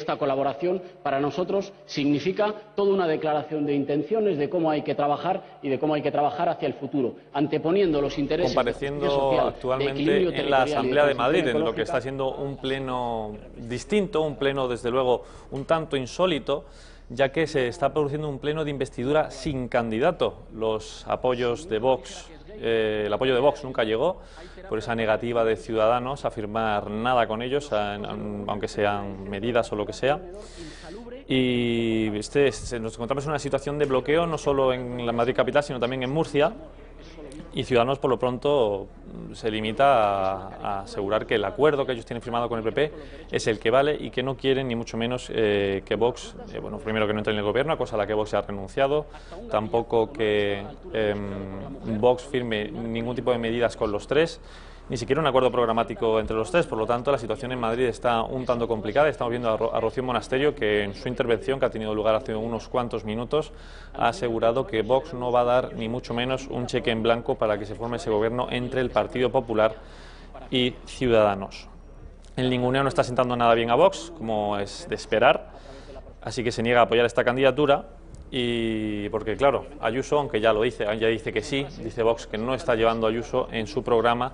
esta colaboración para nosotros significa toda una declaración de intenciones de cómo hay que trabajar y de cómo hay que trabajar hacia el futuro, anteponiendo los intereses compareciendo social, actualmente en la Asamblea de Madrid, en lo que está siendo un pleno distinto, un pleno desde luego un tanto insólito, ya que se está produciendo un pleno de investidura sin candidato. Los apoyos de Vox, el apoyo de Vox nunca llegó por esa negativa de Ciudadanos a firmar nada con ellos, aunque sean medidas o lo que sea. Y nos encontramos en una situación de bloqueo no solo en la Madrid capital, sino también en Murcia. Y Ciudadanos, por lo pronto, se limita a asegurar que el acuerdo que ellos tienen firmado con el PP es el que vale y que no quieren ni mucho menos que Vox, bueno, primero que no entre en el gobierno, cosa a la que Vox ha renunciado, tampoco que Vox firme ningún tipo de medidas con los tres, ni siquiera un acuerdo programático entre los tres. Por lo tanto, la situación en Madrid está un tanto complicada. Estamos viendo a Rocío Monasterio, que en su intervención, que ha tenido lugar hace unos cuantos minutos, ha asegurado que Vox no va a dar ni mucho menos un cheque en blanco para que se forme ese gobierno entre el Partido Popular y Ciudadanos. El ninguneo no está sentando nada bien a Vox, como es de esperar, así que se niega a apoyar esta candidatura. Y porque claro, Ayuso, aunque ya lo dice, ya dice que sí, dice Vox que no está llevando Ayuso en su programa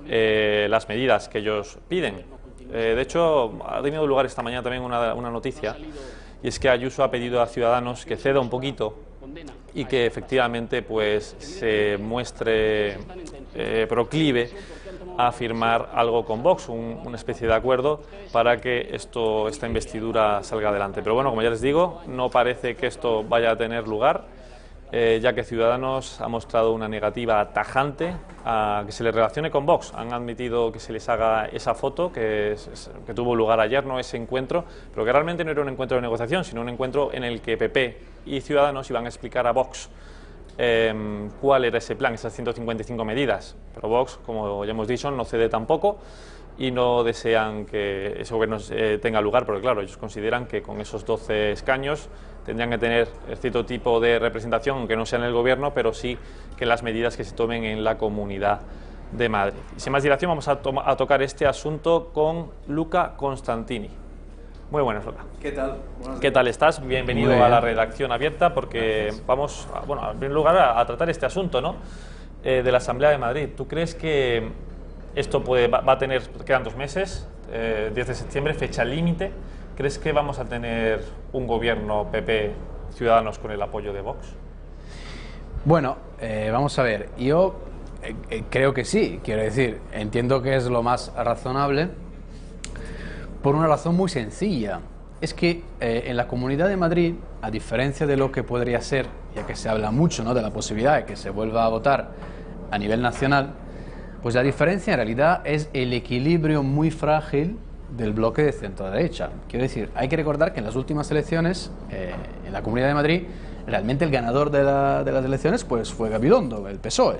las medidas que ellos piden. De hecho, ha tenido lugar esta mañana también una noticia, y es que Ayuso ha pedido a Ciudadanos que ceda un poquito y que efectivamente pues se muestre proclive a firmar algo con Vox, una especie de acuerdo para que esta investidura salga adelante. Pero bueno, como ya les digo, no parece que esto vaya a tener lugar, ya que Ciudadanos ha mostrado una negativa tajante a que se les relacione con Vox. Han admitido que se les haga esa foto que tuvo lugar ayer, no ese encuentro, pero que realmente no era un encuentro de negociación, sino un encuentro en el que PP y Ciudadanos iban a explicar a Vox cuál era ese plan, esas 155 medidas. Pero Vox, como ya hemos dicho, no cede tampoco y no desean que ese gobierno tenga lugar, porque claro, ellos consideran que con esos 12 escaños tendrían que tener cierto tipo de representación, aunque no sea en el gobierno, pero sí que las medidas que se tomen en la Comunidad de Madrid. Y sin más dilación vamos a tocar este asunto con Luca Constantini. Muy buenas, Luca. ¿Qué tal? ¿Qué tal estás? Bienvenido a la redacción abierta, porque gracias. Vamos, en primer lugar, a tratar este asunto, ¿no? De la Asamblea de Madrid. ¿Tú crees que esto va a tener, quedan 2 meses, 10 de septiembre, fecha límite? ¿Crees que vamos a tener un gobierno PP Ciudadanos con el apoyo de Vox? Bueno, vamos a ver, yo creo que sí, quiero decir, entiendo que es lo más razonable por una razón muy sencilla. Es que en la Comunidad de Madrid, a diferencia de lo que podría ser, ya que se habla mucho, ¿no?, de la posibilidad de que se vuelva a votar a nivel nacional, pues la diferencia en realidad es el equilibrio muy frágil del bloque de centro-derecha. Quiero decir, hay que recordar que en las últimas elecciones en la Comunidad de Madrid, realmente el ganador de las elecciones pues fue Gabilondo, el PSOE.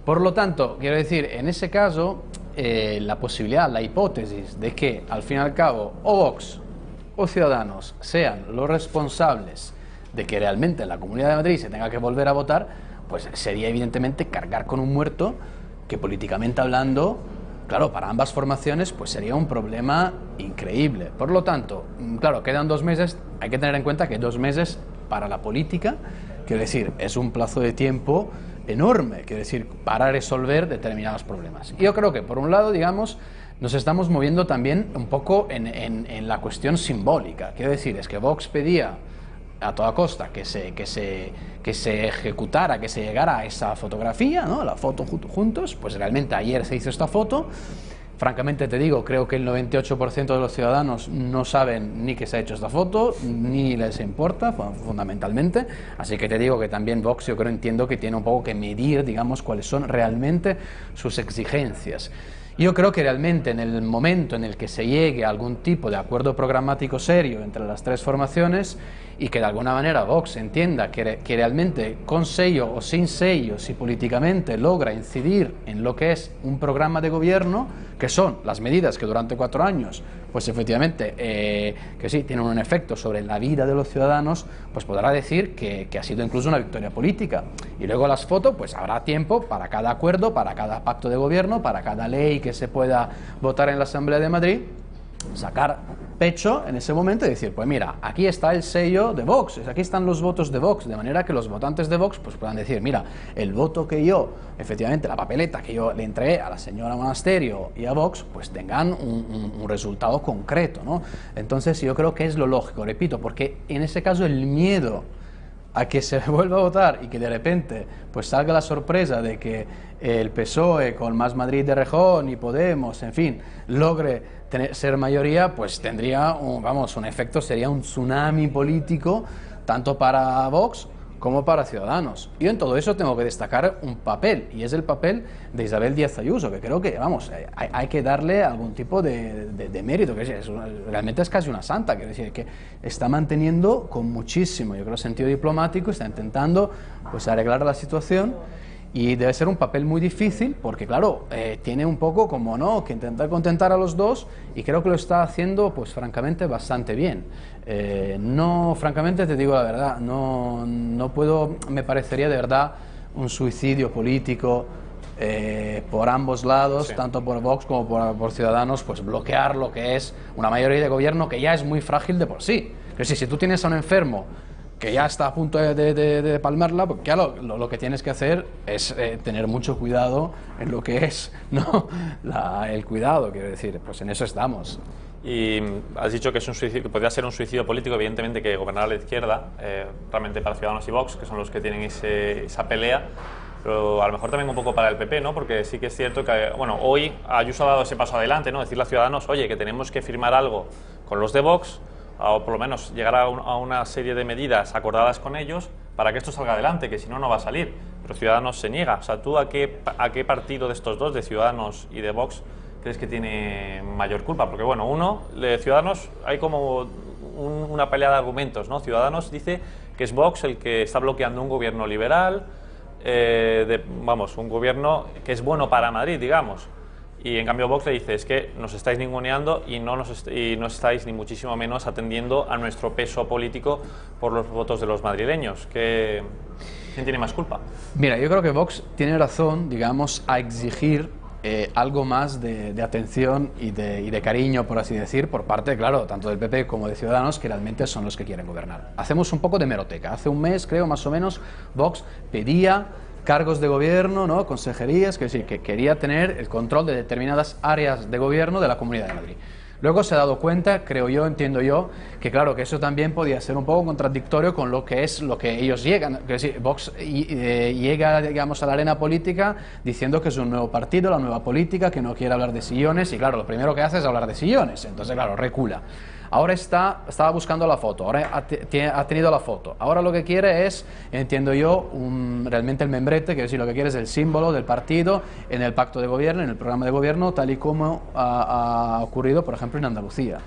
Por lo tanto, quiero decir, en ese caso, la posibilidad, la hipótesis de que al fin y al cabo o Vox o Ciudadanos sean los responsables de que realmente en la Comunidad de Madrid se tenga que volver a votar, pues sería evidentemente cargar con un muerto que, políticamente hablando, claro, para ambas formaciones pues sería un problema increíble. Por lo tanto, claro, quedan 2 meses, hay que tener en cuenta que 2 meses para la política, quiero decir, es un plazo de tiempo enorme, quiero decir, para resolver determinados problemas. Y yo creo que, por un lado, digamos, nos estamos moviendo también un poco en la cuestión simbólica. Quiero decir, es que Vox pedía a toda costa que se ejecutara, que se llegara a esa fotografía, ¿no?, la foto juntos. Pues realmente ayer se hizo esta foto. Francamente te digo, creo que el 98% de los ciudadanos no saben ni que se ha hecho esta foto, ni les importa, fundamentalmente. Así que te digo que también Vox, yo creo, entiendo que tiene un poco que medir, digamos, cuáles son realmente sus exigencias. Yo creo que realmente en el momento en el que se llegue a algún tipo de acuerdo programático serio entre las 3 formaciones y que de alguna manera Vox entienda que realmente con sello o sin sello, si políticamente logra incidir en lo que es un programa de gobierno, que son las medidas que durante 4 años, pues efectivamente, que sí, tienen un efecto sobre la vida de los ciudadanos, pues podrá decir que ha sido incluso una victoria política. Y luego las fotos, pues habrá tiempo para cada acuerdo, para cada pacto de gobierno, para cada ley que se pueda votar en la Asamblea de Madrid, sacar pecho en ese momento y decir, pues mira, aquí está el sello de Vox, aquí están los votos de Vox, de manera que los votantes de Vox pues puedan decir, mira, el voto que yo, efectivamente, la papeleta que yo le entregué a la señora Monasterio y a Vox, pues tengan un resultado concreto, ¿no? Entonces yo creo que es lo lógico, repito, porque en ese caso el miedo a que se vuelva a votar y que de repente pues salga la sorpresa de que el PSOE con Más Madrid de Rejón y Podemos, en fin, logre ser mayoría, pues tendría un efecto, sería un tsunami político tanto para Vox como para Ciudadanos. Yo en todo eso tengo que destacar un papel, y es el papel de Isabel Díaz Ayuso, que creo que, hay que darle algún tipo de mérito, que realmente es casi una santa, quiero decir, que está manteniendo con muchísimo, yo creo, sentido diplomático, está intentando pues arreglar la situación, y debe ser un papel muy difícil, porque claro, tiene un poco como, ¿no?, que intentar contentar a los dos, y creo que lo está haciendo, pues francamente, bastante bien. No, francamente, te digo la verdad, no puedo, me parecería de verdad un suicidio político por ambos lados, sí, tanto por Vox como por Ciudadanos, pues bloquear lo que es una mayoría de gobierno que ya es muy frágil de por sí. Es decir, si tú tienes a un enfermo que ya está a punto de palmarla, pues claro, lo que tienes que hacer es tener mucho cuidado en lo que es, ¿no?, el cuidado, quiero decir, pues en eso estamos. Y has dicho que es un suicidio, que podría ser un suicidio político, evidentemente, que gobernar a la izquierda, realmente para Ciudadanos y Vox, que son los que tienen esa pelea, pero a lo mejor también un poco para el PP, ¿no? Porque sí que es cierto que, bueno, hoy Ayuso ha dado ese paso adelante, ¿no? Decirle a Ciudadanos, oye, que tenemos que firmar algo con los de Vox, o por lo menos llegar a una serie de medidas acordadas con ellos para que esto salga adelante, que si no, no va a salir. Pero Ciudadanos se niega. O sea, ¿tú a qué partido de estos dos, de Ciudadanos y de Vox, crees que tiene mayor culpa? Porque, bueno, de Ciudadanos hay como una pelea de argumentos, ¿no? Ciudadanos dice que es Vox el que está bloqueando un gobierno liberal, un gobierno que es bueno para Madrid, digamos. Y en cambio Vox le dice, es que nos estáis ninguneando y no estáis ni muchísimo menos atendiendo a nuestro peso político por los votos de los madrileños. ¿Quién tiene más culpa? Mira, yo creo que Vox tiene razón, digamos, a exigir algo más de atención y de cariño, por así decir, por parte, claro, tanto del PP como de Ciudadanos, que realmente son los que quieren gobernar. Hacemos un poco de hemeroteca. Hace un mes, creo, más o menos, Vox pedía cargos de gobierno, ¿no?, consejerías, que decir, que quería tener el control de determinadas áreas de gobierno de la Comunidad de Madrid. Luego se ha dado cuenta, creo yo, entiendo yo, que claro, que eso también podía ser un poco contradictorio con lo que ellos llegan. Es decir, Vox llega, digamos, a la arena política diciendo que es un nuevo partido, la nueva política, que no quiere hablar de sillones, y claro, lo primero que hace es hablar de sillones, entonces claro, recula. Ahora estaba buscando la foto, ahora ha tenido la foto. Ahora lo que quiere es, entiendo yo, realmente el membrete, que decir, lo que quiere es el símbolo del partido en el pacto de gobierno, en el programa de gobierno, tal y como ha ocurrido, por ejemplo, en Andalucía.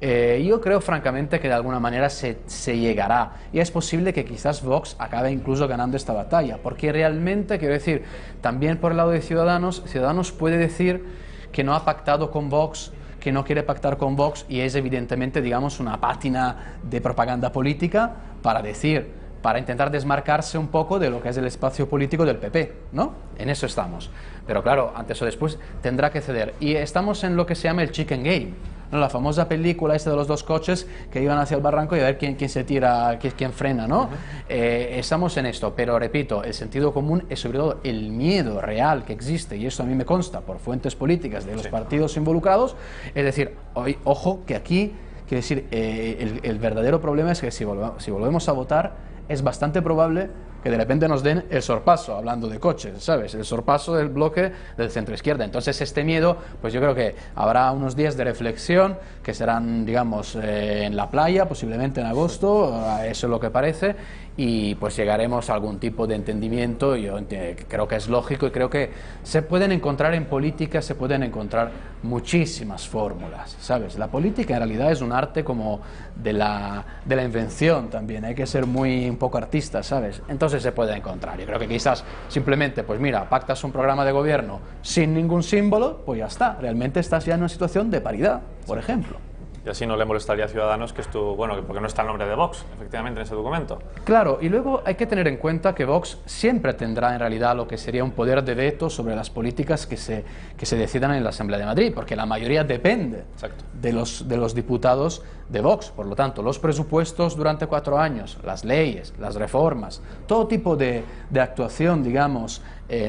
Yo creo, francamente, que de alguna manera se llegará. Y es posible que quizás Vox acabe incluso ganando esta batalla, porque realmente, quiero decir, también por el lado de Ciudadanos puede decir que no ha pactado con Vox, que no quiere pactar con Vox, y es evidentemente, digamos, una pátina de propaganda política para intentar desmarcarse un poco de lo que es el espacio político del PP, ¿no? En eso estamos. Pero claro, antes o después tendrá que ceder. Y estamos en lo que se llama el chicken game, ¿no? La famosa película esta de los dos coches que iban hacia el barranco y a ver quién se tira, quién frena, ¿no? Estamos en esto, pero repito, el sentido común es sobre todo el miedo real que existe, y esto a mí me consta por fuentes políticas de los partidos involucrados. Es decir, ojo, que aquí, quiero decir, el verdadero problema es que si volvemos a votar, es bastante probable que de repente nos den el sorpaso, hablando de coches, ¿sabes? El sorpaso del bloque del centro izquierda. Entonces este miedo, pues yo creo que habrá unos días de reflexión que serán, digamos, en la playa, posiblemente en agosto, eso es lo que parece, y pues llegaremos a algún tipo de entendimiento. Yo creo que es lógico, y creo que se pueden encontrar en política, se pueden encontrar muchísimas fórmulas, ¿sabes? La política en realidad es un arte como de la invención también, hay que ser un poco artista, ¿sabes? Entonces se puede encontrar. Yo creo que quizás simplemente, pues mira, pactas un programa de gobierno sin ningún símbolo, pues ya está, realmente estás ya en una situación de paridad, por ejemplo. Y así no le molestaría a Ciudadanos que esto, bueno, porque no está el nombre de Vox, efectivamente, en ese documento. Claro, y luego hay que tener en cuenta que Vox siempre tendrá en realidad lo que sería un poder de veto sobre las políticas que se decidan en la Asamblea de Madrid, porque la mayoría depende de los diputados de Vox. Por lo tanto, los presupuestos durante 4 años, las leyes, las reformas, todo tipo de actuación, digamos,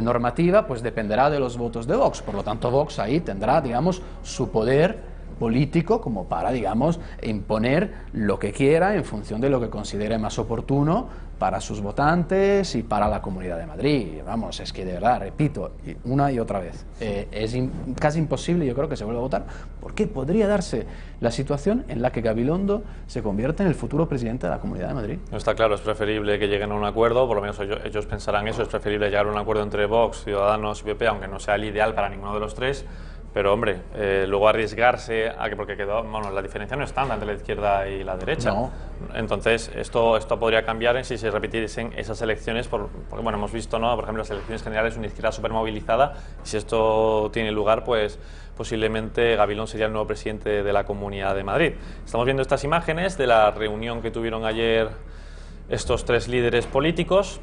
normativa, pues dependerá de los votos de Vox. Por lo tanto, Vox ahí tendrá, digamos, su poder político como para, digamos, imponer lo que quiera en función de lo que considere más oportuno para sus votantes y para la Comunidad de Madrid. Vamos, es que de verdad, repito, una y otra vez, es casi imposible, yo creo, que se vuelva a votar, porque podría darse la situación en la que Gabilondo se convierta en el futuro presidente de la Comunidad de Madrid. No está claro, es preferible que lleguen a un acuerdo, por lo menos ellos pensarán eso, es preferible llegar a un acuerdo entre Vox, Ciudadanos y PP, aunque no sea el ideal para ninguno de los tres. Pero, hombre, luego arriesgarse a que, porque quedó, bueno, la diferencia no es tanta entre la izquierda y la derecha. No. Entonces, esto podría cambiar en si se repitiesen esas elecciones, porque, bueno, hemos visto, ¿no? Por ejemplo, las elecciones generales, una izquierda súper movilizada, y si esto tiene lugar, pues posiblemente Gabilondo sería el nuevo presidente de la Comunidad de Madrid. Estamos viendo estas imágenes de la reunión que tuvieron ayer estos 3 líderes políticos,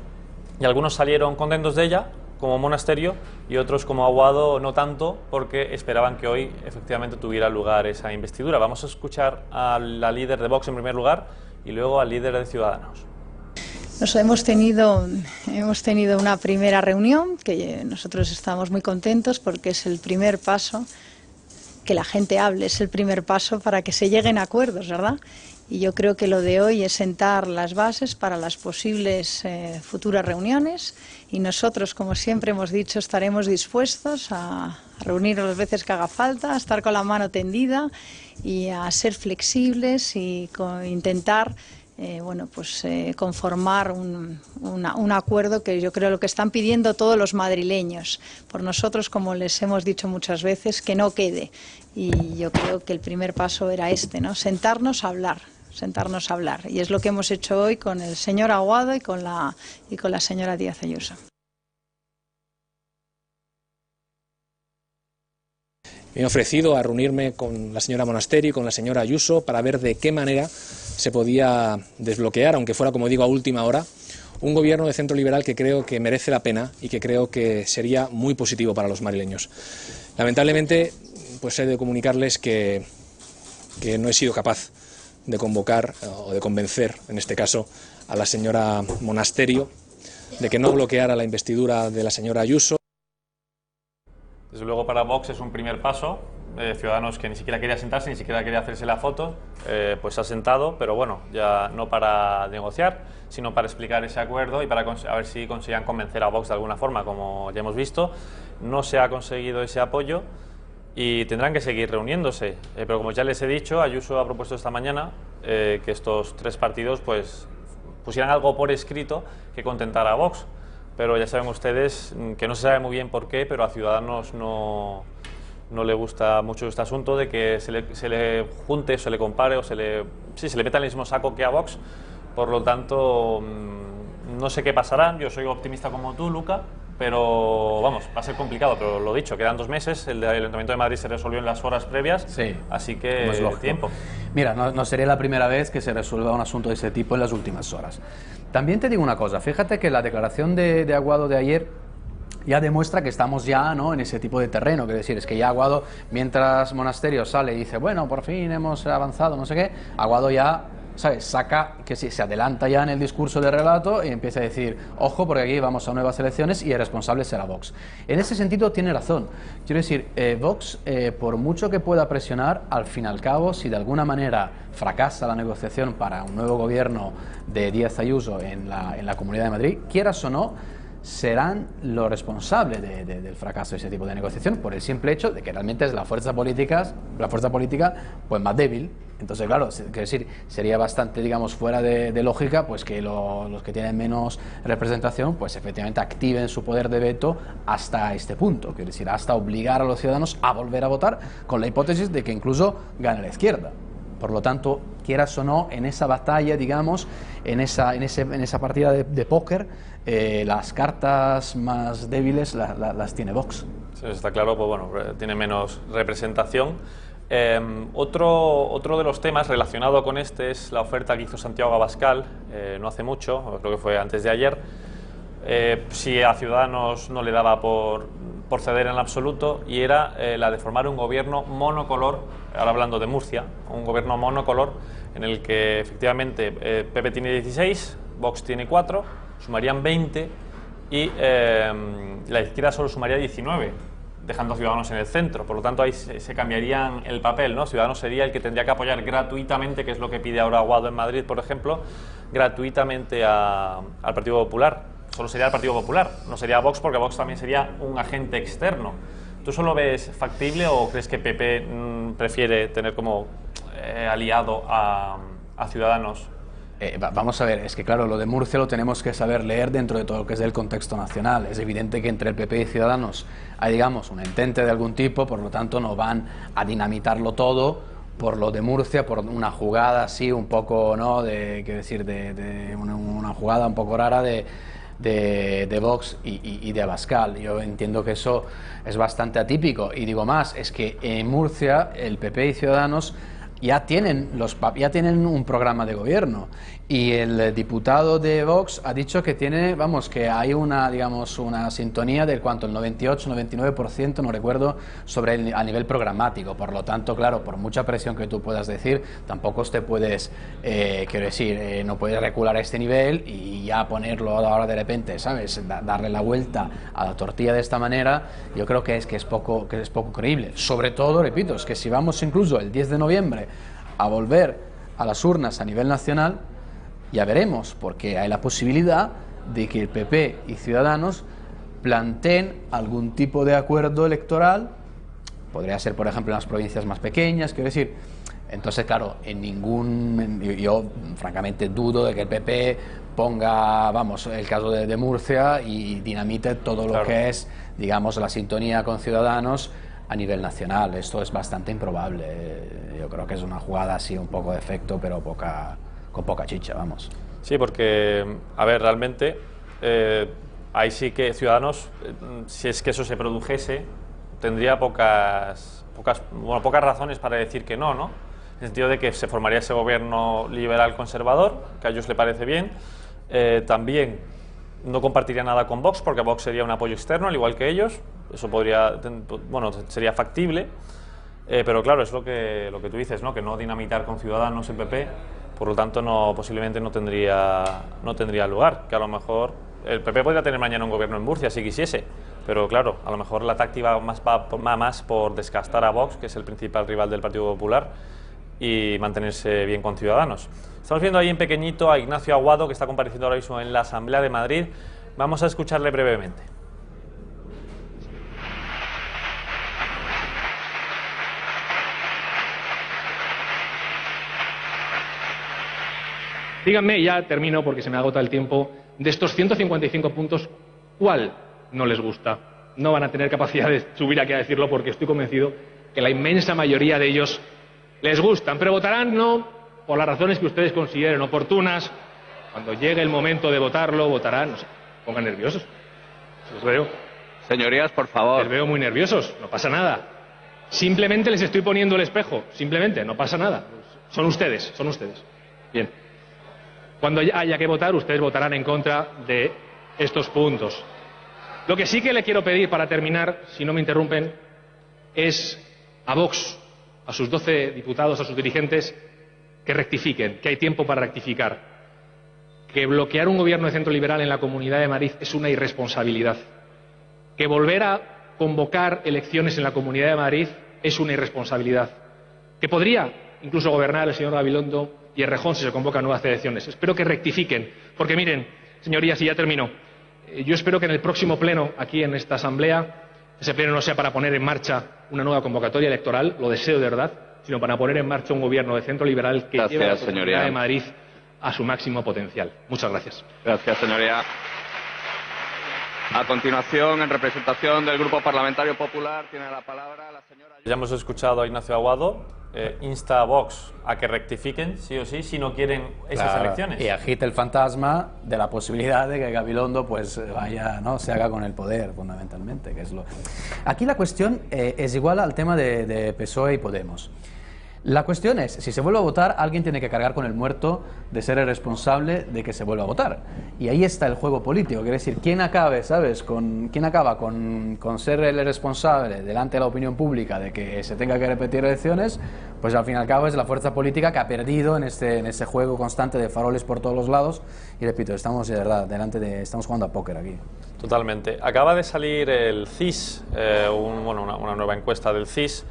y algunos salieron contentos de ella, como Monasterio, y otros como Aguado no tanto, porque esperaban que hoy efectivamente tuviera lugar esa investidura. Vamos a escuchar a la líder de Vox en primer lugar y luego al líder de Ciudadanos. Hemos tenido una primera reunión que nosotros estamos muy contentos porque es el primer paso, que la gente hable, es el primer paso para que se lleguen a acuerdos, ¿verdad? Y yo creo que lo de hoy es sentar las bases para las posibles futuras reuniones, y nosotros, como siempre hemos dicho, estaremos dispuestos a reunirnos las veces que haga falta, a estar con la mano tendida y a ser flexibles y intentar conformar un acuerdo que yo creo lo que están pidiendo todos los madrileños. Por nosotros, como les hemos dicho muchas veces, que no quede. Y yo creo que el primer paso era este, ¿no? Sentarnos a hablar. Y es lo que hemos hecho hoy con el señor Aguado y con la señora Díaz Ayuso. Me he ofrecido a reunirme con la señora Monasterio y con la señora Ayuso para ver de qué manera se podía desbloquear, aunque fuera, como digo, a última hora, un gobierno de centro liberal que creo que merece la pena y que creo que sería muy positivo para los madrileños. Lamentablemente, pues he de comunicarles que no he sido capaz de convocar o de convencer, en este caso, a la señora Monasterio de que no bloqueara la investidura de la señora Ayuso. Desde luego para Vox es un primer paso. Ciudadanos, que ni siquiera quería sentarse, ni siquiera quería hacerse la foto, pues se ha sentado, pero bueno, ya no para negociar, sino para explicar ese acuerdo y para a ver si conseguían convencer a Vox de alguna forma. Como ya hemos visto, no se ha conseguido ese apoyo y tendrán que seguir reuniéndose. Pero como ya les he dicho, Ayuso ha propuesto esta mañana que estos 3 partidos pues pusieran algo por escrito que contentara a Vox. Pero ya saben ustedes que no se sabe muy bien por qué, pero a Ciudadanos no le gusta mucho este asunto de que se le junte, se le compare o se le meta en el mismo saco que a Vox. Por lo tanto, no sé qué pasará. Yo soy optimista como tú, Luca, pero vamos, va a ser complicado. Pero lo dicho, quedan 2 meses, el Ayuntamiento de Madrid se resolvió en las horas previas, sí, así que tiempo. Mira, no sería la primera vez que se resuelva un asunto de ese tipo en las últimas horas. También te digo una cosa, fíjate que la declaración de Aguado de ayer ya demuestra que estamos ya, ¿no?, en ese tipo de terreno. Quiero decir, es que ya Aguado, mientras Monasterio sale y dice, bueno, por fin hemos avanzado, no sé qué, Aguado ya, ¿sabes?, saca, que se adelanta ya en el discurso de relato y empieza a decir, ojo, porque aquí vamos a nuevas elecciones y el responsable será Vox. En ese sentido tiene razón. Quiero decir, Vox, por mucho que pueda presionar, al fin y al cabo, si de alguna manera fracasa la negociación para un nuevo gobierno de Díaz Ayuso en la Comunidad de Madrid, quieras o no, serán los responsables del fracaso de ese tipo de negociación, por el simple hecho de que realmente es la fuerza política pues más débil. Entonces, claro, quiero decir, sería bastante, digamos, fuera de lógica pues que los que tienen menos representación pues efectivamente activen su poder de veto hasta este punto, quiero decir, hasta obligar a los ciudadanos a volver a votar, con la hipótesis de que incluso gane la izquierda. Por lo tanto, quieras o no, en esa batalla, digamos, en esa partida de póker, las cartas más débiles las tiene Vox. Sí, está claro, pues bueno, tiene menos representación, Otro de los temas relacionado con este es la oferta que hizo Santiago Abascal no hace mucho, creo que fue antes de ayer, si a Ciudadanos no le daba por ceder en absoluto, y era la de formar un gobierno monocolor, ahora hablando de Murcia, un gobierno monocolor en el que efectivamente PP tiene 16, Vox tiene 4, sumarían 20 y la izquierda solo sumaría 19, dejando a Ciudadanos en el centro. Por lo tanto, ahí se cambiarían el papel, ¿no? Ciudadanos sería el que tendría que apoyar gratuitamente, que es lo que pide ahora Aguado en Madrid, por ejemplo, gratuitamente al Partido Popular. Solo sería el Partido Popular, no sería Vox, porque Vox también sería un agente externo. ¿Tú eso lo ves factible o crees que PP prefiere tener como aliado a Ciudadanos? Vamos a ver, es que claro, lo de Murcia lo tenemos que saber leer dentro de todo lo que es el contexto nacional. Es evidente que entre el PP y Ciudadanos hay, digamos, un entente de algún tipo, por lo tanto no van a dinamitarlo todo por lo de Murcia, por una jugada así un poco, ¿no?, quiero decir, de una jugada un poco rara de Vox y de Abascal. Yo entiendo que eso es bastante atípico, y digo más, es que en Murcia el PP y Ciudadanos ya tienen un programa de gobierno, y el diputado de Vox ha dicho que tiene, vamos, que hay una, digamos, una sintonía del cuánto, el 98-99%, no recuerdo, a nivel programático. Por lo tanto, claro, por mucha presión que tú puedas decir, tampoco te puedes, quiero decir, no puedes recular a este nivel y ya ponerlo ahora de repente, ¿sabes?, darle la vuelta a la tortilla de esta manera. Yo creo que es poco creíble. Sobre todo, repito, es que si vamos incluso el 10 de noviembre a volver a las urnas a nivel nacional, ya veremos, porque hay la posibilidad de que el PP y Ciudadanos planteen algún tipo de acuerdo electoral. Podría ser, por ejemplo, en las provincias más pequeñas, quiero decir. Entonces, claro, yo francamente dudo de que el PP ponga, vamos, el caso de Murcia y dinamite todo lo que es, digamos, la sintonía con Ciudadanos a nivel nacional. Esto es bastante improbable. Yo creo que es una jugada así, un poco de efecto, pero con poca chicha, vamos. Sí, porque, a ver, realmente ahí sí que Ciudadanos, si es que eso se produjese, tendría pocas razones para decir que no, ¿no? En el sentido de que se formaría ese gobierno liberal conservador, que a ellos le parece bien. También no compartiría nada con Vox, porque Vox sería un apoyo externo, al igual que ellos. Eso sería factible. Pero claro, es lo que tú dices, ¿no?, que no dinamitar con Ciudadanos el PP. Por lo tanto, posiblemente no tendría lugar. Que a lo mejor el PP podría tener mañana un gobierno en Murcia si quisiese, pero claro, a lo mejor la táctica va más por desgastar a Vox, que es el principal rival del Partido Popular, y mantenerse bien con Ciudadanos. Estamos viendo ahí en pequeñito a Ignacio Aguado, que está compareciendo ahora mismo en la Asamblea de Madrid. Vamos a escucharle brevemente. Díganme, ya termino porque se me agota el tiempo, de estos 155 puntos, ¿cuál no les gusta? No van a tener capacidad de subir aquí a decirlo, porque estoy convencido que la inmensa mayoría de ellos les gustan, pero votarán no por las razones que ustedes consideren oportunas. Cuando llegue el momento de votarlo, votarán, no sé, pongan nerviosos. Les veo. Señorías, por favor. Les veo muy nerviosos, no pasa nada. Simplemente les estoy poniendo el espejo, simplemente, no pasa nada. Son ustedes. Bien. Cuando haya que votar, ustedes votarán en contra de estos puntos. Lo que sí que le quiero pedir para terminar, si no me interrumpen, es a Vox, a sus 12 diputados, a sus dirigentes, que rectifiquen, que hay tiempo para rectificar, que bloquear un gobierno de centro liberal en la Comunidad de Madrid es una irresponsabilidad, que volver a convocar elecciones en la Comunidad de Madrid es una irresponsabilidad, que podría incluso gobernar el señor Gabilondo y Errejón si se convocan nuevas elecciones. Espero que rectifiquen, porque miren, señorías, y ya termino, yo espero que en el próximo pleno, aquí en esta Asamblea, ese pleno no sea para poner en marcha una nueva convocatoria electoral, lo deseo de verdad, sino para poner en marcha un gobierno de centro liberal que lleve a la Comunidad de Madrid a su máximo potencial. Muchas gracias. Gracias, señoría. A continuación, en representación del Grupo Parlamentario Popular, tiene la palabra la señora... Ya hemos escuchado a Ignacio Aguado. insta a Vox a que rectifiquen, sí o sí, si no quieren esas elecciones. Y agite el fantasma de la posibilidad de que Gabilondo pues vaya, ¿no?, se haga con el poder, fundamentalmente. Que es lo... Aquí la cuestión es igual al tema de PSOE y Podemos. La cuestión es, si se vuelve a votar, alguien tiene que cargar con el muerto de ser el responsable de que se vuelva a votar. Y ahí está el juego político, quiere decir, ¿quién acaba con ser el responsable delante de la opinión pública de que se tenga que repetir elecciones? Pues al fin y al cabo es la fuerza política que ha perdido en ese juego constante de faroles por todos los lados. Y repito, estamos de verdad estamos jugando a póker aquí. Totalmente. Acaba de salir el CIS, una nueva encuesta del CIS,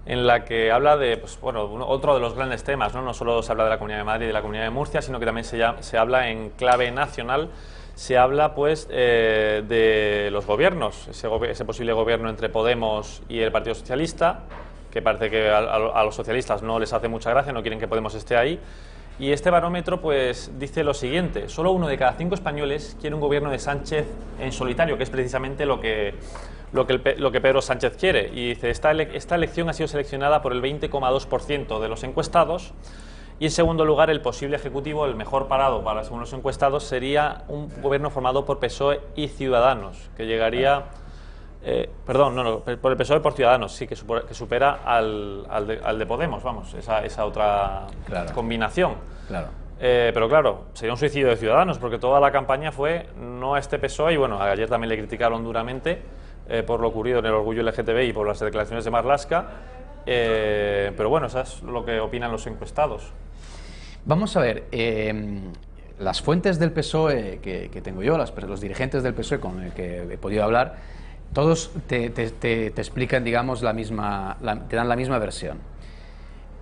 en la que habla de, pues, otro de los grandes temas, ¿no? No solo se habla de la Comunidad de Madrid y de la Comunidad de Murcia, sino que también se habla en clave nacional, se habla pues de los gobiernos, ese posible gobierno entre Podemos y el Partido Socialista, que parece que a los socialistas no les hace mucha gracia, no quieren que Podemos esté ahí. Y este barómetro pues dice lo siguiente: solo 1 de cada 5 españoles quiere un gobierno de Sánchez en solitario, que es precisamente lo que Pedro Sánchez quiere. Y dice, esta elección ha sido seleccionada por el 20,2% de los encuestados. Y en segundo lugar, el posible ejecutivo, el mejor parado según los encuestados, sería un gobierno formado por PSOE y Ciudadanos, que llegaría... por el PSOE por Ciudadanos, sí, que supera al de Podemos, vamos, esa otra combinación. Claro. Pero claro, sería un suicidio de Ciudadanos, porque toda la campaña fue no a este PSOE, y bueno, ayer también le criticaron duramente por lo ocurrido en el orgullo LGTBI y por las declaraciones de Marlaska, pero bueno, eso es lo que opinan los encuestados. Vamos a ver, las fuentes del PSOE que tengo yo, los dirigentes del PSOE con el que he podido hablar, todos te explican, digamos, te dan la misma versión.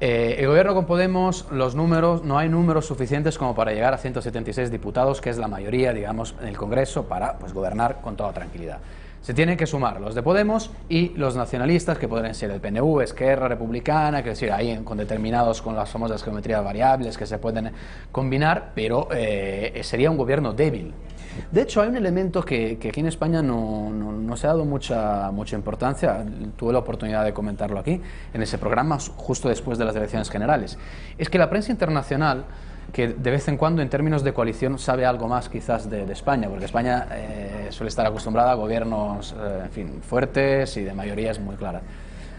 El gobierno con Podemos, los números, no hay números suficientes como para llegar a 176 diputados, que es la mayoría, digamos, en el Congreso, para pues gobernar con toda tranquilidad. Se tienen que sumar los de Podemos y los nacionalistas, que podrían ser el PNV, Esquerra Republicana, que es decir, ahí con determinados, con las famosas geometrías variables que se pueden combinar, pero sería un gobierno débil. De hecho, hay un elemento que aquí en España no se ha dado mucha importancia. Tuve la oportunidad de comentarlo aquí, en ese programa, justo después de las elecciones generales. Es que la prensa internacional, que de vez en cuando en términos de coalición sabe algo más quizás de España, porque España suele estar acostumbrada a gobiernos en fin, fuertes y de mayorías muy claras.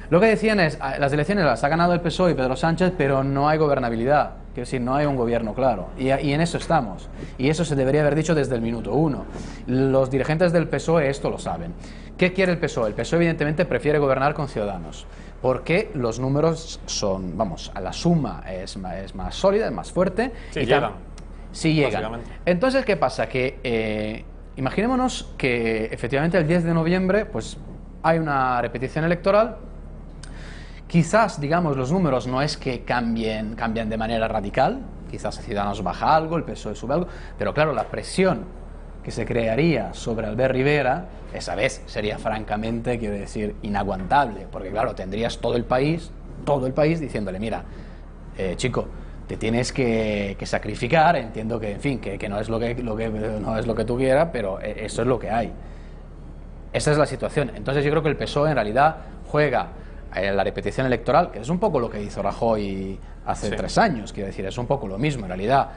Lo que decían es, las elecciones las ha ganado el PSOE y Pedro Sánchez, pero no hay gobernabilidad, quiero decir, no hay un gobierno claro, y en eso estamos, y eso se debería haber dicho desde el minuto 1. Los dirigentes del PSOE esto lo saben. ¿Qué quiere el PSOE? El PSOE evidentemente prefiere gobernar con Ciudadanos, porque los números son, vamos, la suma es más sólida, es más fuerte. Sí, llegan. Sí llegan. Entonces, ¿qué pasa? Que imaginémonos que efectivamente el 10 de noviembre pues hay una repetición electoral. Quizás, digamos, los números no es que cambian de manera radical, quizás Ciudadanos baja algo, el PSOE sube algo, pero claro, la presión que se crearía sobre Albert Rivera, esa vez sería francamente, quiero decir, inaguantable, porque claro, tendrías todo el país diciéndole, mira, chico, te tienes que sacrificar, entiendo que, en fin, que no es lo que tú quieras, pero eso es lo que hay. Esa es la situación. Entonces yo creo que el PSOE en realidad juega la repetición electoral, que es un poco lo que hizo Rajoy hace 3 años, quiero decir, es un poco lo mismo, en realidad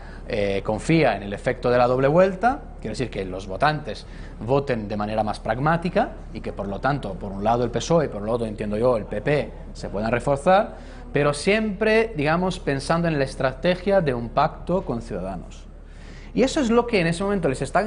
confía en el efecto de la doble vuelta, quiero decir que los votantes voten de manera más pragmática y que por lo tanto, por un lado el PSOE y por el otro, entiendo yo, el PP se puedan reforzar, pero siempre, digamos, pensando en la estrategia de un pacto con Ciudadanos. Y eso es lo que en ese momento les está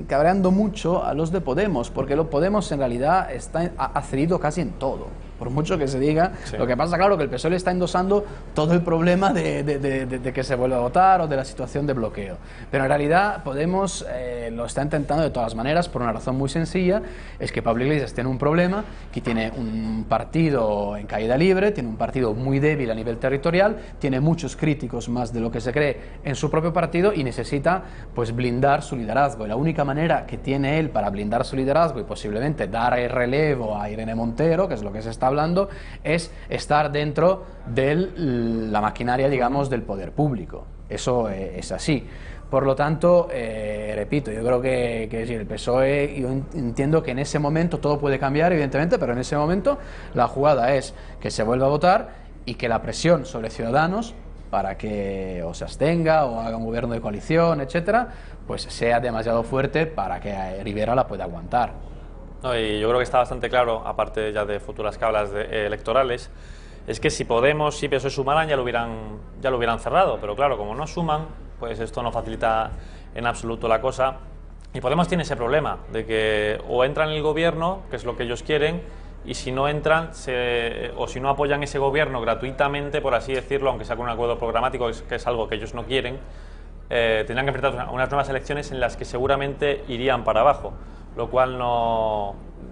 cabreando mucho a los de Podemos, porque los Podemos en realidad ha cedido casi en todo, por mucho que se diga. Sí. Lo que pasa, claro, que el PSOE le está endosando todo el problema de que se vuelva a votar o de la situación de bloqueo. Pero en realidad Podemos lo está intentando de todas maneras por una razón muy sencilla, es que Pablo Iglesias tiene un problema, que tiene un partido en caída libre, tiene un partido muy débil a nivel territorial, tiene muchos críticos más de lo que se cree en su propio partido y necesita pues blindar su liderazgo. Y la única manera que tiene él para blindar su liderazgo y posiblemente dar el relevo a Irene Montero, que es lo que se está hablando, es estar dentro de la maquinaria, digamos, del poder público. Eso es así. Por lo tanto, repito, yo creo que sí, el PSOE, yo entiendo que en ese momento todo puede cambiar, evidentemente, pero en ese momento la jugada es que se vuelva a votar y que la presión sobre Ciudadanos para que o se abstenga o haga un gobierno de coalición, etcétera, pues sea demasiado fuerte para que Rivera la pueda aguantar. No, y yo creo que está bastante claro, aparte ya de futuras cablas electorales, es que si Podemos y PSOE sumaran ya lo hubieran cerrado, pero claro, como no suman, pues esto no facilita en absoluto la cosa. Y Podemos tiene ese problema de que o entran en el gobierno, que es lo que ellos quieren, y si no entran o si no apoyan ese gobierno gratuitamente, por así decirlo, aunque sea con un acuerdo programático, que es algo que ellos no quieren, tendrán que enfrentar unas nuevas elecciones en las que seguramente irían para abajo, lo cual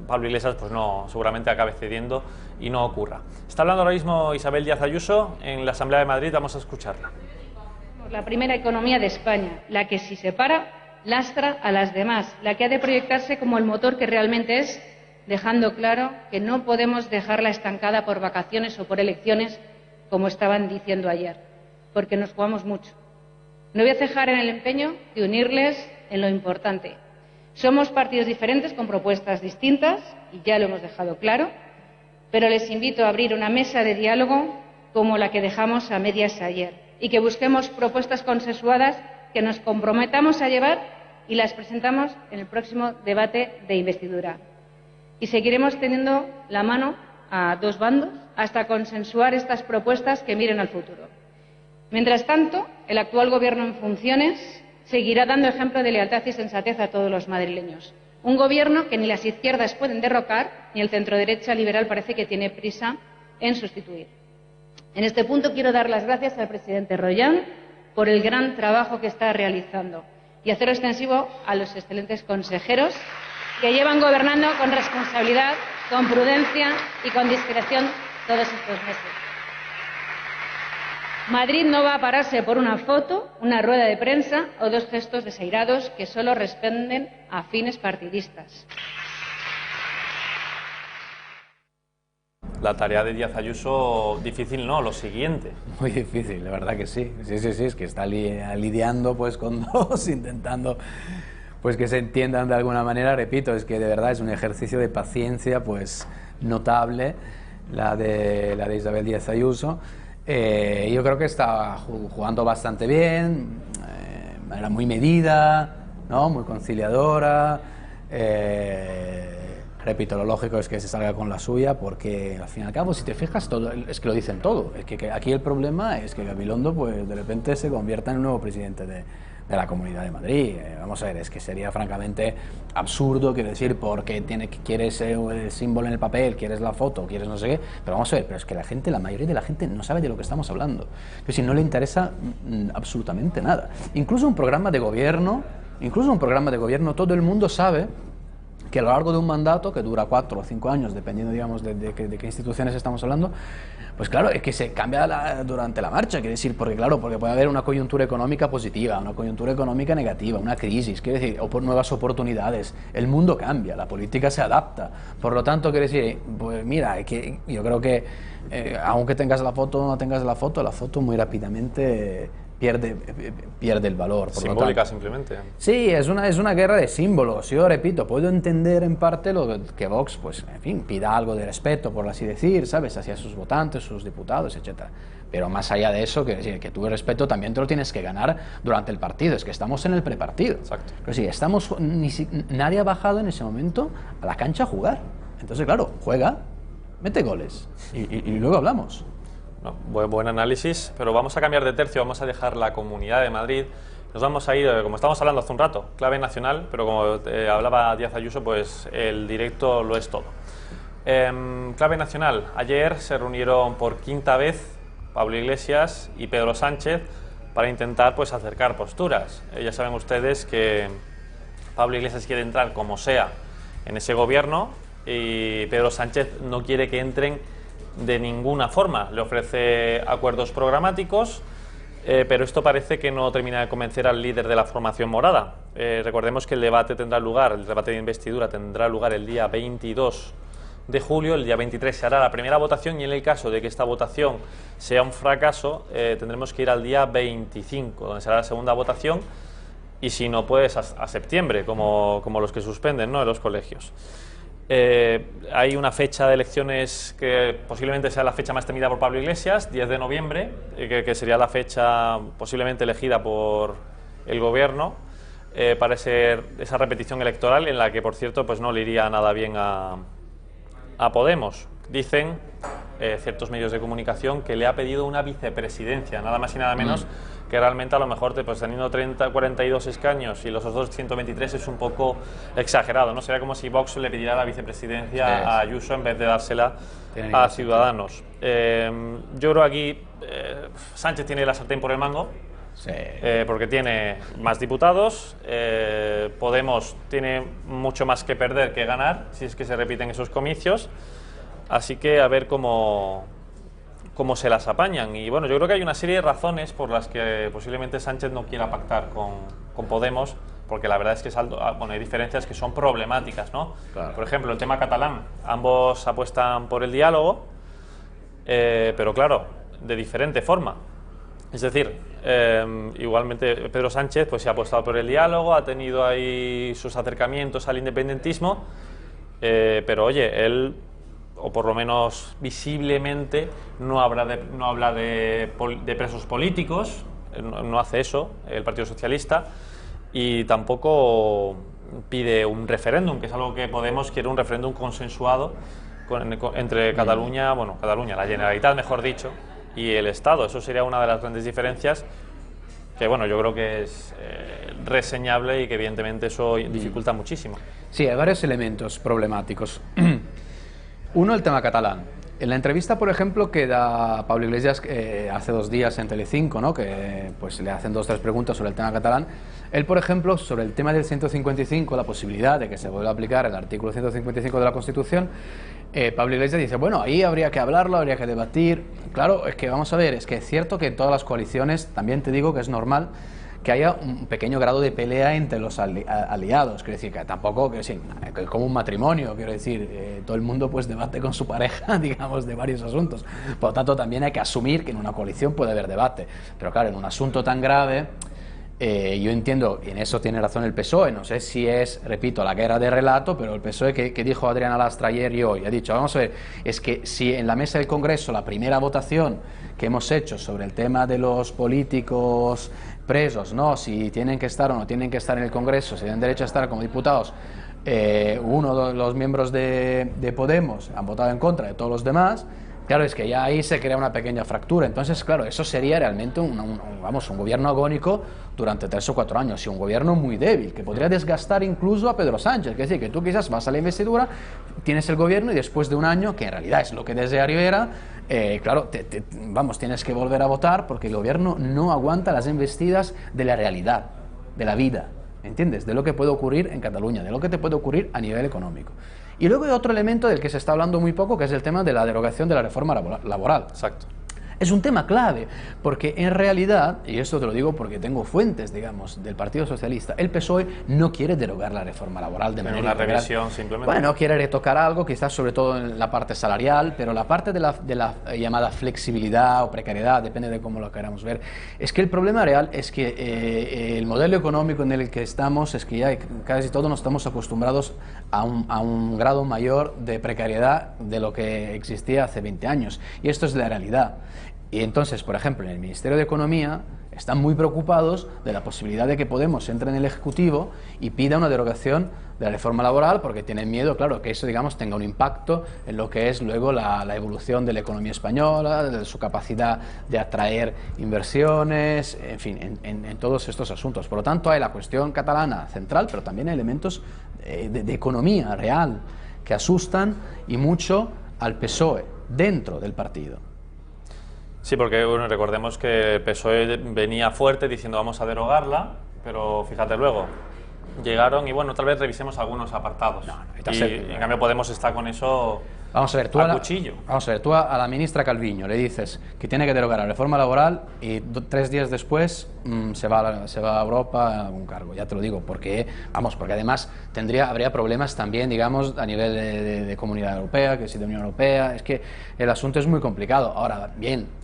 Pablo Iglesias pues no, seguramente acabe cediendo y no ocurra. Está hablando ahora mismo Isabel Díaz Ayuso en la Asamblea de Madrid, vamos a escucharla. La primera economía de España, la que si se para, lastra a las demás, la que ha de proyectarse como el motor que realmente es, dejando claro que no podemos dejarla estancada por vacaciones o por elecciones, como estaban diciendo ayer, porque nos jugamos mucho. No voy a cejar en el empeño de unirles en lo importante. Somos partidos diferentes con propuestas distintas, y ya lo hemos dejado claro, pero les invito a abrir una mesa de diálogo como la que dejamos a medias ayer, y que busquemos propuestas consensuadas que nos comprometamos a llevar y las presentamos en el próximo debate de investidura. Y seguiremos teniendo la mano a dos bandos hasta consensuar estas propuestas que miren al futuro. Mientras tanto, el actual Gobierno en funciones seguirá dando ejemplo de lealtad y sensatez a todos los madrileños. Un Gobierno que ni las izquierdas pueden derrocar, ni el centroderecha liberal parece que tiene prisa en sustituir. En este punto quiero dar las gracias al presidente Royán por el gran trabajo que está realizando y hacerlo extensivo a los excelentes consejeros que llevan gobernando con responsabilidad, con prudencia y con discreción todos estos meses. Madrid no va a pararse por una foto, una rueda de prensa o dos gestos desairados que solo responden a fines partidistas. La tarea de Díaz Ayuso, difícil no, lo siguiente. Muy difícil, la verdad que sí. Sí, es que está lidiando pues con dos, intentando pues que se entiendan de alguna manera. Repito, es que de verdad es un ejercicio de paciencia pues notable la de Isabel Díaz Ayuso. Yo creo que está jugando bastante bien, de manera muy medida, ¿no? Muy conciliadora. Repito, lo lógico es que se salga con la suya, porque al fin y al cabo, si te fijas, todo, es que lo dicen todo. Es que aquí el problema es que Gabilondo pues de repente se convierta en el nuevo presidente de la Comunidad de Madrid. Vamos a ver, es que sería francamente absurdo, quiero decir, porque quieres el símbolo en el papel, quieres la foto, quieres no sé qué, pero vamos a ver, pero es que la mayoría de la gente no sabe de lo que estamos hablando. Es decir, no le interesa absolutamente nada. Incluso un programa de gobierno, todo el mundo sabe que a lo largo de un mandato, que dura 4 o 5 años, dependiendo, digamos, de qué instituciones estamos hablando, pues claro, es que se cambia durante la marcha, quiere decir, porque puede haber una coyuntura económica positiva, una coyuntura económica negativa, una crisis, quiere decir, o por nuevas oportunidades. El mundo cambia, la política se adapta. Por lo tanto, quiere decir, pues mira, que yo creo que aunque tengas la foto o no tengas la foto muy rápidamente pierde el valor. Por simbólica, simplemente. Sí, es una guerra de símbolos. Yo repito, puedo entender en parte lo que Vox, pues, en fin, pida algo de respeto, por así decir, ¿sabes?, hacia sus votantes, sus diputados, etcétera. Pero más allá de eso, que tú el respeto también te lo tienes que ganar durante el partido. Es que estamos en el prepartido. Exacto. Pero sí, nadie ha bajado en ese momento a la cancha a jugar. Entonces, claro, juega, mete goles y luego hablamos. No, buen análisis, pero vamos a cambiar de tercio, vamos a dejar la Comunidad de Madrid, nos vamos a ir, como estábamos hablando hace un rato, clave nacional, pero como hablaba Díaz Ayuso, pues el directo lo es todo. Clave nacional, ayer se reunieron por quinta vez Pablo Iglesias y Pedro Sánchez para intentar pues acercar posturas. Ya saben ustedes que Pablo Iglesias quiere entrar como sea en ese gobierno y Pedro Sánchez no quiere que entren de ninguna forma. Le ofrece acuerdos programáticos, pero esto parece que no termina de convencer al líder de la formación morada. Recordemos que el debate de investidura tendrá lugar el día 22 de julio, el día 23 se hará la primera votación y en el caso de que esta votación sea un fracaso, tendremos que ir al día 25, donde será la segunda votación, y si no, pues a septiembre, como los que suspenden, ¿no?, en los colegios. Hay una fecha de elecciones que posiblemente sea la fecha más temida por Pablo Iglesias, 10 de noviembre, que sería la fecha posiblemente elegida por el gobierno para esa repetición electoral, en la que, por cierto, pues no le iría nada bien a Podemos. Dicen ciertos medios de comunicación que le ha pedido una vicepresidencia, nada más y nada menos, que realmente a lo mejor pues teniendo 42 escaños y los otros 123 es un poco exagerado, ¿no? Sería como si Vox le pidiera la vicepresidencia a Ayuso en vez de dársela a Ciudadanos. Yo creo aquí Sánchez tiene la sartén por el mango, porque tiene más diputados, Podemos tiene mucho más que perder que ganar si es que se repiten esos comicios, así que a ver cómo se las apañan. Y bueno, yo creo que hay una serie de razones por las que posiblemente Sánchez no quiera pactar con Podemos, porque la verdad es que hay diferencias que son problemáticas, ¿no? Claro. Por ejemplo, el tema catalán, ambos apuestan por el diálogo, pero claro, de diferente forma. Es decir, igualmente Pedro Sánchez pues se ha apostado por el diálogo, ha tenido ahí sus acercamientos al independentismo, pero oye, él, o por lo menos visiblemente, no habla de presos políticos, no hace eso el Partido Socialista, y tampoco pide un referéndum, que es algo que Podemos quiere, un referéndum consensuado entre Cataluña, la Generalitat, mejor dicho, y el Estado. Eso sería una de las grandes diferencias que, bueno, yo creo que es reseñable y que evidentemente eso dificulta muchísimo. Sí, hay varios elementos problemáticos. Uno, el tema catalán. En la entrevista, por ejemplo, que da Pablo Iglesias hace 2 días en Telecinco, ¿no?, que pues le hacen 2 o 3 preguntas sobre el tema catalán, él, por ejemplo, sobre el tema del 155, la posibilidad de que se vuelva a aplicar el artículo 155 de la Constitución, Pablo Iglesias dice, bueno, ahí habría que hablarlo, habría que debatir. Claro, es que vamos a ver, es que es cierto que en todas las coaliciones, también te digo que es normal que haya un pequeño grado de pelea entre los aliados, quiero decir, que tampoco, que sí, como un matrimonio, quiero decir, todo el mundo pues debate con su pareja, digamos, de varios asuntos. Por lo tanto, también hay que asumir que en una coalición puede haber debate, pero claro, en un asunto tan grave, yo entiendo, y en eso tiene razón el PSOE, no sé si es, repito, la guerra de relato, pero el PSOE que dijo Adriana Lastra ayer y hoy, ha dicho, vamos a ver, es que si en la mesa del Congreso la primera votación que hemos hecho sobre el tema de los políticos presos, ¿no?, si tienen que estar o no tienen que estar en el Congreso, si tienen derecho a estar como diputados, uno de los miembros de Podemos han votado en contra de todos los demás. Claro, es que ya ahí se crea una pequeña fractura. Entonces, claro, eso sería realmente un gobierno agónico durante 3 o 4 años, y un gobierno muy débil, que podría desgastar incluso a Pedro Sánchez. Es decir, que tú quizás vas a la investidura, tienes el gobierno y después de un año, que en realidad es lo que deseario era, claro, tienes que volver a votar porque el gobierno no aguanta las embestidas de la realidad, de la vida, ¿entiendes? De lo que puede ocurrir en Cataluña, de lo que te puede ocurrir a nivel económico. Y luego hay otro elemento del que se está hablando muy poco, que es el tema de la derogación de la reforma laboral. Exacto. Es un tema clave, porque en realidad, y esto te lo digo porque tengo fuentes, digamos, del Partido Socialista, el PSOE no quiere derogar la reforma laboral de manera integral. Una revisión simplemente. Bueno, quiere retocar algo, quizás sobre todo en la parte salarial, pero la parte de la llamada flexibilidad o precariedad, depende de cómo lo queramos ver. Es que el problema real es que el modelo económico en el que estamos es que ya casi todos nos estamos acostumbrados a un grado mayor de precariedad de lo que existía hace 20 años. Y esto es la realidad. Y entonces, por ejemplo, en el Ministerio de Economía están muy preocupados de la posibilidad de que Podemos entre en el Ejecutivo y pida una derogación de la reforma laboral, porque tienen miedo, claro, que eso, digamos, tenga un impacto en lo que es luego la evolución de la economía española, de su capacidad de atraer inversiones, en fin, en todos estos asuntos. Por lo tanto, hay la cuestión catalana central, pero también hay elementos de economía real que asustan y mucho al PSOE dentro del partido. Sí, porque bueno, recordemos que el PSOE venía fuerte diciendo vamos a derogarla, pero fíjate luego, llegaron y bueno, tal vez revisemos algunos apartados. Y en cambio Podemos está con eso vamos a ver, cuchillo. Vamos a ver, tú a la ministra Calviño le dices que tiene que derogar la reforma laboral y 3 días después se va a Europa a algún cargo, ya te lo digo, porque además habría problemas también, digamos, a nivel de Comunidad Europea, que si de Unión Europea, es que el asunto es muy complicado. Ahora, bien,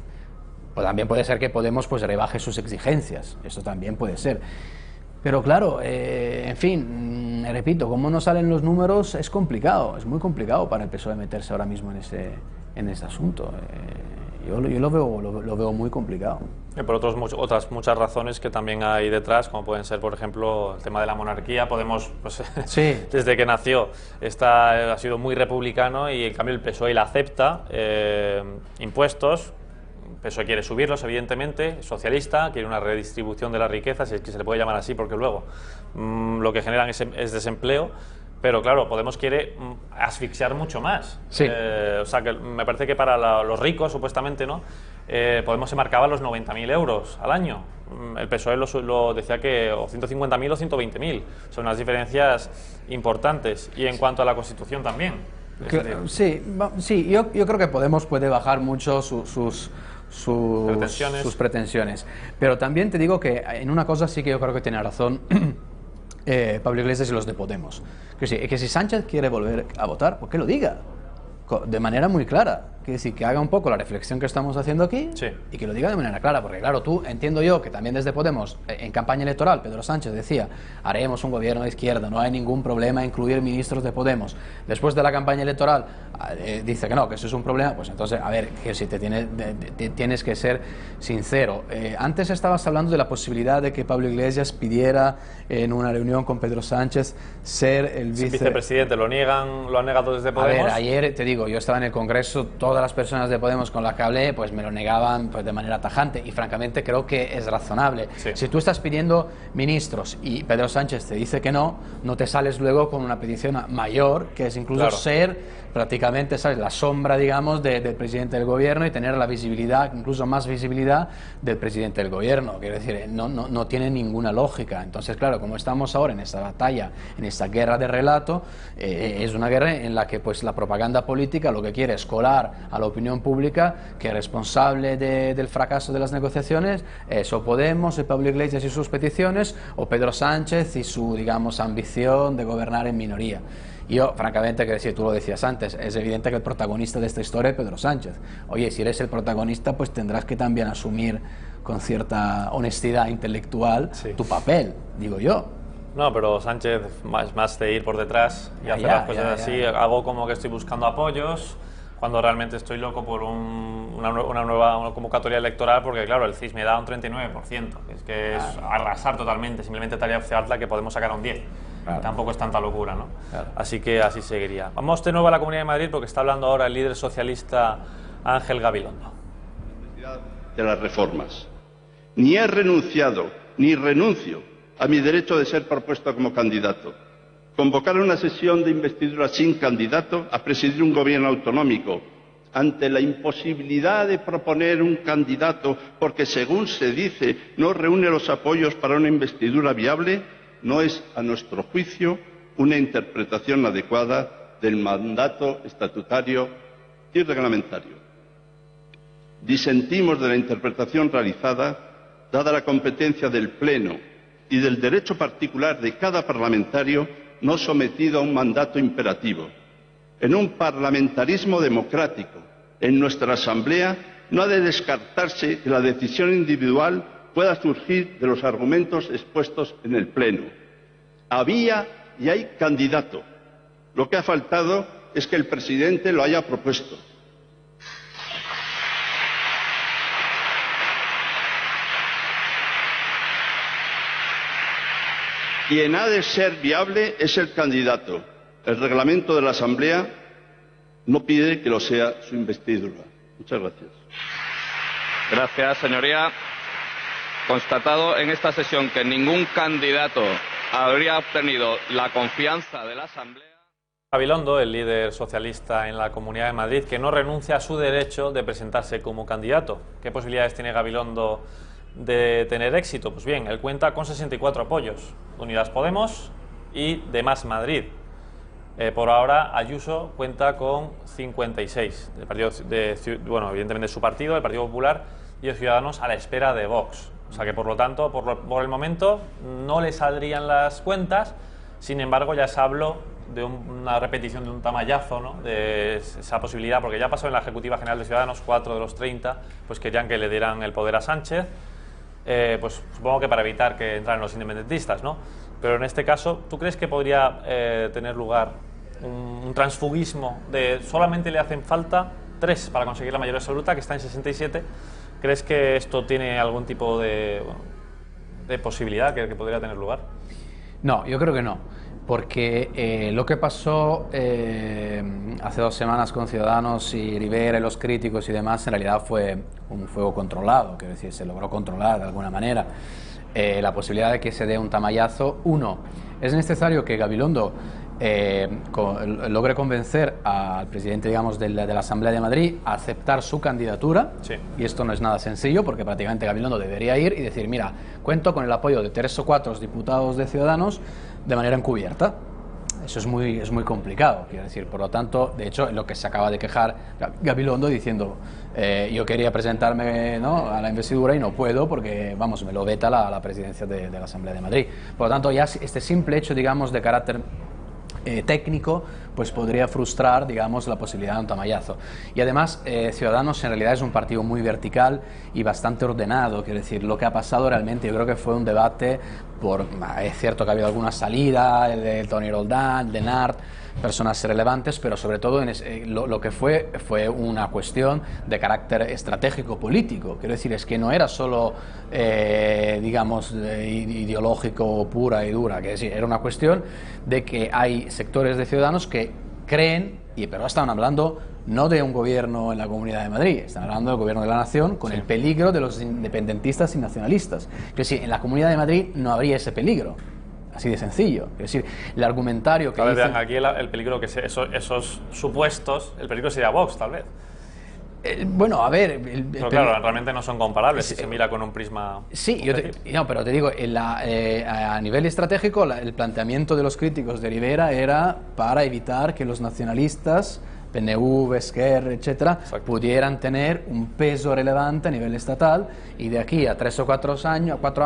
pues también puede ser que Podemos pues rebaje sus exigencias, eso también puede ser. Pero claro, en fin, repito, como no salen los números es complicado, es muy complicado para el PSOE meterse ahora mismo en ese asunto. Yo lo veo muy complicado. Por otras muchas razones que también hay detrás, como pueden ser, por ejemplo, el tema de la monarquía. Podemos, pues, sí. Desde que nació, ha sido muy republicano y en cambio el PSOE la acepta. Impuestos, el PSOE quiere subirlos, evidentemente, socialista, quiere una redistribución de la riqueza, si es que se le puede llamar así, porque luego lo que generan es desempleo. Pero claro, Podemos quiere asfixiar mucho más. Sí. O sea, que me parece que para los ricos, supuestamente, ¿no? Podemos se marcaba los 90.000 euros al año. El PSOE lo decía que o 150.000 o 120.000. Son unas diferencias importantes. Y en cuanto a la Constitución también. Sí, yo creo que Podemos puede bajar mucho sus pretensiones. Pero también te digo que en una cosa sí que yo creo que tiene razón Pablo Iglesias y los de Podemos. Que si Sánchez quiere volver a votar, pues que lo diga de manera muy clara. Quiere decir, que haga un poco la reflexión que estamos haciendo aquí, sí, y que lo diga de manera clara, porque claro, entiendo yo que también desde Podemos, en campaña electoral, Pedro Sánchez decía, haremos un gobierno de izquierda, no hay ningún problema en incluir ministros de Podemos. Después de la campaña electoral dice que no, que eso es un problema. Pues entonces, a ver, que si tienes que ser sincero. Antes estabas hablando de la posibilidad de que Pablo Iglesias pidiera en una reunión con Pedro Sánchez ser el vicepresidente. Lo han negado desde Podemos. A ver, ayer te digo, yo estaba en el Congreso, todas las personas de Podemos con las que hablé pues me lo negaban pues de manera tajante, y francamente creo que es razonable. Sí. Si tú estás pidiendo ministros y Pedro Sánchez te dice que no te sales luego con una petición mayor, que es incluso ser prácticamente, ¿sabes?, la sombra, digamos, del presidente del gobierno y tener la visibilidad, incluso más visibilidad del presidente del gobierno. Quiero decir, no tiene ninguna lógica. Entonces, claro, como estamos ahora en esta batalla, en esta guerra de relato, es una guerra en la que pues la propaganda política lo que quiere es colar a la opinión pública que el responsable del fracaso de las negociaciones es o Podemos, o Pablo Iglesias y sus peticiones, o Pedro Sánchez y su, digamos, ambición de gobernar en minoría. Yo, francamente, que tú lo decías antes, es evidente que el protagonista de esta historia es Pedro Sánchez. Oye, si eres el protagonista, pues tendrás que también asumir con cierta honestidad intelectual tu papel, digo yo. No, pero Sánchez más de ir por detrás y hacer las cosas así. Hago como que estoy buscando apoyos, cuando realmente estoy loco por una nueva convocatoria electoral, porque claro, el CIS me da un 39%, es arrasar totalmente, simplemente te haría falta que Podemos sacar un 10%. Claro. Tampoco es tanta locura, ¿no? Claro. Así que así seguiría. Vamos de nuevo a la Comunidad de Madrid, porque está hablando ahora el líder socialista Ángel Gabilondo. De las reformas. Ni he renunciado, ni renuncio a mi derecho de ser propuesto como candidato. Convocar una sesión de investidura sin candidato a presidir un gobierno autonómico ante la imposibilidad de proponer un candidato porque, según se dice, no reúne los apoyos para una investidura viable, no es, a nuestro juicio, una interpretación adecuada del mandato estatutario y reglamentario. Disentimos de la interpretación realizada, dada la competencia del Pleno y del derecho particular de cada parlamentario no sometido a un mandato imperativo. En un parlamentarismo democrático, en nuestra Asamblea, no ha de descartarse que la decisión individual pueda surgir de los argumentos expuestos en el Pleno. Había y hay candidato. Lo que ha faltado es que el presidente lo haya propuesto. Quien ha de ser viable es el candidato. El reglamento de la Asamblea no pide que lo sea su investidura. Muchas gracias. Gracias, señoría. Constatado en esta sesión que ningún candidato habría obtenido la confianza de la Asamblea. Gabilondo, el líder socialista en la Comunidad de Madrid, que no renuncia a su derecho de presentarse como candidato. ¿Qué posibilidades tiene Gabilondo de tener éxito? Pues bien, él cuenta con 64 apoyos de Unidas Podemos y de Más Madrid. Por ahora, Ayuso cuenta con 56, del partido evidentemente de su partido, el Partido Popular, y de Ciudadanos, a la espera de Vox. O sea que, por lo tanto, por el momento no le saldrían las cuentas. Sin embargo, ya se habló de una repetición de un tamallazo, ¿no?, de esa posibilidad, porque ya pasó en la Ejecutiva General de Ciudadanos, 4 de los 30 pues querían que le dieran el poder a Sánchez. pues supongo que para evitar que entraran los independentistas, ¿no? Pero en este caso, ¿tú crees que podría tener lugar un transfugismo de solamente le hacen falta 3 para conseguir la mayoría absoluta, que está en 67? ¿Crees que esto tiene algún tipo de posibilidad que podría tener lugar? No, yo creo que no, porque lo que pasó hace 2 semanas con Ciudadanos y Rivera y los críticos y demás, en realidad fue un fuego controlado, quiero decir, se logró controlar de alguna manera. La posibilidad de que se dé un tamallazo. Uno, es necesario que Gabilondo logre convencer al presidente, digamos, de la Asamblea de Madrid a aceptar su candidatura, sí. Y esto no es nada sencillo, porque prácticamente Gabilondo debería ir y decir, mira, cuento con el apoyo de 3 o 4 diputados de Ciudadanos de manera encubierta. Eso es muy complicado, quiero decir. Por lo tanto, de hecho, lo que se acaba de quejar Gabilondo diciendo, yo quería presentarme, ¿no?, a la investidura y no puedo porque, vamos, me lo veta la presidencia de la Asamblea de Madrid. Por lo tanto, ya este simple hecho, digamos, de carácter técnico, pues podría frustrar, digamos, la posibilidad de un tamallazo. Y además, Ciudadanos en realidad es un partido muy vertical y bastante ordenado, quiero decir, lo que ha pasado realmente, yo creo que fue un debate es cierto que ha habido alguna salida, el de Toni Roldán, de Nart, personas relevantes, pero sobre todo lo que fue una cuestión de carácter estratégico político. Quiero decir, es que no era solo, digamos, ideológico pura y dura, que decir, era una cuestión de que hay sectores de Ciudadanos que creen, pero estaban hablando no de un gobierno en la Comunidad de Madrid, están hablando del gobierno de la nación con el peligro de los independentistas y nacionalistas. Es decir, en la Comunidad de Madrid no habría ese peligro. Así de sencillo. Es decir, el argumentario que tal vez vean aquí el peligro que esos supuestos, el peligro sería Vox, tal vez. Bueno, a ver... Pero claro, realmente no son comparables si se mira con un prisma... Sí, pero te digo, a nivel estratégico, el planteamiento de los críticos de Rivera era para evitar que los nacionalistas, PNV, Esquerra, etcétera, pudieran tener un peso relevante a nivel estatal, y de aquí a 3 o 4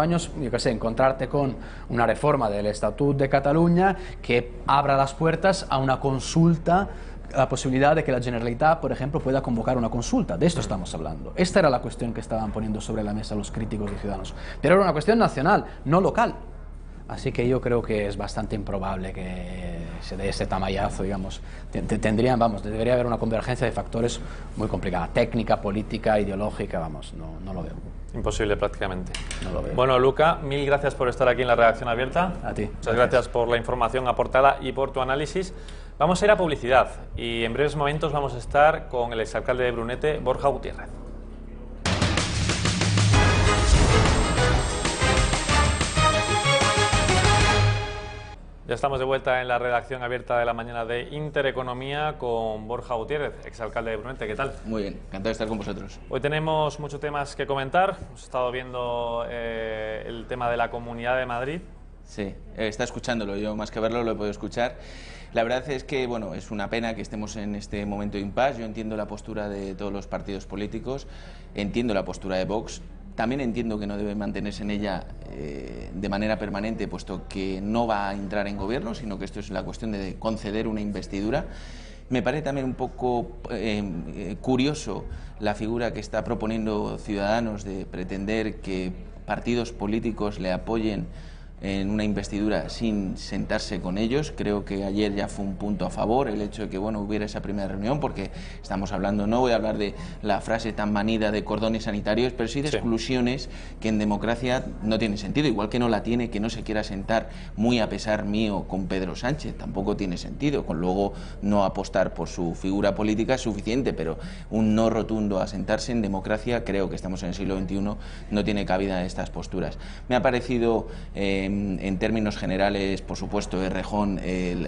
años, yo qué sé, encontrarte con una reforma del Estatut de Cataluña que abra las puertas a una consulta, la posibilidad de que la Generalitat, por ejemplo, pueda convocar una consulta. De esto estamos hablando. Esta era la cuestión que estaban poniendo sobre la mesa los críticos de Ciudadanos. Pero era una cuestión nacional, no local. Así que yo creo que es bastante improbable que se dé ese tamallazo, digamos. Debería haber una convergencia de factores muy complicada. Técnica, política, ideológica, vamos, no lo veo. Imposible prácticamente. No lo veo. Bueno, Luca, mil gracias por estar aquí en la Redacción Abierta. A ti. Muchas gracias por la información aportada y por tu análisis. Vamos a ir a publicidad y en breves momentos vamos a estar con el exalcalde de Brunete, Borja Gutiérrez. Ya estamos de vuelta en la redacción abierta de la mañana de Intereconomía con Borja Gutiérrez, exalcalde de Brunete. ¿Qué tal? Muy bien, encantado de estar con vosotros. Hoy tenemos muchos temas que comentar. Hemos estado viendo el tema de la Comunidad de Madrid. Sí, está escuchándolo. Yo más que verlo lo he podido escuchar. La verdad es que, bueno, es una pena que estemos en este momento de impasse. Yo entiendo la postura de todos los partidos políticos, entiendo la postura de Vox. También entiendo que no debe mantenerse en ella de manera permanente, puesto que no va a entrar en gobierno, sino que esto es la cuestión de conceder una investidura. Me parece también un poco curioso la figura que está proponiendo Ciudadanos de pretender que partidos políticos le apoyen en una investidura sin sentarse con ellos. Creo que ayer ya fue un punto a favor el hecho de que, bueno, hubiera esa primera reunión, porque estamos hablando, no voy a hablar de la frase tan manida de cordones sanitarios, pero sí de exclusiones que en democracia no tiene sentido, igual que no la tiene que no se quiera sentar muy a pesar mío con Pedro Sánchez, tampoco tiene sentido, con luego no apostar por su figura política es suficiente, pero un no rotundo a sentarse en democracia, creo que estamos en el siglo XXI, no tiene cabida estas posturas. Me ha parecido en términos generales, por supuesto, Errejón,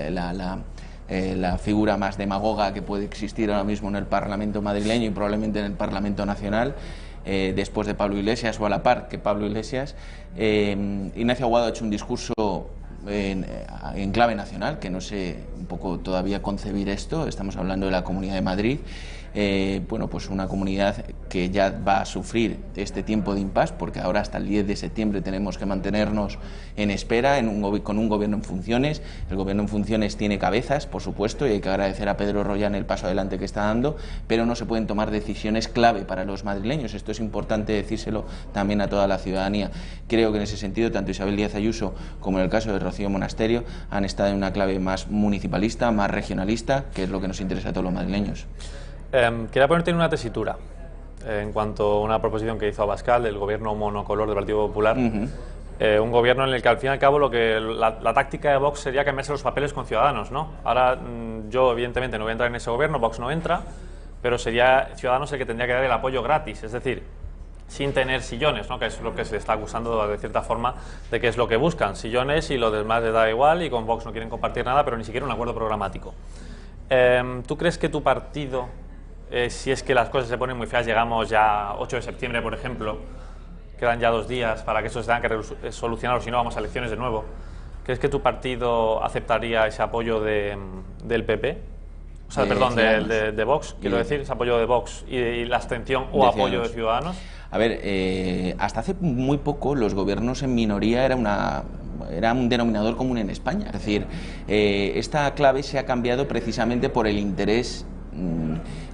la figura más demagoga que puede existir ahora mismo en el Parlamento madrileño y probablemente en el Parlamento nacional, después de Pablo Iglesias o a la par que Pablo Iglesias. Ignacio Aguado ha hecho un discurso en clave nacional, que no sé un poco todavía concebir esto. Estamos hablando de la Comunidad de Madrid, bueno, pues una comunidad que ya va a sufrir este tiempo de impasse, porque ahora hasta el 10 de septiembre tenemos que mantenernos en espera con un gobierno en funciones. El gobierno en funciones tiene cabezas, por supuesto, y hay que agradecer a Pedro Rollán el paso adelante que está dando, pero no se pueden tomar decisiones clave para los madrileños. Esto es importante decírselo también a toda la ciudadanía. Creo que en ese sentido tanto Isabel Díaz Ayuso como en el caso de Rocío Monasterio han estado en una clave más municipalista, más regionalista, que es lo que nos interesa a todos los madrileños. Quería ponerte en una tesitura en cuanto a una proposición que hizo Abascal del gobierno monocolor del Partido Popular. Un gobierno en el que al fin y al cabo la táctica de Vox sería cambiarse los papeles con Ciudadanos, ¿no? Ahora yo evidentemente no voy a entrar en ese gobierno, Vox no entra, pero sería Ciudadanos el que tendría que dar el apoyo gratis, es decir, sin tener sillones, ¿no? Que es lo que se está acusando de cierta forma de que es lo que buscan, sillones y lo demás les da igual y con Vox no quieren compartir nada, pero ni siquiera un acuerdo programático. ¿Tú crees que tu partido, si es que las cosas se ponen muy feas, llegamos ya 8 de septiembre, por ejemplo, quedan ya 2 días para que eso se tenga que solucionar o si no vamos a elecciones de nuevo, ¿crees que tu partido aceptaría ese apoyo del PP? O sea, perdón, de Vox, quiero decir, ese apoyo de Vox y la abstención o apoyo de Ciudadanos. A ver, hasta hace muy poco los gobiernos en minoría era un denominador común en España. Es decir, esta clave se ha cambiado precisamente por el interés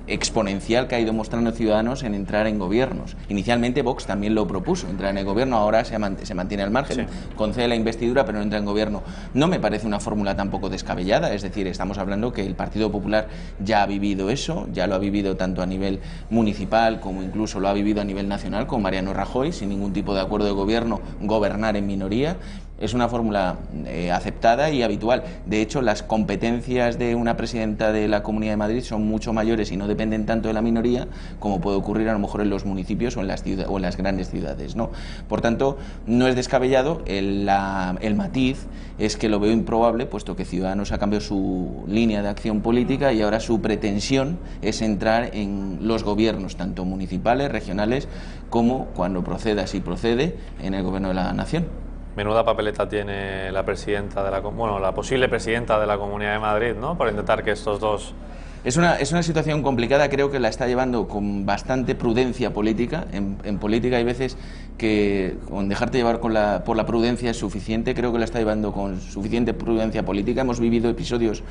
exponencial que ha ido mostrando Ciudadanos en entrar en gobiernos. Inicialmente Vox también lo propuso, entrar en el gobierno, ahora se mantiene al margen, concede la investidura pero no entra en gobierno. No me parece una fórmula tampoco descabellada, es decir, estamos hablando que el Partido Popular ya ha vivido eso, ya lo ha vivido tanto a nivel municipal como incluso lo ha vivido a nivel nacional con Mariano Rajoy, sin ningún tipo de acuerdo de gobierno, gobernar en minoría. Es una fórmula aceptada y habitual. De hecho, las competencias de una presidenta de la Comunidad de Madrid son mucho mayores y no dependen tanto de la minoría como puede ocurrir a lo mejor en los municipios o en las grandes ciudades, ¿no? Por tanto, no es descabellado. El matiz es que lo veo improbable, puesto que Ciudadanos ha cambiado su línea de acción política y ahora su pretensión es entrar en los gobiernos, tanto municipales, regionales, como, cuando proceda, si procede, en el Gobierno de la Nación. Menuda papeleta tiene la presidenta la posible presidenta de la Comunidad de Madrid, ¿no? Por intentar que estos dos... Es una situación complicada, creo que la está llevando con bastante prudencia política. En política hay veces que con dejarte llevar por la prudencia es suficiente, creo que la está llevando con suficiente prudencia política. Hemos vivido episodios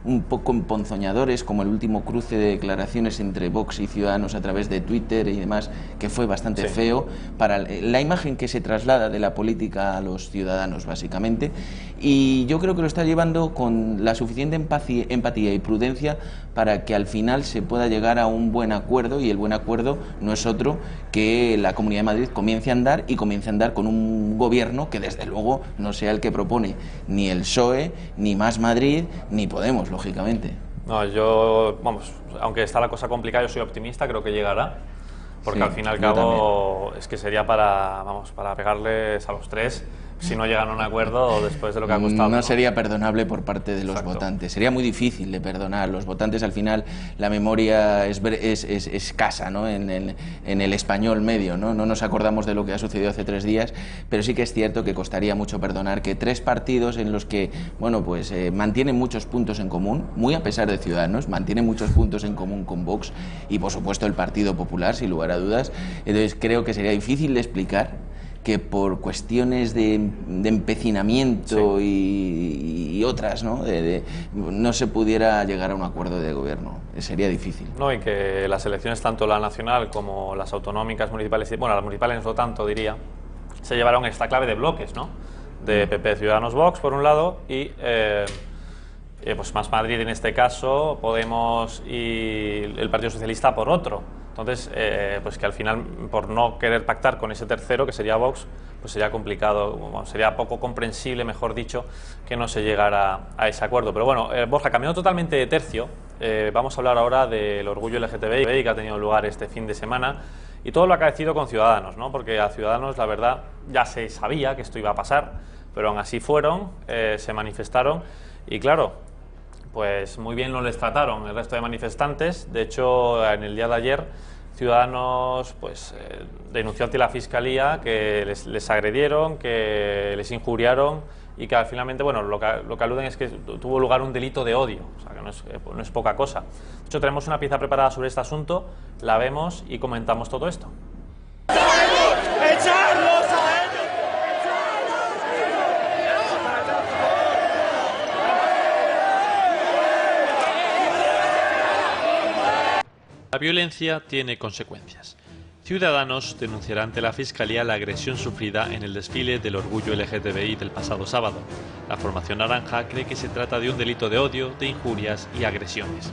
un poco emponzoñadores, como el último cruce de declaraciones entre Vox y Ciudadanos a través de Twitter y demás, que fue bastante feo para la imagen que se traslada de la política a los ciudadanos, básicamente. Y yo creo que lo está llevando con la suficiente empatía y prudencia para que al final se pueda llegar a un buen acuerdo, y el buen acuerdo no es otro que la Comunidad de Madrid comience a andar, y comience a andar con un gobierno que desde luego no sea el que propone ni el PSOE, ni Más Madrid, ni Podemos, lógicamente. No, yo, aunque está la cosa complicada, yo soy optimista, creo que llegará, porque al fin y al cabo es que sería para pegarles a los tres si no llegan a un acuerdo después de lo que ha costado. No sería perdonable por parte de los votantes, sería muy difícil de perdonar. Los votantes, al final, la memoria es escasa, ¿no? En el español medio, ¿no? No nos acordamos de lo que ha sucedido hace 3 días, pero sí que es cierto que costaría mucho perdonar que 3 partidos en los que, mantienen muchos puntos en común, muy a pesar de Ciudadanos, mantienen muchos puntos en común con Vox y, por supuesto, el Partido Popular, sin lugar a dudas. Entonces, creo que sería difícil de explicar que por cuestiones de empecinamiento y otras, ¿no? No se pudiera llegar a un acuerdo de gobierno. Sería difícil. No, y que las elecciones, tanto la nacional como las autonómicas, municipales, las municipales no tanto, diría, se llevaron esta clave de bloques, ¿no? De PP, Ciudadanos, Vox, por un lado, y Más Madrid en este caso, Podemos y el Partido Socialista por otro. Entonces, que al final, por no querer pactar con ese tercero, que sería Vox, pues sería complicado, sería poco comprensible, mejor dicho, que no se llegara a ese acuerdo. Pero bueno, Borja, cambiando totalmente de tercio, vamos a hablar ahora del orgullo LGTBI que ha tenido lugar este fin de semana y todo lo acaecido con Ciudadanos, ¿no? Porque a Ciudadanos, la verdad, ya se sabía que esto iba a pasar, pero aún así fueron, se manifestaron y claro, pues muy bien no les trataron el resto de manifestantes. De hecho, en el día de ayer, Ciudadanos denunció ante la Fiscalía que les agredieron, que les injuriaron y que finalmente, bueno, lo que aluden es que tuvo lugar un delito de odio, o sea, que no es poca cosa. De hecho, tenemos una pieza preparada sobre este asunto, la vemos y comentamos todo esto. ¡Echarlos a ellos! La violencia tiene consecuencias. Ciudadanos denunciará ante la Fiscalía la agresión sufrida en el desfile del orgullo LGTBI del pasado sábado. La Formación Naranja cree que se trata de un delito de odio, de injurias y agresiones.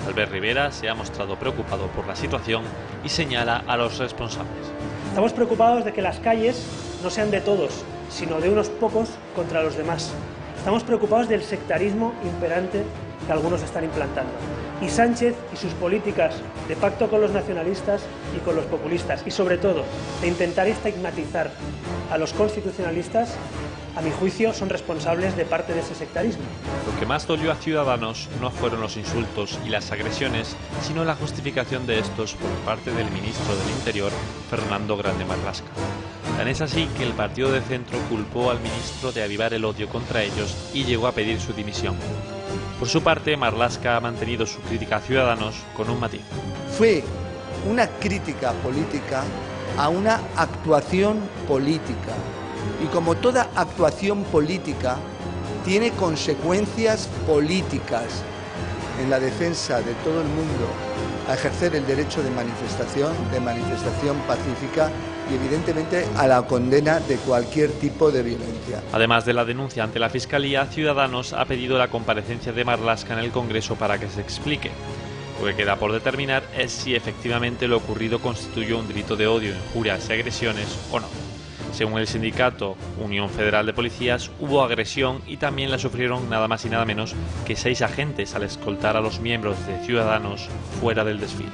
Albert Rivera se ha mostrado preocupado por la situación y señala a los responsables. Estamos preocupados de que las calles no sean de todos, sino de unos pocos contra los demás. Estamos preocupados del sectarismo imperante que algunos están implantando. Y Sánchez y sus políticas de pacto con los nacionalistas y con los populistas, y sobre todo de intentar estigmatizar a los constitucionalistas, a mi juicio son responsables de parte de ese sectarismo. Lo que más dolió a Ciudadanos no fueron los insultos y las agresiones, sino la justificación de estos por parte del ministro del Interior, Fernando Grande Marlaska. Tan es así que el partido de centro culpó al ministro de avivar el odio contra ellos y llegó a pedir su dimisión. Por su parte, Marlaska ha mantenido su crítica a Ciudadanos con un matiz. Fue una crítica política a una actuación política. Y como toda actuación política, tiene consecuencias políticas en la defensa de todo el mundo a ejercer el derecho de manifestación pacífica y evidentemente a la condena de cualquier tipo de violencia. Además de la denuncia ante la Fiscalía, Ciudadanos ha pedido la comparecencia de Marlaska en el Congreso para que se explique. Lo que queda por determinar es si efectivamente lo ocurrido constituyó un delito de odio, injurias y agresiones o no. Según el sindicato Unión Federal de Policías, hubo agresión y también la sufrieron nada más y nada menos que 6 agentes al escoltar a los miembros de Ciudadanos fuera del desfile.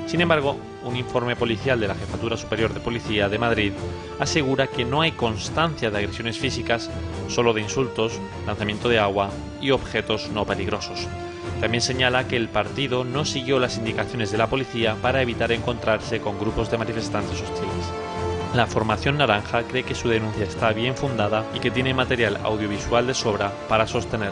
Sin embargo, un informe policial de la Jefatura Superior de Policía de Madrid asegura que no hay constancia de agresiones físicas, solo de insultos, lanzamiento de agua y objetos no peligrosos. También señala que el partido no siguió las indicaciones de la policía para evitar encontrarse con grupos de manifestantes hostiles. La Formación Naranja cree que su denuncia está bien fundada y que tiene material audiovisual de sobra para sostenerla.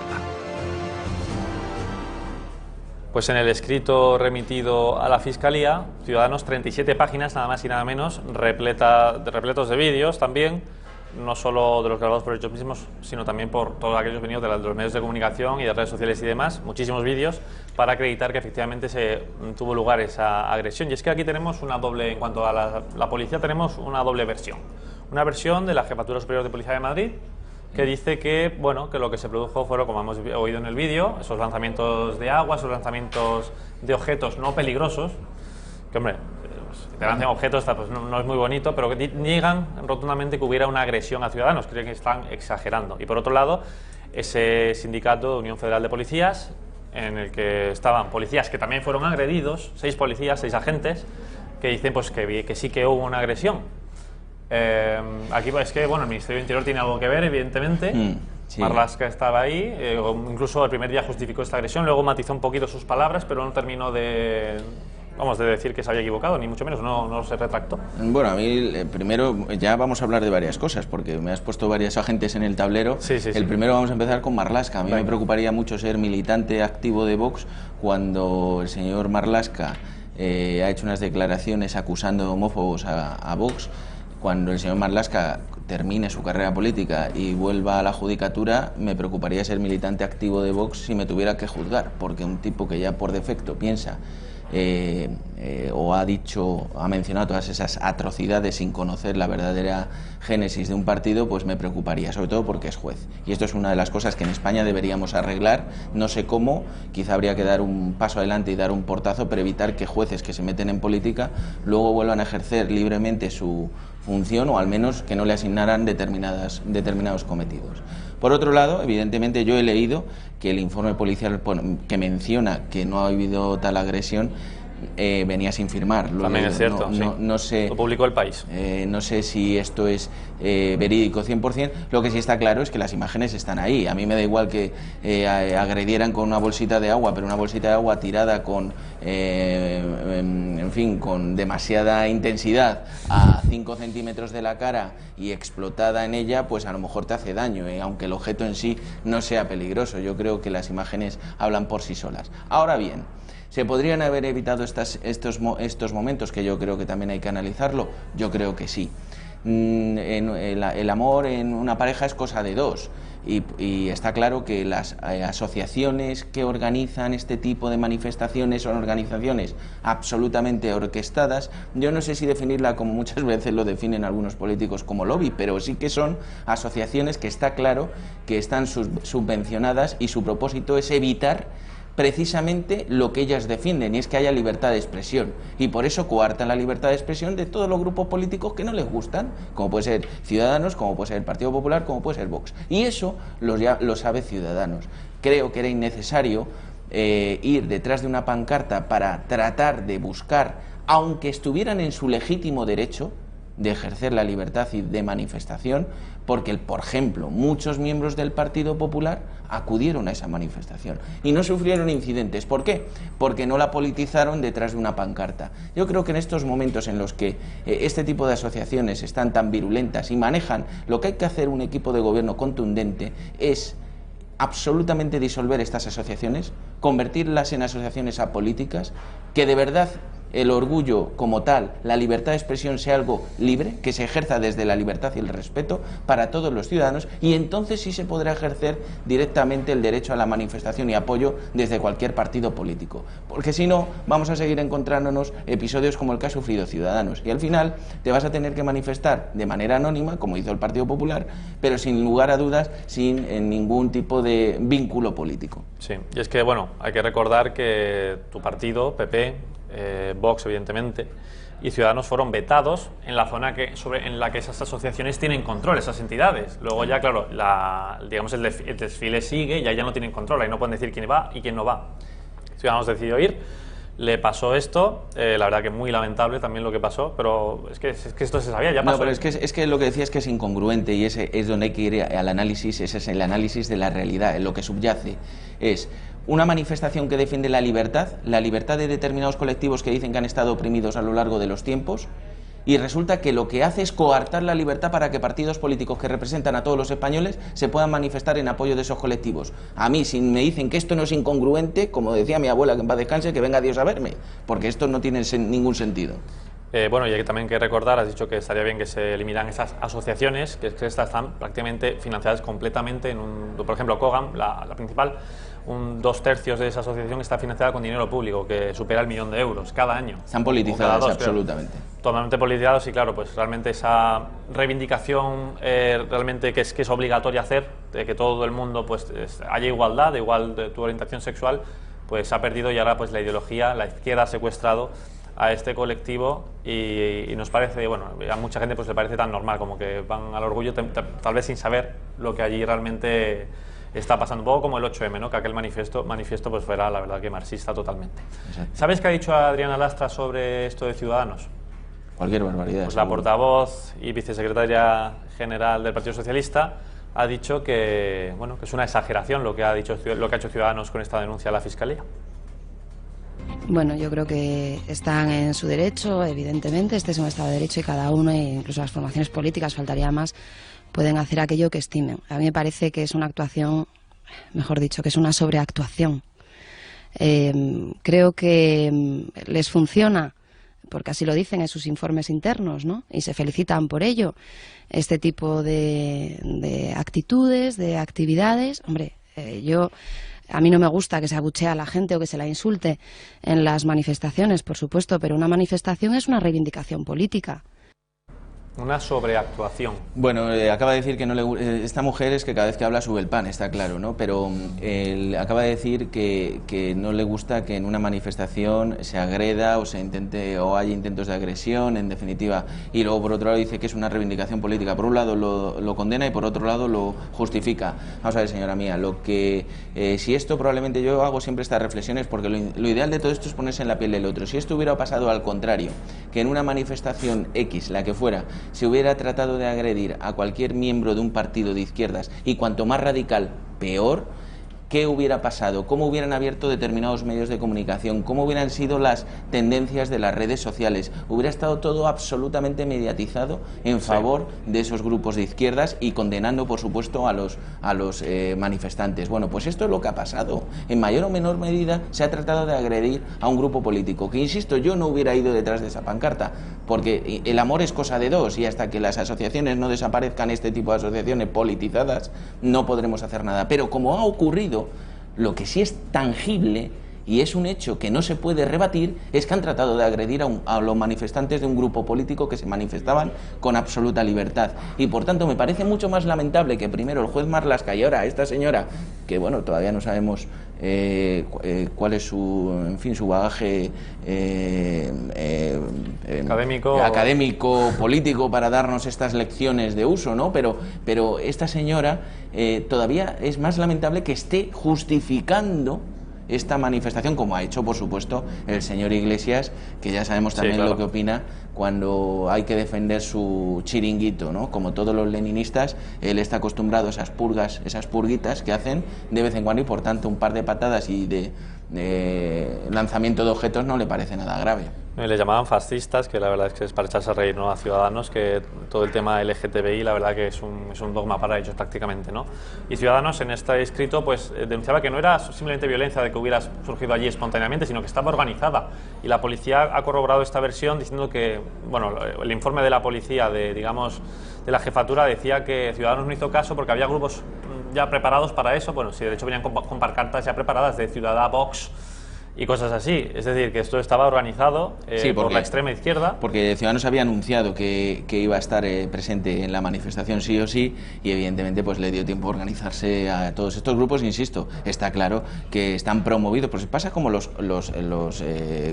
Pues en el escrito remitido a la Fiscalía, Ciudadanos, 37 páginas, nada más y nada menos, repletos de vídeos también, no solo de los grabados por ellos mismos, sino también por todos aquellos venidos de los medios de comunicación y de redes sociales y demás, muchísimos vídeos, para acreditar que efectivamente se tuvo lugar esa agresión. Y es que aquí tenemos una doble, en cuanto a la policía, tenemos una doble versión. Una versión de la Jefatura Superior de Policía de Madrid, que dice que, bueno, que lo que se produjo fueron, como hemos oído en el vídeo, esos lanzamientos de agua, esos lanzamientos de objetos no peligrosos, que, hombre, te lancen objetos pues no es muy bonito, pero que niegan rotundamente que hubiera una agresión a Ciudadanos, creen que están exagerando. Y por otro lado, ese sindicato de Unión Federal de Policías, en el que estaban policías que también fueron agredidos, 6 policías, 6 agentes, que dicen pues que sí que hubo una agresión. Aquí es que bueno, el Ministerio del Interior tiene algo que ver, evidentemente. Sí. Marlaska estaba ahí, incluso el primer día justificó esta agresión, luego matizó un poquito sus palabras, pero no terminó de decir que se había equivocado, ni mucho menos, no se retractó. Bueno, a mí primero ya vamos a hablar de varias cosas, porque me has puesto varios agentes en el tablero. Sí. El primero vamos a empezar con Marlaska. A mí me preocuparía mucho ser militante activo de Vox cuando el señor Marlaska ha hecho unas declaraciones acusando de homófobos a Vox. Cuando el señor Marlaska termine su carrera política y vuelva a la judicatura, me preocuparía ser militante activo de Vox si me tuviera que juzgar, porque un tipo que ya por defecto piensa o ha mencionado todas esas atrocidades sin conocer la verdadera génesis de un partido, pues me preocuparía, sobre todo porque es juez. Y esto es una de las cosas que en España deberíamos arreglar, no sé cómo, quizá habría que dar un paso adelante y dar un portazo, pero evitar que jueces que se meten en política luego vuelvan a ejercer libremente su función, o al menos que no le asignaran determinados cometidos. Por otro lado, evidentemente yo he leído que el informe policial que menciona que no ha habido tal agresión venía sin firmar. También es cierto, no sé, lo publicó El País. No sé si esto es verídico 100%. Lo que sí está claro es que las imágenes están ahí. A mí me da igual que agredieran con una bolsita de agua, pero una bolsita de agua tirada con, en fin, con demasiada intensidad a 5 centímetros de la cara y explotada en ella, pues a lo mejor te hace daño, aunque el objeto en sí no sea peligroso. Yo creo que las imágenes hablan por sí solas. Ahora bien, ¿se podrían haber evitado estos momentos, que yo creo que también hay que analizarlo? Yo creo que sí. El amor en una pareja es cosa de dos, y está claro que las asociaciones que organizan este tipo de manifestaciones son organizaciones absolutamente orquestadas. Yo no sé si definirla, como muchas veces lo definen algunos políticos, como lobby, pero sí que son asociaciones que está claro que están subvencionadas, y su propósito es evitar precisamente lo que ellas defienden, y es que haya libertad de expresión, y por eso coartan la libertad de expresión de todos los grupos políticos que no les gustan, como puede ser Ciudadanos, como puede ser el Partido Popular, como puede ser Vox, y eso lo sabe Ciudadanos. Creo que era innecesario ir detrás de una pancarta para tratar de buscar, aunque estuvieran en su legítimo derecho de ejercer la libertad y de manifestación, porque, por ejemplo, muchos miembros del Partido Popular acudieron a esa manifestación y no sufrieron incidentes. ¿Por qué? Porque no la politizaron detrás de una pancarta. Yo creo que en estos momentos en los que este tipo de asociaciones están tan virulentas y manejan, lo que hay que hacer un equipo de gobierno contundente es absolutamente disolver estas asociaciones, convertirlas en asociaciones apolíticas, que de verdad el orgullo como tal, la libertad de expresión, sea algo libre, que se ejerza desde la libertad y el respeto para todos los ciudadanos, y entonces sí se podrá ejercer directamente el derecho a la manifestación y apoyo desde cualquier partido político, porque si no vamos a seguir encontrándonos episodios como el que ha sufrido Ciudadanos, y al final te vas a tener que manifestar de manera anónima, como hizo el Partido Popular, pero sin lugar a dudas, sin ningún tipo de vínculo político. Sí, y es que, bueno, hay que recordar que tu partido, PP, Vox evidentemente, y Ciudadanos fueron vetados en la zona en la que esas asociaciones tienen control, esas entidades. Luego ya, claro, digamos el desfile sigue y ya no tienen control, ahí no pueden decir quién va y quién no va. Ciudadanos decidió ir, le pasó esto, la verdad que muy lamentable también lo que pasó, pero es que esto se sabía, ya pasó. No, pero es que lo que decía es que es incongruente, y ese es donde hay que ir al análisis. Ese es el análisis de la realidad. Lo que subyace es una manifestación que defiende la libertad de determinados colectivos que dicen que han estado oprimidos a lo largo de los tiempos, y resulta que lo que hace es coartar la libertad para que partidos políticos que representan a todos los españoles se puedan manifestar en apoyo de esos colectivos. A mí, si me dicen que esto no es incongruente, como decía mi abuela, que en paz descanse, que venga Dios a verme, porque esto no tiene ningún sentido. Bueno, y hay también que recordar, has dicho que estaría bien que se eliminaran esas asociaciones, que estas están prácticamente financiadas completamente por ejemplo, COGAM, la principal, 2/3 de esa asociación está financiada con dinero público, que supera el 1.000.000 de euros cada año. Están politizadas, absolutamente. Totalmente politizados, y claro, pues realmente esa reivindicación realmente que es obligatoria hacer, de que todo el mundo pues haya igualdad, de igual de tu orientación sexual, pues ha perdido, y ahora pues la ideología, la izquierda ha secuestrado a este colectivo, y nos parece, bueno, a mucha gente pues le parece tan normal como que van al orgullo, tal vez sin saber lo que allí realmente está pasando, un poco como el 8M, ¿no? Que aquel manifiesto pues fuera, la verdad, que marxista totalmente. Exacto. ¿Sabes qué ha dicho Adriana Lastra sobre esto de Ciudadanos? Cualquier barbaridad. Pues la portavoz y vicesecretaria general del Partido Socialista ha dicho que, bueno, que es una exageración lo que ha hecho Ciudadanos con esta denuncia a la Fiscalía. Bueno, yo creo que están en su derecho, evidentemente, este es un Estado de Derecho, y cada uno, e incluso las formaciones políticas, faltaría más, pueden hacer aquello que estimen. A mí me parece que es una actuación, mejor dicho, que es una sobreactuación. Creo que les funciona, porque así lo dicen en sus informes internos, ¿no? Y se felicitan por ello, este tipo de actitudes, de actividades. Hombre, a mí no me gusta que se abuchee a la gente o que se la insulte en las manifestaciones, por supuesto, pero una manifestación es una reivindicación política. Una sobreactuación. Bueno, acaba de decir que no le esta mujer es que cada vez que habla sube el pan, está claro, ¿no? Pero acaba de decir que no le gusta que en una manifestación se agreda o se intente o haya intentos de agresión, en definitiva. Y luego por otro lado dice que es una reivindicación política. Por un lado lo condena y por otro lado lo justifica. Vamos a ver, señora mía, si esto probablemente yo hago siempre estas reflexiones porque lo ideal de todo esto es ponerse en la piel del otro. Si esto hubiera pasado al contrario, que en una manifestación X, la que fuera, se hubiera tratado de agredir a cualquier miembro de un partido de izquierdas y cuanto más radical, peor, ¿qué hubiera pasado? ¿Cómo hubieran abierto determinados medios de comunicación? ¿Cómo hubieran sido las tendencias de las redes sociales? Hubiera estado todo absolutamente mediatizado en favor de esos grupos de izquierdas y condenando, por supuesto, a los manifestantes. Bueno, pues esto es lo que ha pasado. En mayor o menor medida se ha tratado de agredir a un grupo político, que insisto, yo no hubiera ido detrás de esa pancarta, porque el amor es cosa de dos y hasta que las asociaciones no desaparezcan, este tipo de asociaciones politizadas, no podremos hacer nada. Pero como ha ocurrido, lo que sí es tangible y es un hecho que no se puede rebatir es que han tratado de agredir a los manifestantes de un grupo político que se manifestaban con absoluta libertad. Y por tanto me parece mucho más lamentable que primero el juez Marlaska y ahora esta señora, que bueno, todavía no sabemos cuál es su bagaje académico, político para darnos estas lecciones de uso, ¿no? Pero esta señora todavía es más lamentable que esté justificando esta manifestación, como ha hecho, por supuesto, el señor Iglesias, que ya sabemos también lo que opina cuando hay que defender su chiringuito, ¿no? Como todos los leninistas, él está acostumbrado a esas purguitas que hacen de vez en cuando y, por tanto, un par de patadas y de lanzamiento de objetos no le parece nada grave. Le llamaban fascistas, que la verdad es que es para echarse a reír, ¿no?, a Ciudadanos, que todo el tema LGTBI la verdad que es un dogma para ellos prácticamente, ¿no? Y Ciudadanos en este escrito pues denunciaba que no era simplemente violencia de que hubiera surgido allí espontáneamente, sino que estaba organizada, y la policía ha corroborado esta versión diciendo que, bueno, el informe de la policía de la jefatura decía que Ciudadanos no hizo caso porque había grupos ya preparados para eso. Bueno, sí, de hecho venían con pancartas ya preparadas de Ciudadá Vox y cosas así, es decir, que esto estaba organizado por la extrema izquierda. Porque Ciudadanos había anunciado que iba a estar presente en la manifestación sí o sí, y evidentemente pues le dio tiempo a organizarse a todos estos grupos. Insisto, está claro que están promovidos, pues pasa como los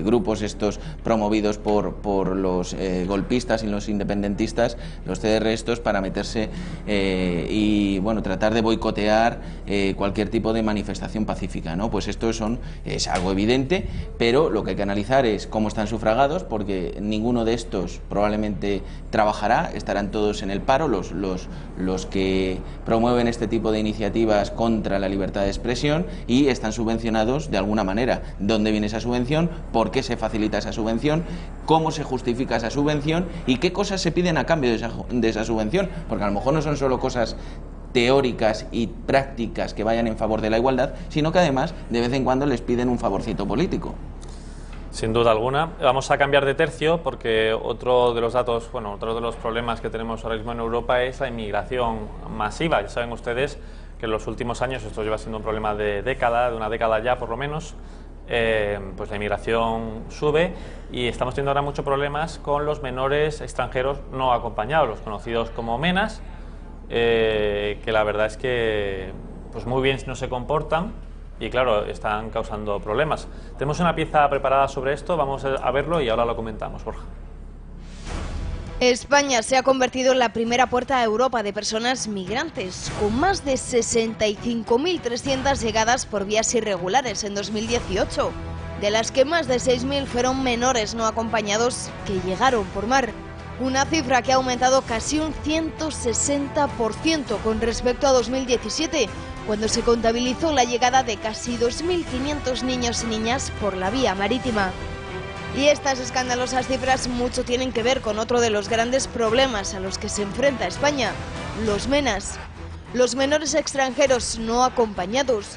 grupos estos promovidos por los golpistas y los independentistas, los CDR estos, para meterse y bueno, tratar de boicotear cualquier tipo de manifestación pacífica, ¿no? Pues esto es algo evidente, pero lo que hay que analizar es cómo están sufragados, porque ninguno de estos probablemente trabajará, estarán todos en el paro, los que promueven este tipo de iniciativas contra la libertad de expresión, y están subvencionados de alguna manera. ¿Dónde viene esa subvención? ¿Por qué se facilita esa subvención? ¿Cómo se justifica esa subvención? ¿Y qué cosas se piden a cambio de esa subvención? Porque a lo mejor no son solo cosas teóricas y prácticas que vayan en favor de la igualdad, sino que además de vez en cuando les piden un favorcito político. Sin duda alguna. Vamos a cambiar de tercio porque otro de los datos, bueno, otro de los problemas que tenemos ahora mismo en Europa es la inmigración masiva. Ya saben ustedes que en los últimos años, esto lleva siendo un problema de una década ya por lo menos, pues la inmigración sube y estamos teniendo ahora muchos problemas con los menores extranjeros no acompañados, los conocidos como menas, que la verdad es que pues muy bien no se comportan y claro, están causando problemas. Tenemos una pieza preparada sobre esto, vamos a verlo y ahora lo comentamos, Borja. España se ha convertido en la primera puerta a Europa de personas migrantes, con más de 65.300 llegadas por vías irregulares en 2018, de las que más de 6.000 fueron menores no acompañados que llegaron por mar. Una cifra que ha aumentado casi un 160% con respecto a 2017, cuando se contabilizó la llegada de casi 2.500 niños y niñas por la vía marítima. Y estas escandalosas cifras mucho tienen que ver con otro de los grandes problemas a los que se enfrenta España, los MENAs, los menores extranjeros no acompañados,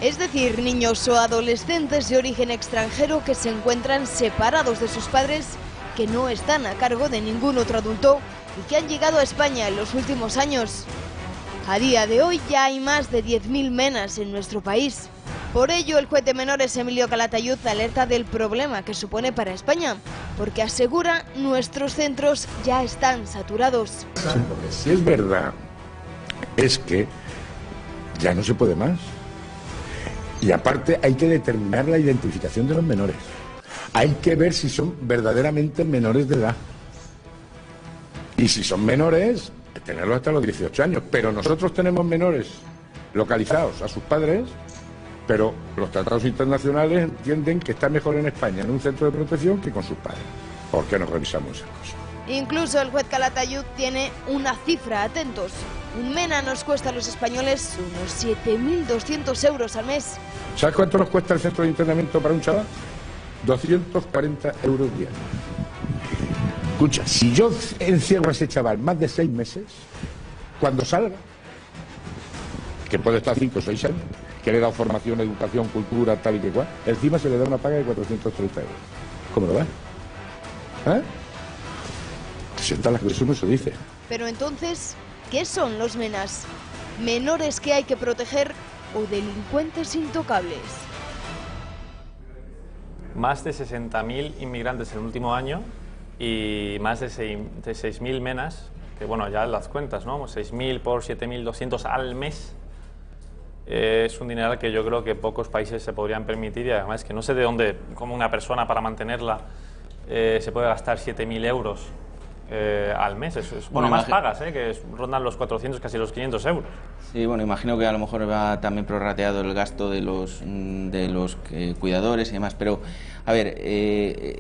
es decir, niños o adolescentes de origen extranjero que se encuentran separados de sus padres, que no están a cargo de ningún otro adulto y que han llegado a España en los últimos años. A día de hoy ya hay más de 10.000 menas en nuestro país. Por ello, el juez de menores Emilio Calatayud alerta del problema que supone para España, porque asegura nuestros centros ya están saturados. Si es verdad, es que ya no se puede más. Y aparte hay que determinar la identificación de los menores. Hay que ver si son verdaderamente menores de edad. Y si son menores, tenerlos hasta los 18 años. Pero nosotros tenemos menores localizados a sus padres, pero los tratados internacionales entienden que está mejor en España en un centro de protección que con sus padres. ¿Por qué no revisamos esas cosas? Incluso el juez Calatayud tiene una cifra, atentos. Un MENA nos cuesta a los españoles unos 7.200 euros al mes. ¿Sabes cuánto nos cuesta el centro de internamiento para un chaval? 240 euros diarios. Escucha, si yo encierro a ese chaval más de 6 meses, cuando salga, que puede estar 5 o 6 años, que le he dado formación, educación, cultura, tal y que cual, encima se le da una paga de 430 euros. ¿Cómo lo ves? ¿Eh? Eso no se dice. Pero entonces, ¿qué son los MENAs? ¿Menores que hay que proteger o delincuentes intocables? Más de 60.000 inmigrantes en el último año y más de 6.000 MENAs, que bueno, ya las cuentas, ¿no? 6.000 por 7.200 al mes. Es un dineral que yo creo que pocos países se podrían permitir, y además que no sé de dónde, como una persona para mantenerla se puede gastar 7.000 euros al mes. Bueno, más pagas, que rondan los 400, casi los 500 euros. Sí, bueno, imagino que a lo mejor va también prorrateado el gasto de los cuidadores y demás, pero a ver,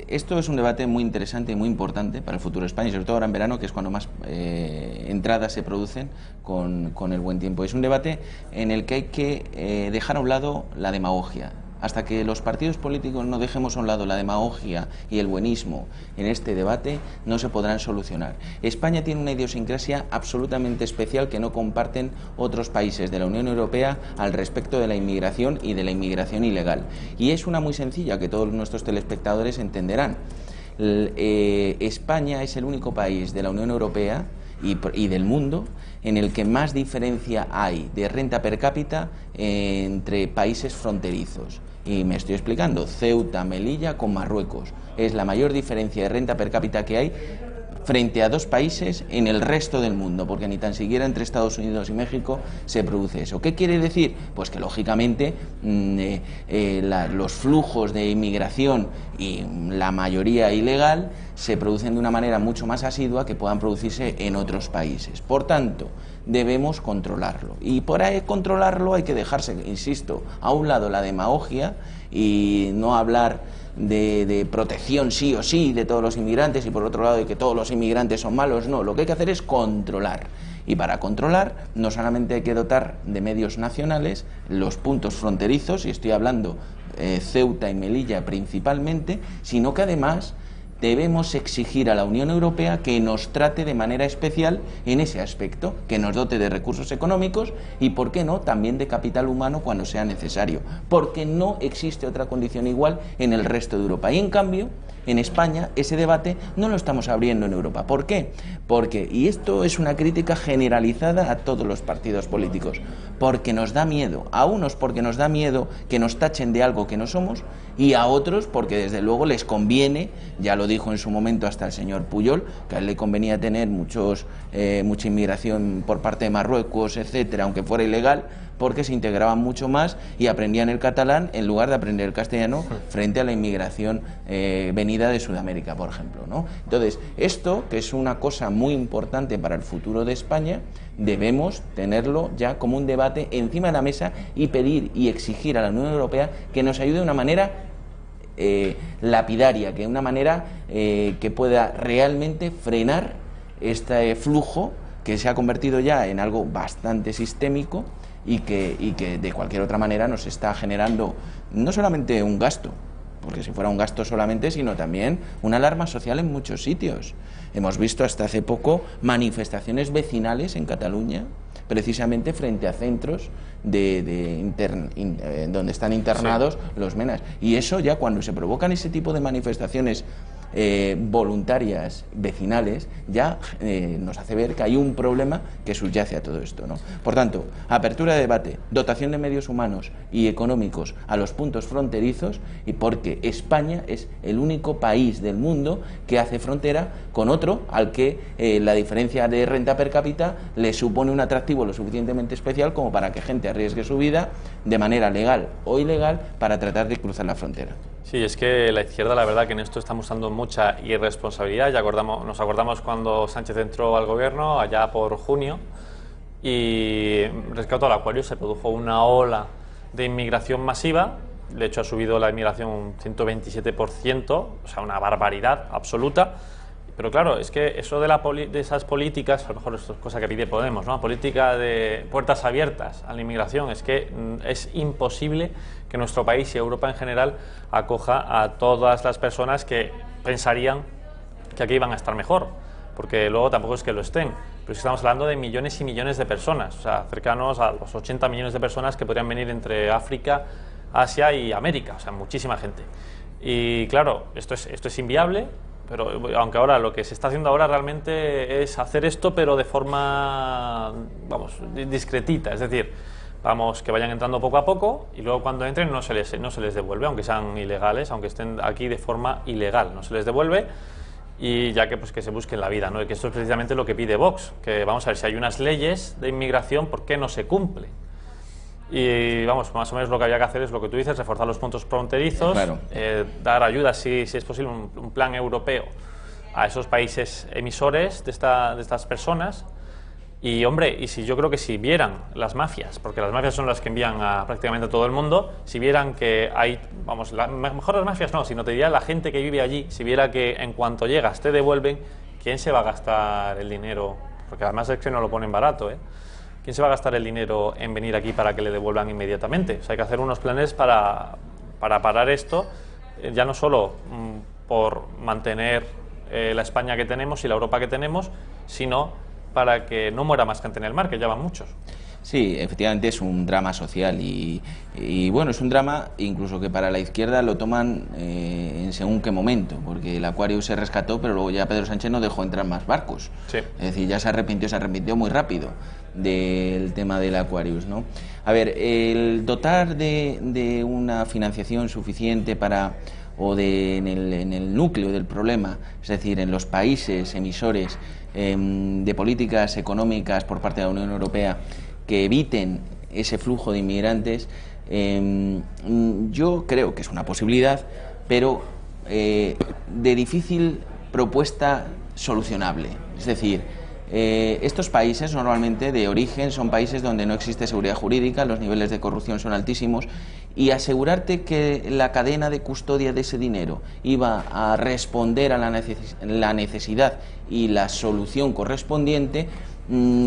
esto es un debate muy interesante y muy importante para el futuro de España, y sobre todo ahora en verano, que es cuando más entradas se producen con el buen tiempo. Es un debate en el que hay que dejar a un lado la demagogia. Hasta que los partidos políticos no dejemos a un lado la demagogia y el buenismo en este debate, no se podrán solucionar. España tiene una idiosincrasia absolutamente especial que no comparten otros países de la Unión Europea al respecto de la inmigración y de la inmigración ilegal. Y es una muy sencilla que todos nuestros telespectadores entenderán. España es el único país de la Unión Europea y del mundo en el que más diferencia hay de renta per cápita entre países fronterizos. Y me estoy explicando, Ceuta, Melilla con Marruecos. Es la mayor diferencia de renta per cápita que hay frente a dos países en el resto del mundo, porque ni tan siquiera entre Estados Unidos y México se produce eso. ¿Qué quiere decir? Pues que lógicamente los flujos de inmigración y la mayoría ilegal se producen de una manera mucho más asidua que puedan producirse en otros países. Por tanto, debemos controlarlo. Y para controlarlo hay que dejarse, insisto, a un lado la demagogia y no hablar de protección sí o sí de todos los inmigrantes y por otro lado de que todos los inmigrantes son malos. No, lo que hay que hacer es controlar. Y para controlar no solamente hay que dotar de medios nacionales los puntos fronterizos, y estoy hablando Ceuta y Melilla principalmente, sino que además debemos exigir a la Unión Europea que nos trate de manera especial en ese aspecto, que nos dote de recursos económicos y, ¿por qué no?, también de capital humano cuando sea necesario, porque no existe otra condición igual en el resto de Europa. Y en cambio, en España, ese debate no lo estamos abriendo en Europa. ¿Por qué? Porque, y esto es una crítica generalizada a todos los partidos políticos, porque nos da miedo, a unos porque nos da miedo que nos tachen de algo que no somos, y a otros porque desde luego les conviene, ya lo dijo en su momento hasta el señor Pujol, que a él le convenía tener mucha inmigración por parte de Marruecos, etcétera, aunque fuera ilegal, porque se integraban mucho más y aprendían el catalán en lugar de aprender el castellano frente a la inmigración venida de Sudamérica, por ejemplo, ¿no? Entonces, esto, que es una cosa muy importante para el futuro de España, debemos tenerlo ya como un debate encima de la mesa y pedir y exigir a la Unión Europea que nos ayude de una manera lapidaria, que de una manera que pueda realmente frenar este flujo que se ha convertido ya en algo bastante sistémico y que de cualquier otra manera nos está generando no solamente un gasto, porque si fuera un gasto solamente, sino también una alarma social en muchos sitios. Hemos visto hasta hace poco manifestaciones vecinales en Cataluña, precisamente frente a centros donde están internados los MENAs. Y eso ya, cuando se provocan ese tipo de manifestaciones voluntarias vecinales, ya nos hace ver que hay un problema que subyace a todo esto, ¿no? Por tanto, apertura de debate, dotación de medios humanos y económicos a los puntos fronterizos, y porque España es el único país del mundo que hace frontera con otro al que la diferencia de renta per cápita le supone un atractivo lo suficientemente especial como para que gente arriesgue su vida de manera legal o ilegal para tratar de cruzar la frontera. Sí, es que la izquierda, la verdad que en esto está mostrando mucha irresponsabilidad. Nos acordamos cuando Sánchez entró al gobierno, allá por junio, y rescató al Aquarius, se produjo una ola de inmigración masiva. De hecho, ha subido la inmigración un 127%, o sea, una barbaridad absoluta. Pero claro, es que eso de esas políticas, a lo mejor esto es cosa que pide Podemos, ¿no? Política de puertas abiertas a la inmigración, es que es imposible que nuestro país y Europa en general acoja a todas las personas que pensarían que aquí iban a estar mejor, porque luego tampoco es que lo estén. Pero estamos hablando de millones y millones de personas, o sea, cercanos a los 80 millones de personas que podrían venir entre África, Asia y América, o sea, muchísima gente. Y claro, esto es inviable. Pero aunque ahora lo que se está haciendo ahora realmente es hacer esto, pero de forma, vamos, discretita, es decir, vamos, que vayan entrando poco a poco y luego cuando entren no se les devuelve, aunque sean ilegales, aunque estén aquí de forma ilegal, no se les devuelve, y ya que pues que se busquen la vida, ¿no? Y que esto es precisamente lo que pide Vox, que vamos a ver si hay unas leyes de inmigración, ¿por qué no se cumple? Y vamos, más o menos lo que había que hacer es lo que tú dices, reforzar los puntos fronterizos, claro. Dar ayuda, si es posible, un plan europeo a esos países emisores de estas personas. Y hombre, yo creo que si vieran las mafias, porque las mafias son las que envían a prácticamente a todo el mundo, si vieran que hay, vamos, mejor las mafias no, sino te diría la gente que vive allí, si viera que en cuanto llegas te devuelven, ¿quién se va a gastar el dinero? Porque además es que no lo ponen barato, ¿eh? ¿Quién se va a gastar el dinero en venir aquí para que le devuelvan inmediatamente? O sea, hay que hacer unos planes para parar esto, ya no solo por mantener la España que tenemos y la Europa que tenemos, sino para que no muera más gente en el mar, que ya van muchos. Sí, efectivamente es un drama social y bueno, es un drama incluso que para la izquierda lo toman en según qué momento, porque el Aquarius se rescató, pero luego ya Pedro Sánchez no dejó entrar más barcos. Sí. Es decir, ya se arrepintió muy rápido del tema del Aquarius, ¿no? A ver, el dotar de una financiación suficiente en el núcleo del problema, es decir, en los países emisores de políticas económicas por parte de la Unión Europea que eviten ese flujo de inmigrantes, yo creo que es una posibilidad, pero de difícil propuesta solucionable. Es decir, estos países normalmente de origen son países donde no existe seguridad jurídica, los niveles de corrupción son altísimos, y asegurarte que la cadena de custodia de ese dinero iba a responder a la necesidad y la solución correspondiente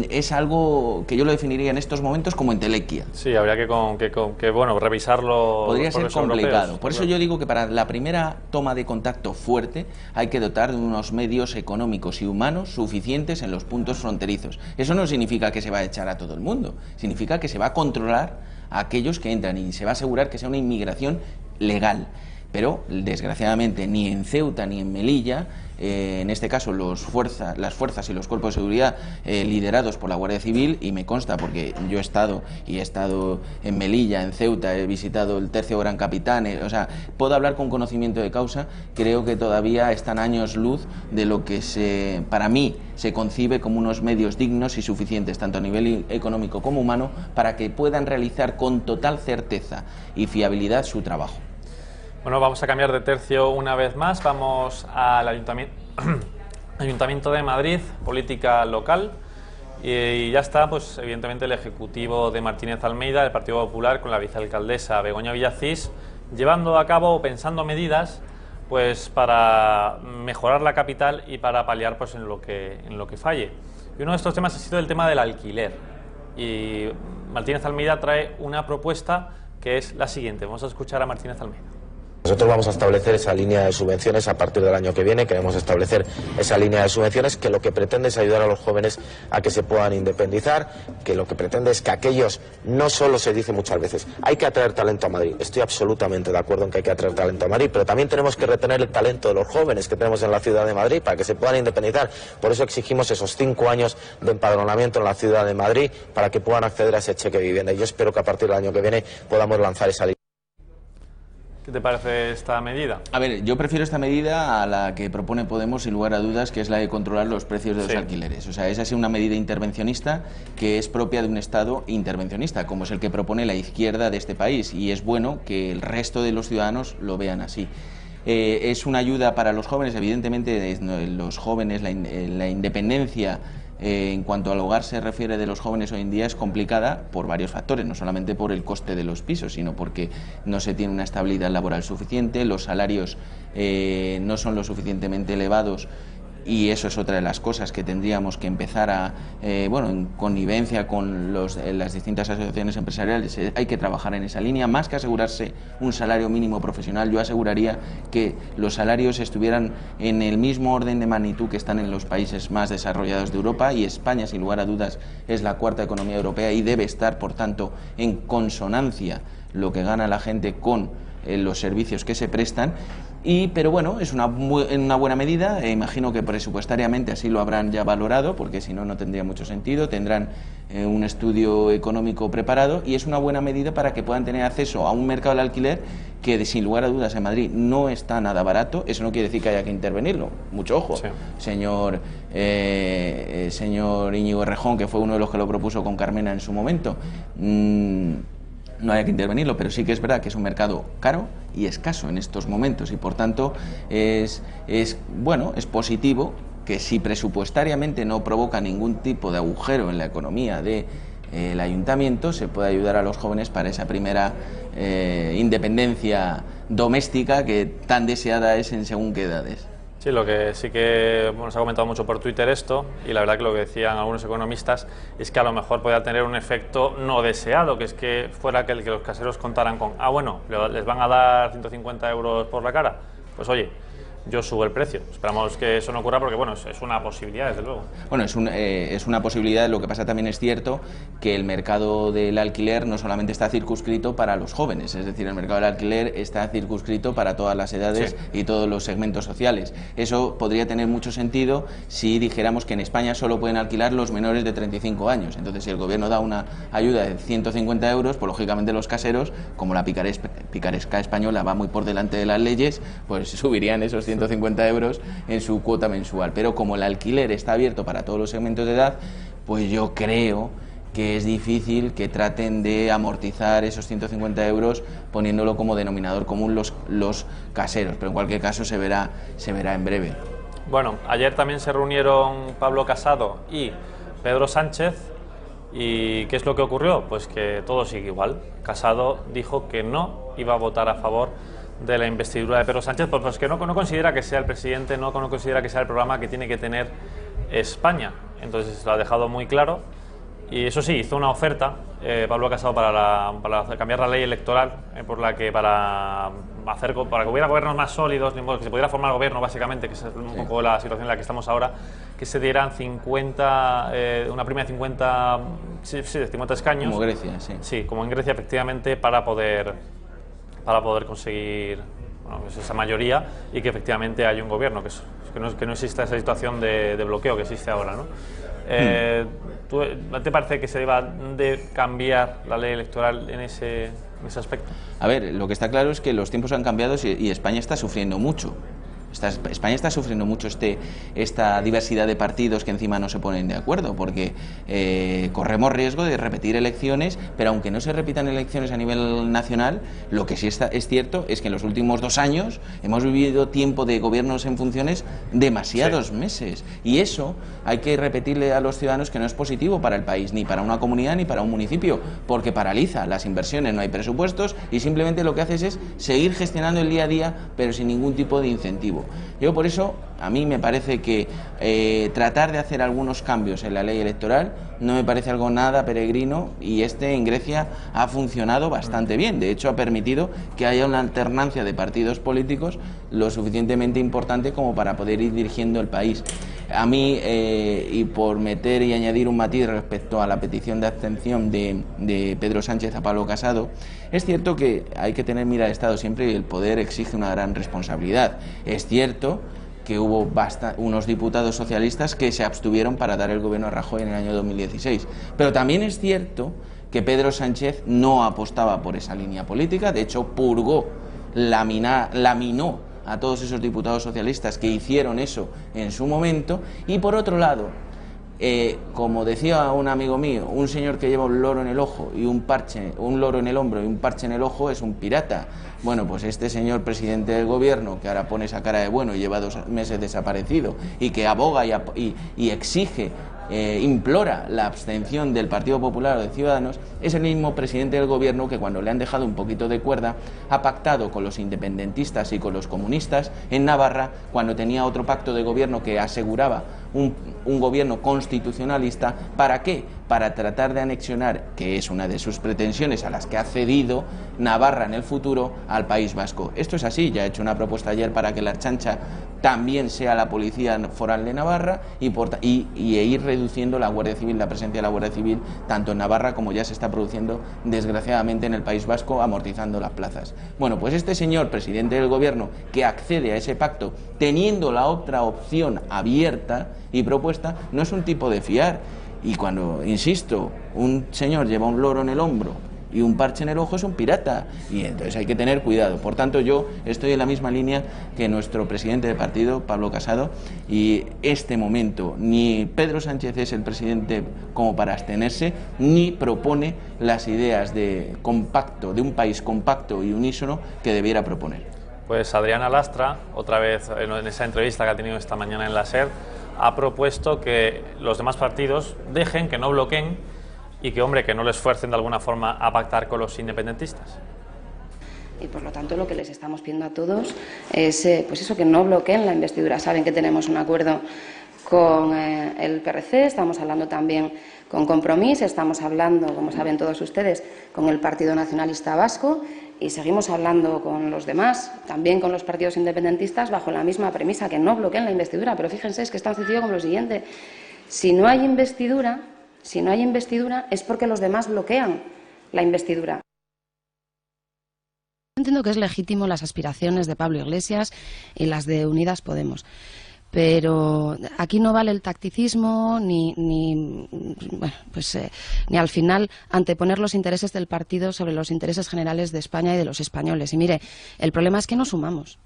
es algo que yo lo definiría en estos momentos como entelequia. Sí, habría que bueno, revisarlo. Podría ser complicado. Por eso yo digo que para la primera toma de contacto fuerte hay que dotar de unos medios económicos y humanos suficientes en los puntos fronterizos. Eso no significa que se va a echar a todo el mundo, significa que se va a controlar a aquellos que entran y se va a asegurar que sea una inmigración legal. Pero, desgraciadamente, ni en Ceuta ni en Melilla, en este caso las fuerzas y los cuerpos de seguridad liderados por la Guardia Civil, y me consta porque yo he estado en Melilla, en Ceuta, he visitado el Tercio Gran Capitán, o sea, puedo hablar con conocimiento de causa, creo que todavía están años luz de lo que para mí se concibe como unos medios dignos y suficientes, tanto a nivel económico como humano, para que puedan realizar con total certeza y fiabilidad su trabajo. Bueno, vamos a cambiar de tercio una vez más, vamos al Ayuntamiento de Madrid, política local, y ya está, pues evidentemente el Ejecutivo de Martínez Almeida, del Partido Popular, con la vicealcaldesa Begoña Villacís, llevando a cabo o pensando medidas pues para mejorar la capital y para paliar pues en lo que falle. Y uno de estos temas ha sido el tema del alquiler, y Martínez Almeida trae una propuesta que es la siguiente. Vamos a escuchar a Martínez Almeida. Nosotros vamos a establecer esa línea de subvenciones a partir del año que viene. Queremos establecer esa línea de subvenciones que lo que pretende es ayudar a los jóvenes a que se puedan independizar, que lo que pretende es que aquellos, no solo se dice muchas veces, hay que atraer talento a Madrid. Estoy absolutamente de acuerdo en que hay que atraer talento a Madrid, pero también tenemos que retener el talento de los jóvenes que tenemos en la ciudad de Madrid para que se puedan independizar. Por eso exigimos esos 5 años de empadronamiento en la ciudad de Madrid para que puedan acceder a ese cheque de vivienda. Y yo espero que a partir del año que viene podamos lanzar esa línea. ¿Qué te parece esta medida? A ver, yo prefiero esta medida a la que propone Podemos, sin lugar a dudas, que es la de controlar los precios de los alquileres. O sea, esa es una medida intervencionista que es propia de un Estado intervencionista, como es el que propone la izquierda de este país, y es bueno que el resto de los ciudadanos lo vean así. Es una ayuda para los jóvenes, evidentemente los jóvenes, la independencia en cuanto al hogar se refiere de los jóvenes hoy en día es complicada por varios factores, no solamente por el coste de los pisos, sino porque no se tiene una estabilidad laboral suficiente, los salarios no son lo suficientemente elevados, y eso es otra de las cosas que tendríamos que empezar a, en connivencia con las distintas asociaciones empresariales, hay que trabajar en esa línea, más que asegurarse un salario mínimo profesional. Yo aseguraría que los salarios estuvieran en el mismo orden de magnitud que están en los países más desarrollados de Europa, y España, sin lugar a dudas, es la cuarta economía europea y debe estar, por tanto, en consonancia lo que gana la gente con los servicios que se prestan. Pero bueno, es una buena medida, imagino que presupuestariamente así lo habrán ya valorado, porque si no, no tendría mucho sentido, tendrán un estudio económico preparado, y es una buena medida para que puedan tener acceso a un mercado del alquiler que, sin lugar a dudas, en Madrid no está nada barato. Eso no quiere decir que haya que intervenirlo, mucho ojo, señor Íñigo Errejón, que fue uno de los que lo propuso con Carmena en su momento. No haya que intervenirlo, pero sí que es verdad que es un mercado caro y escaso en estos momentos, y por tanto es positivo que, si presupuestariamente no provoca ningún tipo de agujero en la economía del ayuntamiento, se pueda ayudar a los jóvenes para esa primera independencia doméstica que tan deseada es en según qué edades. Sí, lo que sí que se ha comentado mucho por Twitter esto, y la verdad que lo que decían algunos economistas es que a lo mejor podría tener un efecto no deseado, que es que fuera que los caseros contaran con, les van a dar 150 euros por la cara, pues oye, yo subo el precio. Esperamos que eso no ocurra, porque es una posibilidad, desde luego. Bueno, es una posibilidad. Lo que pasa, también es cierto que el mercado del alquiler no solamente está circunscrito para los jóvenes, es decir, el mercado del alquiler está circunscrito para todas las edades y todos los segmentos sociales. Eso podría tener mucho sentido si dijéramos que en España solo pueden alquilar los menores de 35 años. Entonces, si el gobierno da una ayuda de 150 euros, pues lógicamente los caseros, como la picaresca española va muy por delante de las leyes, pues subirían esos 150 euros en su cuota mensual. Pero como el alquiler está abierto para todos los segmentos de edad, pues yo creo que es difícil que traten de amortizar esos 150 euros poniéndolo como denominador común los caseros, pero en cualquier caso se verá en breve. Bueno, ayer también se reunieron Pablo Casado y Pedro Sánchez, ¿y qué es lo que ocurrió? Pues que todo sigue igual. Casado dijo que no iba a votar a favor de la investidura de Pedro Sánchez, pues que no considera que sea el presidente, no considera que sea el programa que tiene que tener España. Entonces lo ha dejado muy claro, y eso sí, hizo una oferta Pablo Casado para cambiar la ley electoral, para que hubiera gobiernos más sólidos, que se pudiera formar gobierno, básicamente, que es un poco la situación en la que estamos ahora, que se dieran una prima de 50 escaños. Como Grecia, sí, como en Grecia, efectivamente, para poder conseguir esa mayoría, y que efectivamente haya un gobierno, que no exista esa situación de bloqueo que existe ahora, ¿no? ¿Te parece que se deba de cambiar la ley electoral en ese aspecto? A ver, lo que está claro es que los tiempos han cambiado y España está sufriendo mucho. España está sufriendo mucho esta diversidad de partidos que encima no se ponen de acuerdo, porque corremos riesgo de repetir elecciones, pero aunque no se repitan elecciones a nivel nacional, lo que sí es cierto es que en los últimos 2 años hemos vivido tiempo de gobiernos en funciones demasiados meses, y eso hay que repetirle a los ciudadanos que no es positivo para el país, ni para una comunidad ni para un municipio, porque paraliza las inversiones, no hay presupuestos, y simplemente lo que haces es seguir gestionando el día a día, pero sin ningún tipo de incentivo. nuevo. Yo por eso, a mí me parece que tratar de hacer algunos cambios en la ley electoral no me parece algo nada peregrino, y en Grecia ha funcionado bastante bien. De hecho, ha permitido que haya una alternancia de partidos políticos lo suficientemente importante como para poder ir dirigiendo el país. A mí, y por meter y añadir un matiz respecto a la petición de abstención de Pedro Sánchez a Pablo Casado, es cierto que hay que tener mira al Estado siempre, y el poder exige una gran responsabilidad. Es cierto que hubo unos diputados socialistas que se abstuvieron para dar el gobierno a Rajoy en el año 2016. Pero también es cierto que Pedro Sánchez no apostaba por esa línea política, de hecho purgó, laminó a todos esos diputados socialistas que hicieron eso en su momento. Y por otro lado, como decía un amigo mío, un señor que lleva un loro en el ojo y un loro en el hombro y un parche en el ojo es un pirata. Bueno, pues este señor presidente del gobierno, que ahora pone esa cara de bueno y lleva 2 meses desaparecido, y que aboga y exige, implora la abstención del Partido Popular o de Ciudadanos, es el mismo presidente del gobierno que, cuando le han dejado un poquito de cuerda, ha pactado con los independentistas y con los comunistas en Navarra, cuando tenía otro pacto de gobierno que aseguraba un gobierno constitucionalista. ¿Para qué? Para tratar de anexionar, que es una de sus pretensiones a las que ha cedido, Navarra en el futuro al País Vasco. Esto es así. Ya he hecho una propuesta ayer para que la Ertzaintza también sea la policía foral de Navarra, y ir reduciendo la Guardia Civil, la presencia de la Guardia Civil, tanto en Navarra como ya se está produciendo desgraciadamente en el País Vasco, amortizando las plazas. Bueno, pues este señor presidente del gobierno, que accede a ese pacto teniendo la otra opción abierta y propuesta, no es un tipo de fiar. Y cuando, insisto, un señor lleva un loro en el hombro y un parche en el ojo, es un pirata, y entonces hay que tener cuidado. Por tanto, yo estoy en la misma línea que nuestro presidente de partido, Pablo Casado, y este momento ni Pedro Sánchez es el presidente como para abstenerse, ni propone las ideas de un país compacto y unísono que debiera proponer. Pues Adriana Lastra, otra vez en esa entrevista que ha tenido esta mañana en la SER, ha propuesto que los demás partidos dejen, que no bloqueen, y que, hombre, que no les fuercen de alguna forma a pactar con los independentistas. Y por lo tanto lo que les estamos pidiendo a todos es pues eso, que no bloqueen la investidura. Saben que tenemos un acuerdo con el PRC, estamos hablando también con Compromís, estamos hablando, como saben todos ustedes, con el Partido Nacionalista Vasco, y seguimos hablando con los demás, también con los partidos independentistas, bajo la misma premisa, que no bloqueen la investidura. Pero fíjense, es que es tan sencillo como lo siguiente: si no hay investidura es porque los demás bloquean la investidura. Entiendo que es legítimo las aspiraciones de Pablo Iglesias y las de Unidas Podemos, pero aquí no vale el tacticismo ni al final anteponer los intereses del partido sobre los intereses generales de España y de los españoles. Y mire, el problema es que no sumamos.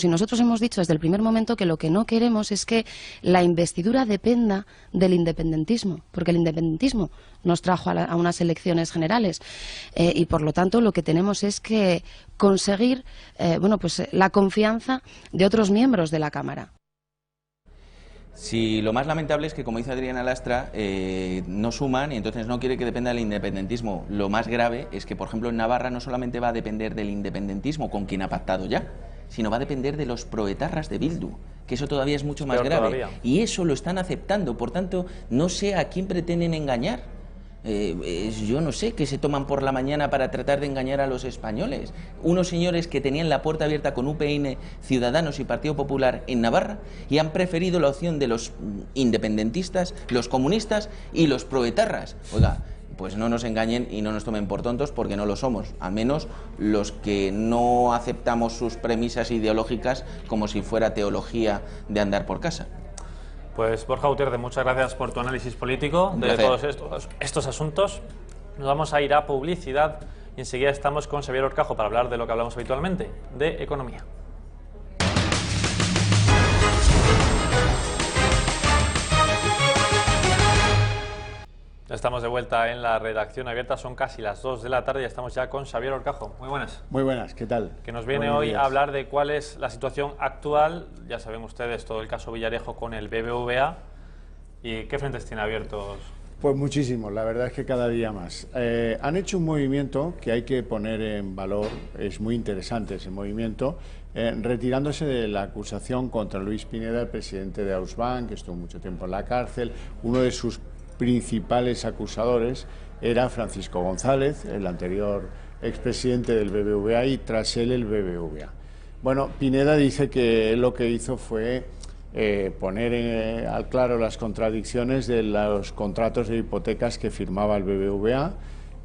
Y nosotros hemos dicho desde el primer momento que lo que no queremos es que la investidura dependa del independentismo, porque el independentismo nos trajo a unas elecciones generales, y por lo tanto lo que tenemos es que conseguir la confianza de otros miembros de la Cámara. Si lo más lamentable es que, como dice Adriana Lastra, no suman, y entonces no quiere que dependa del independentismo. Lo más grave es que, por ejemplo, en Navarra no solamente va a depender del independentismo, con quien ha pactado ya, sino va a depender de los proetarras de Bildu, que eso todavía es mucho más grave. Todavía. Y eso lo están aceptando. Por tanto, no sé a quién pretenden engañar. Yo no sé, que se toman por la mañana para tratar de engañar a los españoles. Unos señores que tenían la puerta abierta con UPN, Ciudadanos y Partido Popular en Navarra, y han preferido la opción de los independentistas, los comunistas y los proetarras. Oiga, pues no nos engañen y no nos tomen por tontos, porque no lo somos, al menos los que no aceptamos sus premisas ideológicas como si fuera teología de andar por casa. Pues Borja Gutiérrez, muchas gracias por tu análisis político de todos estos asuntos. Nos vamos a ir a publicidad y enseguida estamos con Xavier Horcajo para hablar de lo que hablamos habitualmente, de economía. Estamos de vuelta en la redacción abierta, son casi las 2 de la tarde y estamos ya con Xavier Horcajo. Muy buenas. Muy buenas, ¿qué tal? Que nos viene hoy a hablar de cuál es la situación actual. Ya saben ustedes todo el caso Villarejo con el BBVA. ¿Y qué frentes tiene abiertos Pues muchísimo, la verdad es que cada día más. Han hecho un movimiento que hay que poner en valor, es muy interesante ese movimiento, retirándose de la acusación contra Luis Pineda, el presidente de Ausbank, que estuvo mucho tiempo en la cárcel. Uno de sus principales acusadores era Francisco González, el anterior expresidente del BBVA, y tras él el BBVA. Bueno, Pineda dice que lo que hizo fue poner al claro las contradicciones de los contratos de hipotecas que firmaba el BBVA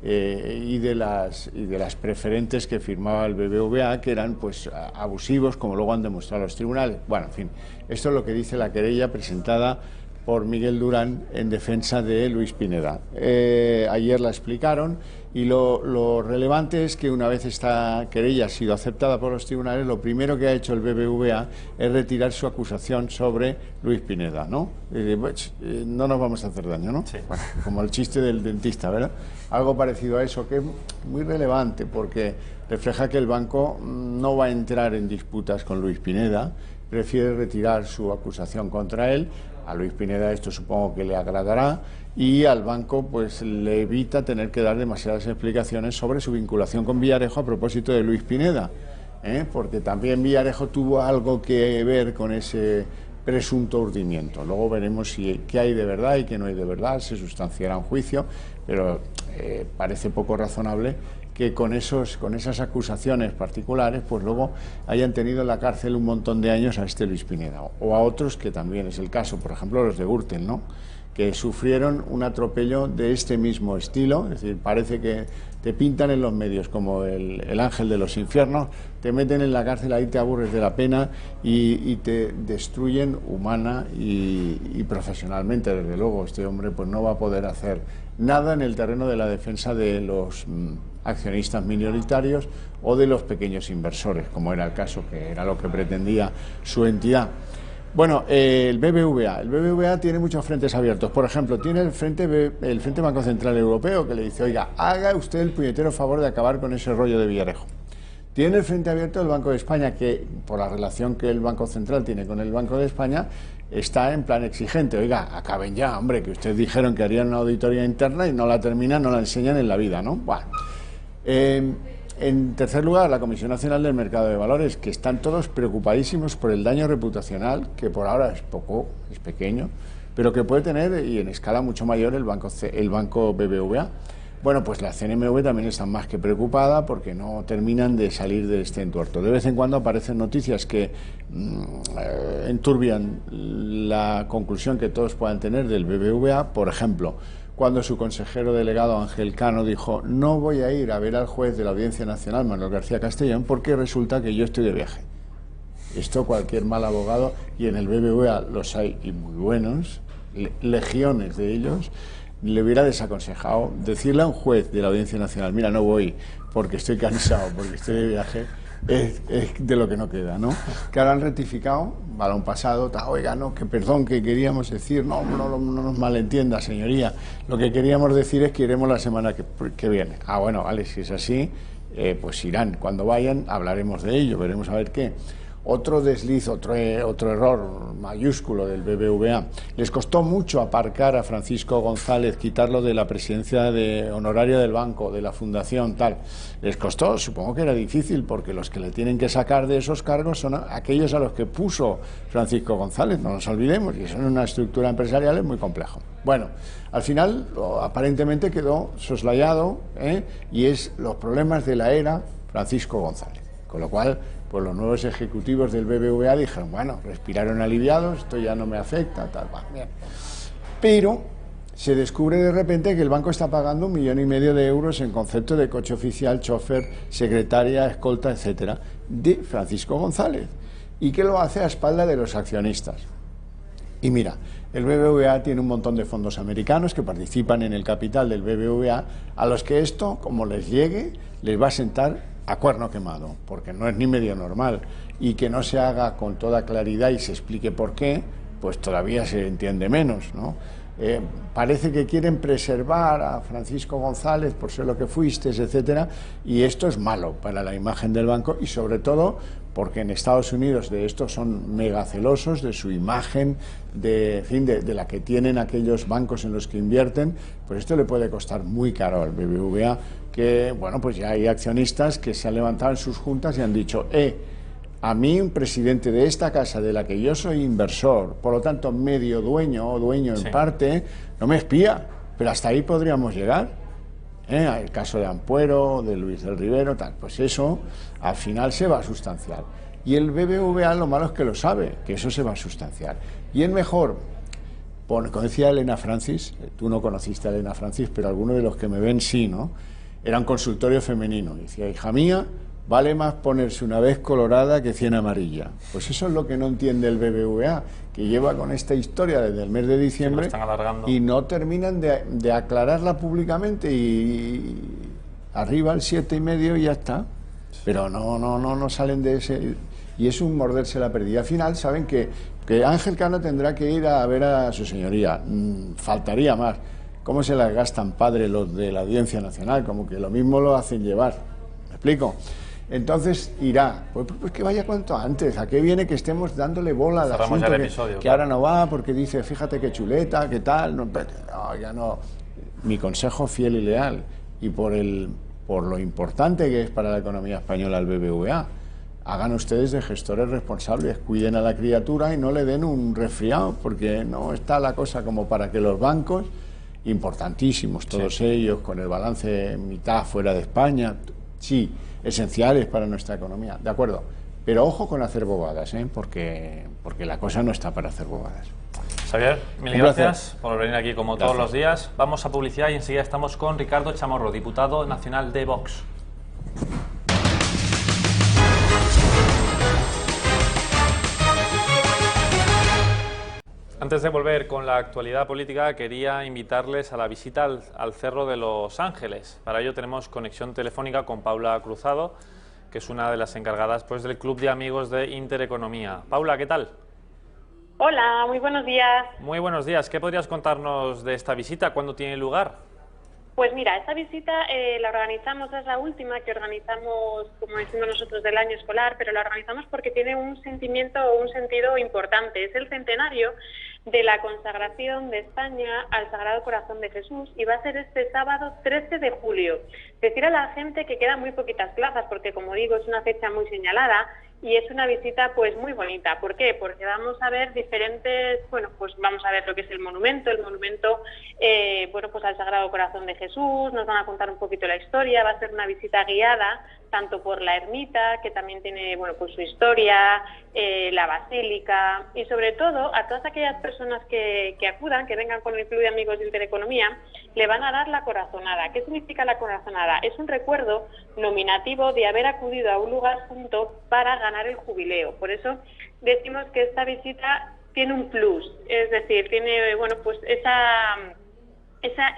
y de las preferentes que firmaba el BBVA, que eran pues abusivos, como luego han demostrado los tribunales. Bueno, en fin, esto es lo que dice la querella presentada por Miguel Durán en defensa de Luis Pineda. Ayer la explicaron y lo relevante es que una vez esta querella ha sido aceptada por los tribunales, lo primero que ha hecho el BBVA es retirar su acusación sobre Luis Pineda, ¿no? No nos vamos a hacer daño, ¿no? Sí. Bueno, como el chiste del dentista, ¿verdad? Algo parecido a eso, que es muy relevante porque refleja que el banco no va a entrar en disputas con Luis Pineda, prefiere retirar su acusación contra él. A Luis Pineda esto supongo que le agradará y al banco pues le evita tener que dar demasiadas explicaciones sobre su vinculación con Villarejo a propósito de Luis Pineda, porque también Villarejo tuvo algo que ver con ese presunto urdimiento. Luego veremos qué hay de verdad y qué no hay de verdad, se sustanciará un juicio, pero parece poco razonable que con esas acusaciones particulares, pues luego hayan tenido en la cárcel un montón de años a este Luis Pineda, o a otros que también es el caso, por ejemplo los de Gürtel, ¿no?, que sufrieron un atropello de este mismo estilo, es decir, parece que te pintan en los medios como el ángel de los infiernos, te meten en la cárcel, ahí te aburres de la pena y te destruyen humana y profesionalmente. Desde luego, este hombre pues no va a poder hacer nada en el terreno de la defensa de los accionistas minoritarios o de los pequeños inversores, como era el caso, que era lo que pretendía su entidad. Bueno, el BBVA tiene muchos frentes abiertos. Por ejemplo, tiene el Frente Banco Central Europeo, que le dice, oiga, haga usted el puñetero favor de acabar con ese rollo de Villarejo. Tiene el frente abierto del Banco de España, que por la relación que el Banco Central tiene con el Banco de España, está en plan exigente. Oiga, acaben ya, hombre, que ustedes dijeron que harían una auditoría interna y no la terminan, no la enseñan en la vida, ¿no? Bueno. En tercer lugar, la Comisión Nacional del Mercado de Valores, que están todos preocupadísimos por el daño reputacional, que por ahora es pequeño, pero que puede tener, y en escala mucho mayor, el banco BBVA. Bueno, pues la CNMV también está más que preocupada porque no terminan de salir de este entuerto. De vez en cuando aparecen noticias que enturbian la conclusión que todos puedan tener del BBVA. Por ejemplo, cuando su consejero delegado Ángel Cano dijo, no voy a ir a ver al juez de la Audiencia Nacional, Manuel García Castellón, porque resulta que yo estoy de viaje. Esto cualquier mal abogado, y en el BBVA los hay y muy buenos, legiones de ellos, le hubiera desaconsejado decirle a un juez de la Audiencia Nacional, mira, no voy porque estoy cansado, porque estoy de viaje, es de lo que no queda, ¿no? Que ahora han rectificado, balón pasado, oiga, no, que perdón, que queríamos decir, no nos malentienda, señoría, lo que queríamos decir es que iremos la semana que viene. Ah, bueno, vale, si es así, pues irán. Cuando vayan hablaremos de ello, veremos a ver qué. Otro desliz, otro error mayúsculo del BBVA. Les costó mucho aparcar a Francisco González, quitarlo de la presidencia honoraria del banco, de la fundación, tal. Les costó, supongo que era difícil, porque los que le tienen que sacar de esos cargos son aquellos a los que puso Francisco González, no nos olvidemos, y eso en una estructura empresarial es muy complejo. Bueno, al final aparentemente quedó soslayado, y es los problemas de la era Francisco González. Con lo cual, pues los nuevos ejecutivos del BBVA dijeron, bueno, respiraron aliviados, esto ya no me afecta, tal, va, bien. Pero se descubre de repente que el banco está pagando 1,5 millones de euros en concepto de coche oficial, chofer, secretaria, escolta, etcétera, de Francisco González, y que lo hace a espalda de los accionistas. Y mira, el BBVA tiene un montón de fondos americanos que participan en el capital del BBVA, a los que esto, como les llegue, les va a sentar a cuerno quemado, porque no es ni medio normal, y que no se haga con toda claridad y se explique por qué, pues todavía se entiende menos, ¿no? Parece que quieren preservar a Francisco González por ser lo que fuiste, etcétera, y esto es malo para la imagen del banco y sobre todo porque en Estados Unidos de esto son mega celosos de su imagen, de la que tienen aquellos bancos en los que invierten. Pues esto le puede costar muy caro al BBVA, que bueno, pues ya hay accionistas que se han levantado en sus juntas y han dicho, a mí un presidente de esta casa de la que yo soy inversor, por lo tanto medio dueño o dueño en parte, no me espía, pero hasta ahí podríamos llegar. El caso de Ampuero, de Luis del Rivero, tal, pues eso al final se va a sustanciar. Y el BBVA lo malo es que lo sabe, que eso se va a sustanciar. Y es mejor, como decía Elena Francis, tú no conociste a Elena Francis, pero algunos de los que me ven sí, ¿no? Era un consultorio femenino. Y decía, hija mía, vale más ponerse una vez colorada que 100 amarilla. Pues eso es lo que no entiende el BBVA, que lleva con esta historia desde el mes de diciembre y no terminan de aclararla públicamente y arriba el 7,5 y ya está. Pero no salen de ese... Y es un morderse la pérdida. Al final saben que Ángel Cano tendrá que ir a ver a su señoría. Faltaría más. ¿Cómo se las gastan, padre, los de la Audiencia Nacional? Como que lo mismo lo hacen llevar. ¿Me explico? Entonces irá, pues que vaya cuanto antes. ¿A qué viene que estemos dándole bola al asunto que ahora no va porque dice, fíjate qué chuleta, qué tal? No, ya no. Mi consejo fiel y leal, y por lo importante que es para la economía española el BBVA, hagan ustedes de gestores responsables, cuiden a la criatura y no le den un resfriado, porque no está la cosa como para que los bancos, importantísimos todos ellos, con el balance mitad fuera de España, sí, esenciales para nuestra economía, de acuerdo, pero ojo con hacer bobadas, porque la cosa no está para hacer bobadas. Xavier, mil gracias por venir aquí como todos los días. Vamos a publicidad y enseguida estamos con Ricardo Chamorro, diputado nacional de Vox. Antes de volver con la actualidad política, quería invitarles a la visita al Cerro de los Ángeles. Para ello tenemos conexión telefónica con Paula Cruzado, que es una de las encargadas del Club de Amigos de Intereconomía. Paula, ¿qué tal? Hola, muy buenos días. Muy buenos días. ¿Qué podrías contarnos de esta visita? ¿Cuándo tiene lugar? Pues mira, esta visita la organizamos, es la última que organizamos, como decimos nosotros, del año escolar, pero la organizamos porque tiene un sentido importante. Es el centenario de la consagración de España al Sagrado Corazón de Jesús y va a ser este sábado 13 de julio. Decir a la gente que quedan muy poquitas plazas porque, como digo, es una fecha muy señalada y es una visita pues muy bonita. ¿Por qué? Porque vamos a ver vamos a ver lo que es el monumento pues al Sagrado Corazón de Jesús, nos van a contar un poquito la historia, va a ser una visita guiada tanto por la ermita, que también tiene pues su historia, la basílica y sobre todo a todas aquellas personas que acudan, que vengan con el Club de Amigos de Intereconomía, le van a dar la corazonada. ¿Qué significa la corazonada? Es un recuerdo nominativo de haber acudido a un lugar junto para ganar el jubileo. Por eso decimos que esta visita tiene un plus, es decir, tiene esa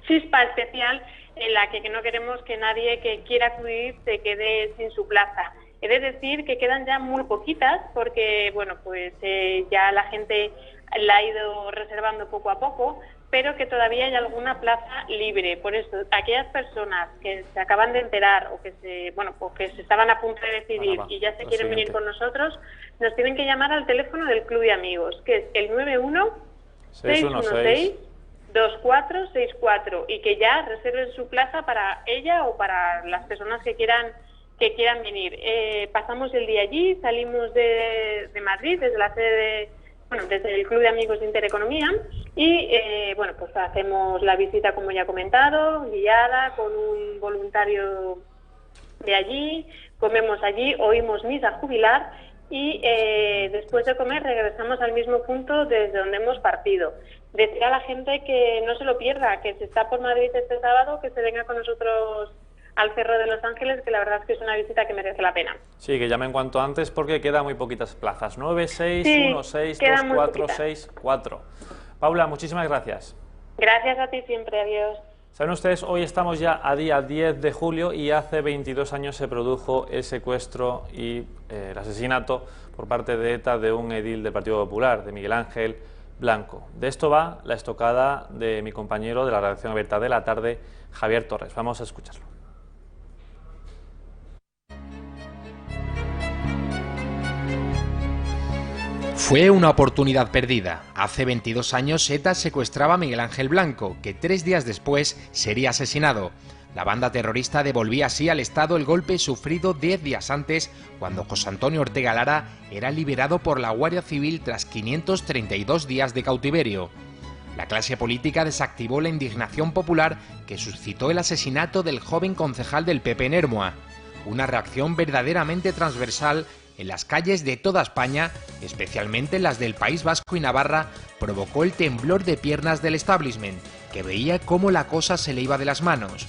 chispa especial en la que no queremos que nadie que quiera acudir se quede sin su plaza. He de decir que quedan ya muy poquitas porque ya la gente la ha ido reservando poco a poco, pero que todavía hay alguna plaza libre. Por eso, aquellas personas que se acaban de enterar o que se estaban a punto de decidir y ya se quieren venir con nosotros, nos tienen que llamar al teléfono del Club de Amigos, que es el 91-616-2464 y que ya reserven su plaza para ella o para las personas que quieran venir. Pasamos el día allí, salimos de Madrid, desde la sede desde el Club de Amigos de Intereconomía y hacemos la visita, como ya he comentado, guiada con un voluntario de allí, comemos allí, oímos misa jubilar y después de comer regresamos al mismo punto desde donde hemos partido. Decir a la gente que no se lo pierda, que si está por Madrid este sábado, que se venga con nosotros al Cerro de los Ángeles, que la verdad es que es una visita que merece la pena. Sí, que llamen cuanto antes porque quedan muy poquitas plazas. 961624664. Paula, muchísimas gracias. Gracias a ti siempre, adiós. Saben ustedes, hoy estamos ya a día 10 de julio y hace 22 años se produjo el secuestro y el asesinato por parte de ETA de un edil del Partido Popular, de Miguel Ángel Blanco. De esto va la estocada de mi compañero de la redacción abierta de La Tarde, Javier Torres. Vamos a escucharlo. Fue una oportunidad perdida. Hace 22 años ETA secuestraba a Miguel Ángel Blanco, que 3 días después sería asesinado. La banda terrorista devolvía así al Estado el golpe sufrido 10 días antes, cuando José Antonio Ortega Lara era liberado por la Guardia Civil tras 532 días de cautiverio. La clase política desactivó la indignación popular que suscitó el asesinato del joven concejal del PP en Ermua. Una reacción verdaderamente transversal en las calles de toda España, especialmente las del País Vasco y Navarra, provocó el temblor de piernas del establishment, que veía cómo la cosa se le iba de las manos.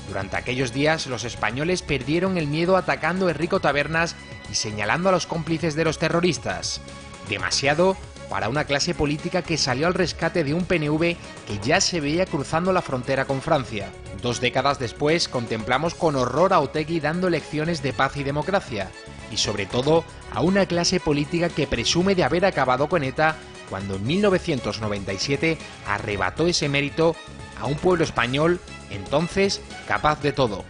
Durante aquellos días, los españoles perdieron el miedo atacando a Enrico Tabernas y señalando a los cómplices de los terroristas. Demasiado para una clase política que salió al rescate de un PNV que ya se veía cruzando la frontera con Francia. 2 décadas después, contemplamos con horror a Otegi dando lecciones de paz y democracia, y sobre todo a una clase política que presume de haber acabado con ETA cuando en 1997 arrebató ese mérito a un pueblo español entonces capaz de todo.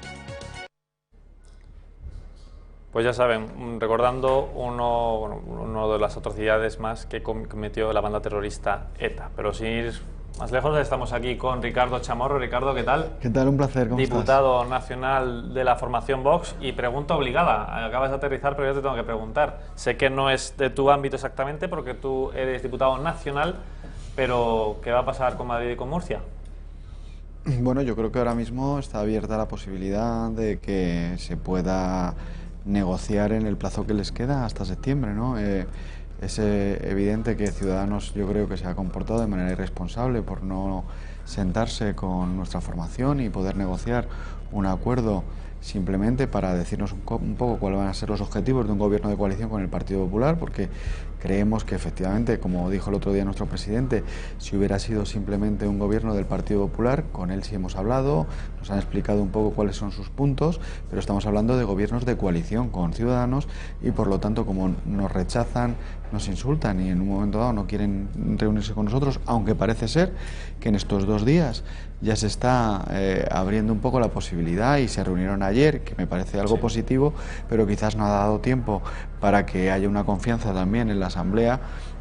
Pues ya saben, recordando uno de las atrocidades más que cometió la banda terrorista ETA. Pero sin ir más lejos, estamos aquí con Ricardo Chamorro. Ricardo, ¿qué tal? ¿Qué tal? Un placer, ¿cómo estás? Diputado nacional de la formación Vox. Y pregunta obligada, acabas de aterrizar, pero yo te tengo que preguntar. Sé que no es de tu ámbito exactamente, porque tú eres diputado nacional, pero ¿qué va a pasar con Madrid y con Murcia? Bueno, yo creo que ahora mismo está abierta la posibilidad de que se pueda negociar en el plazo que les queda hasta septiembre, ¿no? Es evidente que Ciudadanos, yo creo que se ha comportado de manera irresponsable por no sentarse con nuestra formación y poder negociar un acuerdo simplemente para decirnos un poco cuáles van a ser los objetivos de un gobierno de coalición con el Partido Popular, porque creemos que efectivamente, como dijo el otro día nuestro presidente, si hubiera sido simplemente un gobierno del Partido Popular, con él sí hemos hablado, nos han explicado un poco cuáles son sus puntos, pero estamos hablando de gobiernos de coalición con Ciudadanos y por lo tanto, como nos rechazan, nos insultan y en un momento dado no quieren reunirse con nosotros, aunque parece ser que en estos 2 días ya se está abriendo un poco la posibilidad y se reunieron ayer, que me parece algo positivo, pero quizás no ha dado tiempo para que haya una confianza también en la Asamblea,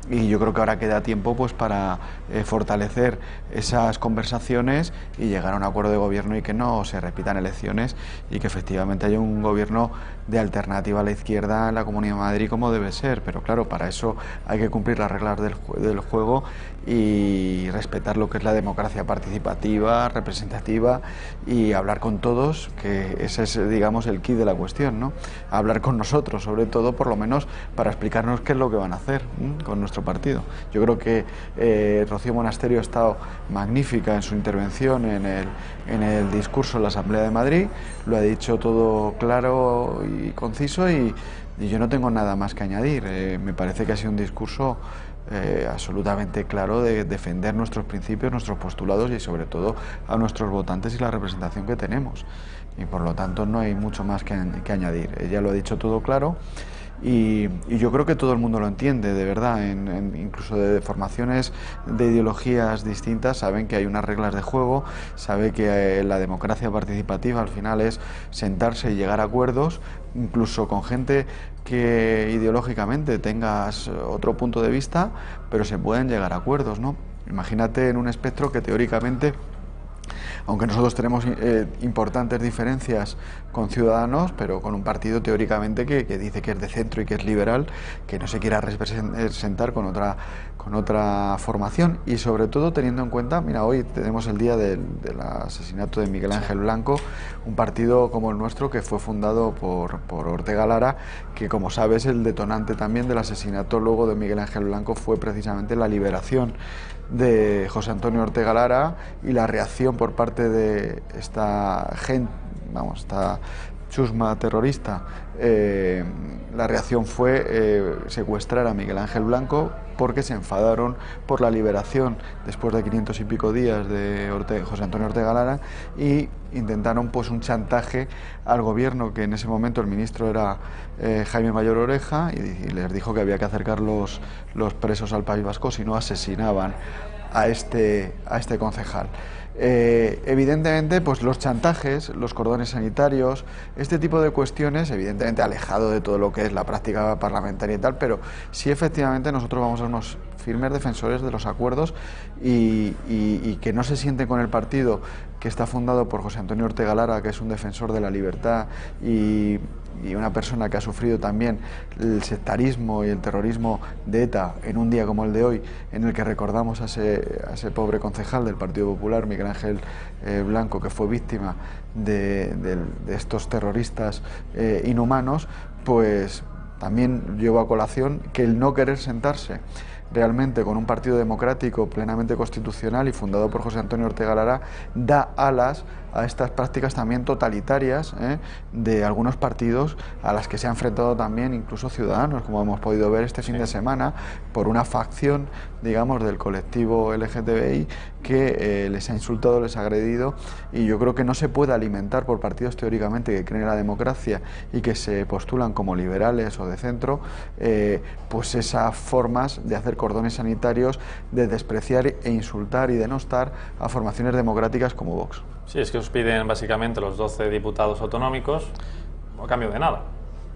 y yo creo que ahora queda tiempo pues para fortalecer esas conversaciones y llegar a un acuerdo de gobierno y que no se repitan elecciones y que efectivamente haya un gobierno de alternativa a la izquierda en la Comunidad de Madrid como debe ser, pero claro, para eso hay que cumplir las reglas del juego y respetar lo que es la democracia participativa, representativa y hablar con todos, que ese es, digamos, el quid de la cuestión, ¿no? Hablar con nosotros, sobre todo, por lo menos, para explicarnos qué es lo que van a hacer con nuestro partido. Yo creo que Rocío Monasterio ha estado magnífica en su intervención en el discurso en la Asamblea de Madrid, lo ha dicho todo claro y conciso y yo no tengo nada más que añadir. Me parece que ha sido un discurso absolutamente claro de defender nuestros principios, nuestros postulados y sobre todo a nuestros votantes y la representación que tenemos. Y por lo tanto no hay mucho más que añadir. Ella lo ha dicho todo claro y yo creo que todo el mundo lo entiende, de verdad, incluso de formaciones de ideologías distintas, saben que hay unas reglas de juego, sabe que la democracia participativa al final es sentarse y llegar a acuerdos, incluso con gente que ideológicamente tengas otro punto de vista, pero se pueden llegar a acuerdos, ¿no? Imagínate en un espectro que teóricamente, aunque nosotros tenemos importantes diferencias con Ciudadanos, pero con un partido teóricamente que dice que es de centro y que es liberal, que no se quiera representar con otra formación y sobre todo teniendo en cuenta, mira, hoy tenemos el día del asesinato de Miguel Ángel Blanco, un partido como el nuestro que fue fundado por Ortega Lara, que como sabes el detonante también del asesinato luego de Miguel Ángel Blanco fue precisamente la liberación de José Antonio Ortega Lara y la reacción por parte de esta gente, esta chusma terrorista, la reacción fue secuestrar a Miguel Ángel Blanco, porque se enfadaron por la liberación después de 500 y pico días de José Antonio Ortega Lara, y intentaron pues un chantaje al gobierno, que en ese momento el ministro era Jaime Mayor Oreja, y les dijo que había que acercar los presos al País Vasco, si no asesinaban a este concejal. Evidentemente, pues los chantajes, los cordones sanitarios, este tipo de cuestiones, evidentemente alejado de todo lo que es la práctica parlamentaria y tal, pero sí, efectivamente, nosotros vamos a ser unos firmes defensores de los acuerdos y que no se sienten con el partido que está fundado por José Antonio Ortega Lara, que es un defensor de la libertad y una persona que ha sufrido también el sectarismo y el terrorismo de ETA en un día como el de hoy, en el que recordamos a ese pobre concejal del Partido Popular, Miguel Ángel Blanco, que fue víctima de estos terroristas inhumanos. Pues también llevo a colación que el no querer sentarse realmente con un partido democrático plenamente constitucional y fundado por José Antonio Ortega Lara da alas a estas prácticas también totalitarias de algunos partidos, a las que se ha enfrentado también incluso Ciudadanos, como hemos podido ver este fin de semana, por una facción, digamos, del colectivo LGTBI que les ha insultado, les ha agredido, y yo creo que no se puede alimentar por partidos teóricamente que creen en la democracia y que se postulan como liberales o de centro, pues esas formas de hacer cordones sanitarios, de despreciar e insultar y denostar a formaciones democráticas como Vox. Sí, es que os piden básicamente los 12 diputados autonómicos a cambio de nada,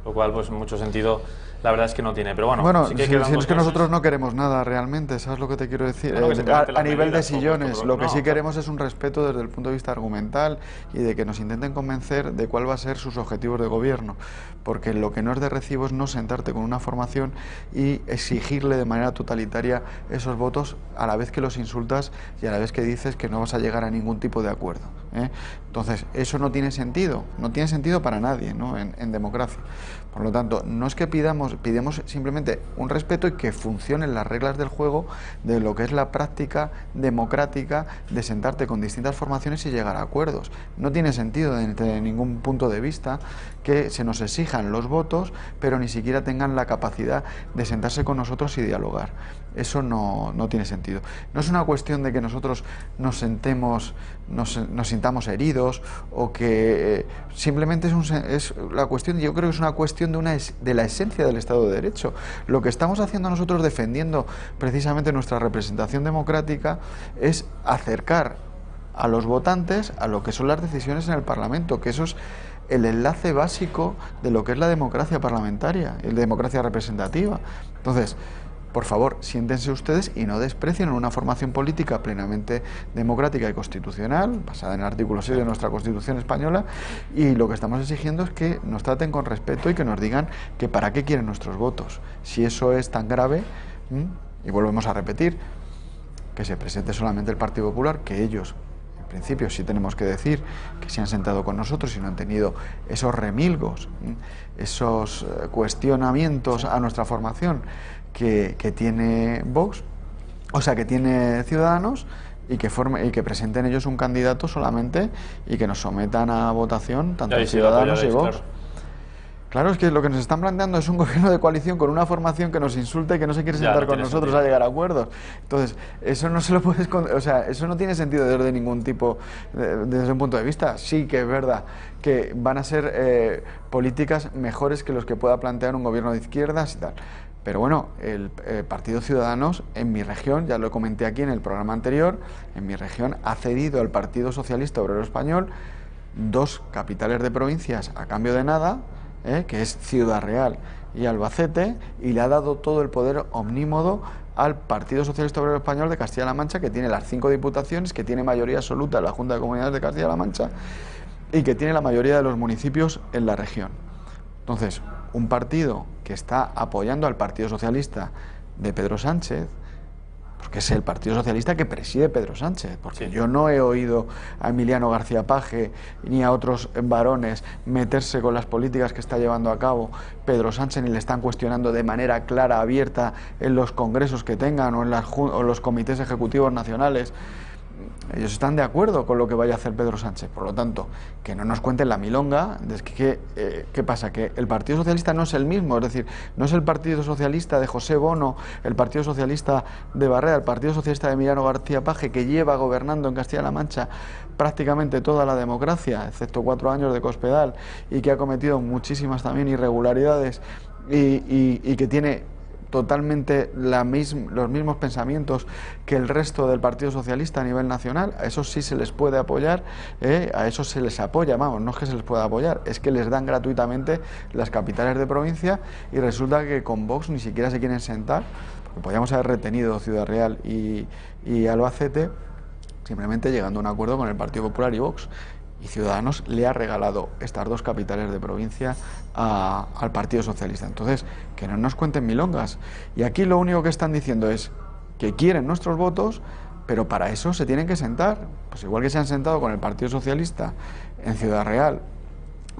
lo cual pues en mucho sentido la verdad es que no tiene, pero bueno, sí que si es que nosotros no queremos nada realmente, ¿sabes lo que te quiero decir? Bueno, a nivel de sillones, lo que sí queremos es un respeto desde el punto de vista argumental y de que nos intenten convencer de cuál va a ser sus objetivos de gobierno, porque lo que no es de recibo es no sentarte con una formación y exigirle de manera totalitaria esos votos a la vez que los insultas y a la vez que dices que no vas a llegar a ningún tipo de acuerdo, ¿eh? Entonces, eso no tiene sentido para nadie, ¿no? En democracia. Por lo tanto, no es que pidamos simplemente un respeto y que funcionen las reglas del juego de lo que es la práctica democrática de sentarte con distintas formaciones y llegar a acuerdos. No tiene sentido desde ningún punto de vista que se nos exijan los votos, pero ni siquiera tengan la capacidad de sentarse con nosotros y dialogar. Eso no tiene sentido. No es una cuestión de que nosotros nos sintamos heridos o que simplemente es la cuestión, yo creo que es una cuestión de la esencia del Estado de Derecho. Lo que estamos haciendo nosotros defendiendo precisamente nuestra representación democrática es acercar a los votantes a lo que son las decisiones en el Parlamento, que eso es el enlace básico de lo que es la democracia parlamentaria, la democracia representativa. Entonces, por favor, siéntense ustedes y no desprecien una formación política plenamente democrática y constitucional, basada en el artículo 6 de nuestra Constitución española, y lo que estamos exigiendo es que nos traten con respeto y que nos digan que para qué quieren nuestros votos. Si eso es tan grave, y volvemos a repetir, que se presente solamente el Partido Popular, que ellos, en principio, sí tenemos que decir que se han sentado con nosotros y no han tenido esos remilgos, esos cuestionamientos a nuestra formación que tiene Vox, o sea, que tiene Ciudadanos, y que presenten ellos un candidato solamente y que nos sometan a votación tanto Ciudadanos y Vox. Claro, es que lo que nos están planteando es un gobierno de coalición con una formación que nos insulta y que no se quiere sentar con nosotros a llegar a acuerdos. Entonces, eso no se lo puedes, o sea, eso no tiene sentido desde ningún tipo, desde un punto de vista. Sí que es verdad que van a ser políticas mejores que los que pueda plantear un gobierno de izquierdas y tal. Pero bueno, el Partido Ciudadanos en mi región, ya lo comenté aquí en el programa anterior, en mi región ha cedido al Partido Socialista Obrero Español 2 capitales de provincias a cambio de nada, que es Ciudad Real y Albacete, y le ha dado todo el poder omnímodo al Partido Socialista Obrero Español de Castilla-La Mancha, que tiene las 5 diputaciones, que tiene mayoría absoluta en la Junta de Comunidades de Castilla-La Mancha y que tiene la mayoría de los municipios en la región. Entonces, un partido que está apoyando al Partido Socialista de Pedro Sánchez, porque es el Partido Socialista que preside Pedro Sánchez, porque yo no he oído a Emiliano García Paje ni a otros varones meterse con las políticas que está llevando a cabo Pedro Sánchez, ni le están cuestionando de manera clara, abierta, en los congresos que tengan o en los comités ejecutivos nacionales. ellos están de acuerdo con lo que vaya a hacer Pedro Sánchez. Por lo tanto, que no nos cuenten la milonga. ¿Qué pasa? Que el Partido Socialista no es el mismo, es decir, no es el Partido Socialista de José Bono, el Partido Socialista de Barrea, el Partido Socialista de Emiliano García Paje, que lleva gobernando en Castilla-La Mancha prácticamente toda la democracia, excepto 4 años de Cospedal, y que ha cometido muchísimas también irregularidades y que tiene totalmente los mismos pensamientos que el resto del Partido Socialista a nivel nacional. A esos sí se les puede apoyar, a esos se les apoya, vamos, no es que se les pueda apoyar, es que les dan gratuitamente las capitales de provincia, y resulta que con Vox ni siquiera se quieren sentar, porque podríamos haber retenido Ciudad Real y Albacete, simplemente llegando a un acuerdo con el Partido Popular y Vox. Y Ciudadanos le ha regalado estas 2 capitales de provincia al Partido Socialista. Entonces, que no nos cuenten milongas. Y aquí lo único que están diciendo es que quieren nuestros votos, pero para eso se tienen que sentar. Pues igual que se han sentado con el Partido Socialista en Ciudad Real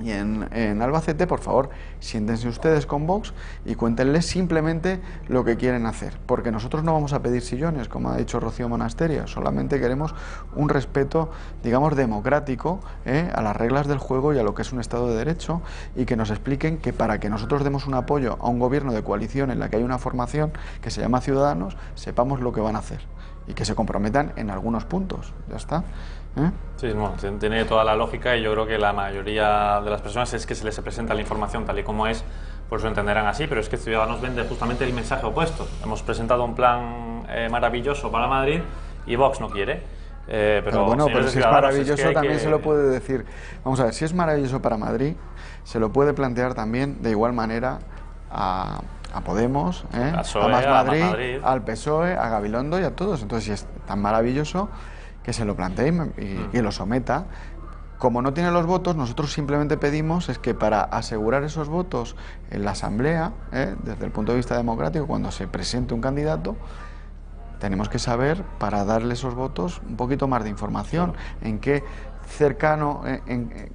y en Albacete, por favor, siéntense ustedes con Vox y cuéntenles simplemente lo que quieren hacer, porque nosotros no vamos a pedir sillones, como ha dicho Rocío Monasterio, solamente queremos un respeto, digamos, democrático a las reglas del juego y a lo que es un Estado de Derecho, y que nos expliquen que para que nosotros demos un apoyo a un gobierno de coalición en la que hay una formación que se llama Ciudadanos, sepamos lo que van a hacer y que se comprometan en algunos puntos. Ya está. Sí, bueno, tiene toda la lógica, y yo creo que la mayoría de las personas es que se les presenta la información tal y como es, por eso entenderán así, pero es que Ciudadanos vende justamente el mensaje opuesto. Hemos presentado un plan maravilloso para Madrid y Vox no quiere. Pero bueno, pero si es maravilloso también se lo que... puede decir. Vamos a ver, si es maravilloso para Madrid, se lo puede plantear también de igual manera a Podemos, PSOE, a Más Madrid, al PSOE, a Gabilondo y a todos. Entonces, si es tan maravilloso, que se lo plantee y lo someta. Como no tiene los votos, nosotros simplemente pedimos es que para asegurar esos votos en la Asamblea, desde el punto de vista democrático, cuando se presente un candidato, tenemos que saber, para darle esos votos, un poquito más de información, en qué cercano,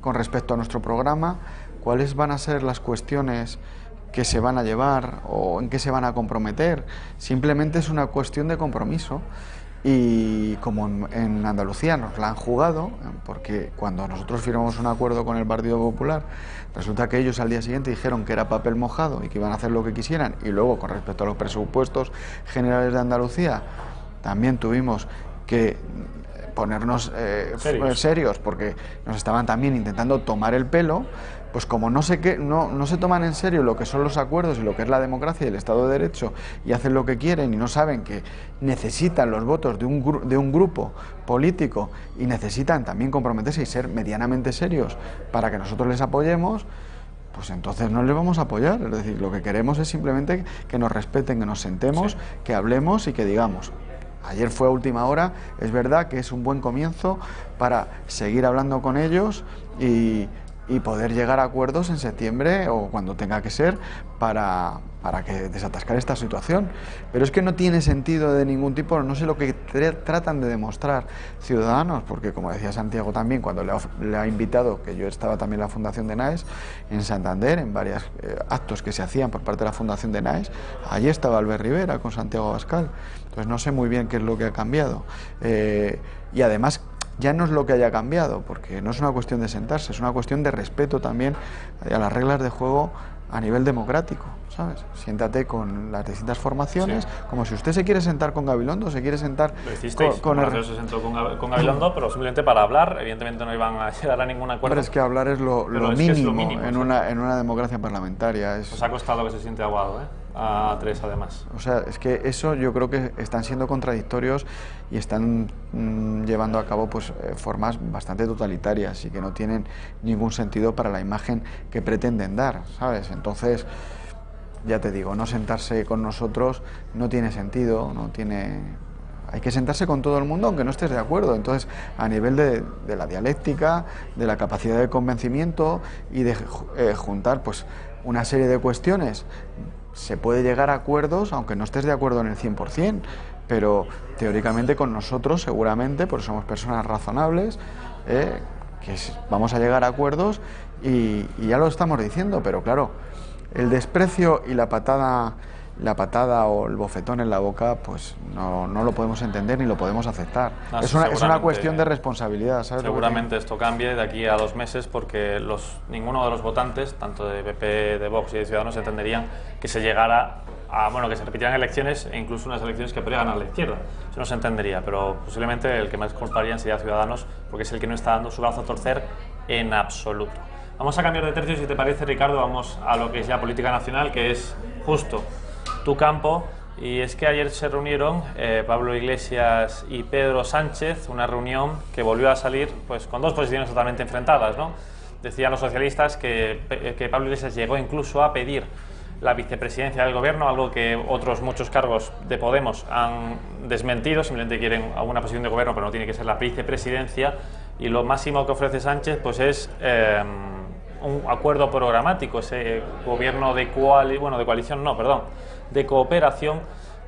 con respecto a nuestro programa, cuáles van a ser las cuestiones que se van a llevar o en qué se van a comprometer. Simplemente es una cuestión de compromiso. Y como en Andalucía nos la han jugado, porque cuando nosotros firmamos un acuerdo con el Partido Popular, resulta que ellos al día siguiente dijeron que era papel mojado y que iban a hacer lo que quisieran, y luego con respecto a los presupuestos generales de Andalucía también tuvimos que ponernos serios porque nos estaban también intentando tomar el pelo. Pues como no se toman en serio lo que son los acuerdos y lo que es la democracia y el Estado de Derecho, y hacen lo que quieren y no saben que necesitan los votos de un grupo político y necesitan también comprometerse y ser medianamente serios para que nosotros les apoyemos, pues entonces no les vamos a apoyar. Es decir, lo que queremos es simplemente que nos respeten, que nos sentemos, que hablemos y que digamos. Ayer fue a última hora, es verdad que es un buen comienzo para seguir hablando con ellos y poder llegar a acuerdos en septiembre o cuando tenga que ser para que desatascar esta situación. Pero es que no tiene sentido de ningún tipo, no sé lo que tratan de demostrar Ciudadanos, porque como decía Santiago también, cuando le ha invitado, que yo estaba también en la Fundación de Naes, en Santander, en varios actos que se hacían por parte de la Fundación de Naes, allí estaba Albert Rivera con Santiago Abascal. Entonces no sé muy bien qué es lo que ha cambiado. Y además, ya no es lo que haya cambiado, porque no es una cuestión de sentarse, es una cuestión de respeto también a las reglas de juego a nivel democrático, ¿sabes? Siéntate con las distintas formaciones, sí. Como si usted se quiere sentar con Gabilondo, se quiere sentar con el... se sentó con Gabilondo, pero simplemente para hablar. Evidentemente no iban a llegar a ningún acuerdo. Pero es que hablar es lo mínimo en una democracia parlamentaria. Nos ha costado que se siente aguado, a tres además. O sea, es que eso yo creo que están siendo contradictorios y están llevando a cabo pues formas bastante totalitarias y que no tienen ningún sentido para la imagen que pretenden dar, ¿sabes? Entonces, ya te digo, no sentarse con nosotros no tiene sentido, no tiene... Hay que sentarse con todo el mundo aunque no estés de acuerdo. Entonces, a nivel de la dialéctica, de la capacidad de convencimiento y de juntar pues una serie de cuestiones, se puede llegar a acuerdos aunque no estés de acuerdo en el 100%, pero teóricamente con nosotros seguramente, porque somos personas razonables, que vamos a llegar a acuerdos y ya lo estamos diciendo, pero claro, el desprecio y la patada la patada o el bofetón en la boca, pues no lo podemos entender ni lo podemos aceptar. No, es una cuestión de responsabilidad, ¿sabes? Seguramente esto cambie de aquí a 2 meses, porque ninguno de los votantes, tanto de PP, de Vox y de Ciudadanos, entenderían que se llegara a, bueno, que se repitieran elecciones, e incluso unas elecciones que podrían ganar la izquierda. Eso no se entendería, pero posiblemente el que más culparían sería Ciudadanos, porque es el que no está dando su brazo a torcer en absoluto. Vamos a cambiar de tercio, si te parece, Ricardo. Vamos a lo que es ya política nacional, que es justo tu campo, y es que ayer se reunieron Pablo Iglesias y Pedro Sánchez, una reunión que volvió a salir pues con 2 posiciones totalmente enfrentadas, ¿no? Decían los socialistas que Pablo Iglesias llegó incluso a pedir la vicepresidencia del gobierno, algo que otros muchos cargos de Podemos han desmentido, simplemente quieren alguna posición de gobierno, pero no tiene que ser la vicepresidencia, y lo máximo que ofrece Sánchez pues es un acuerdo programático, ese gobierno de cooperación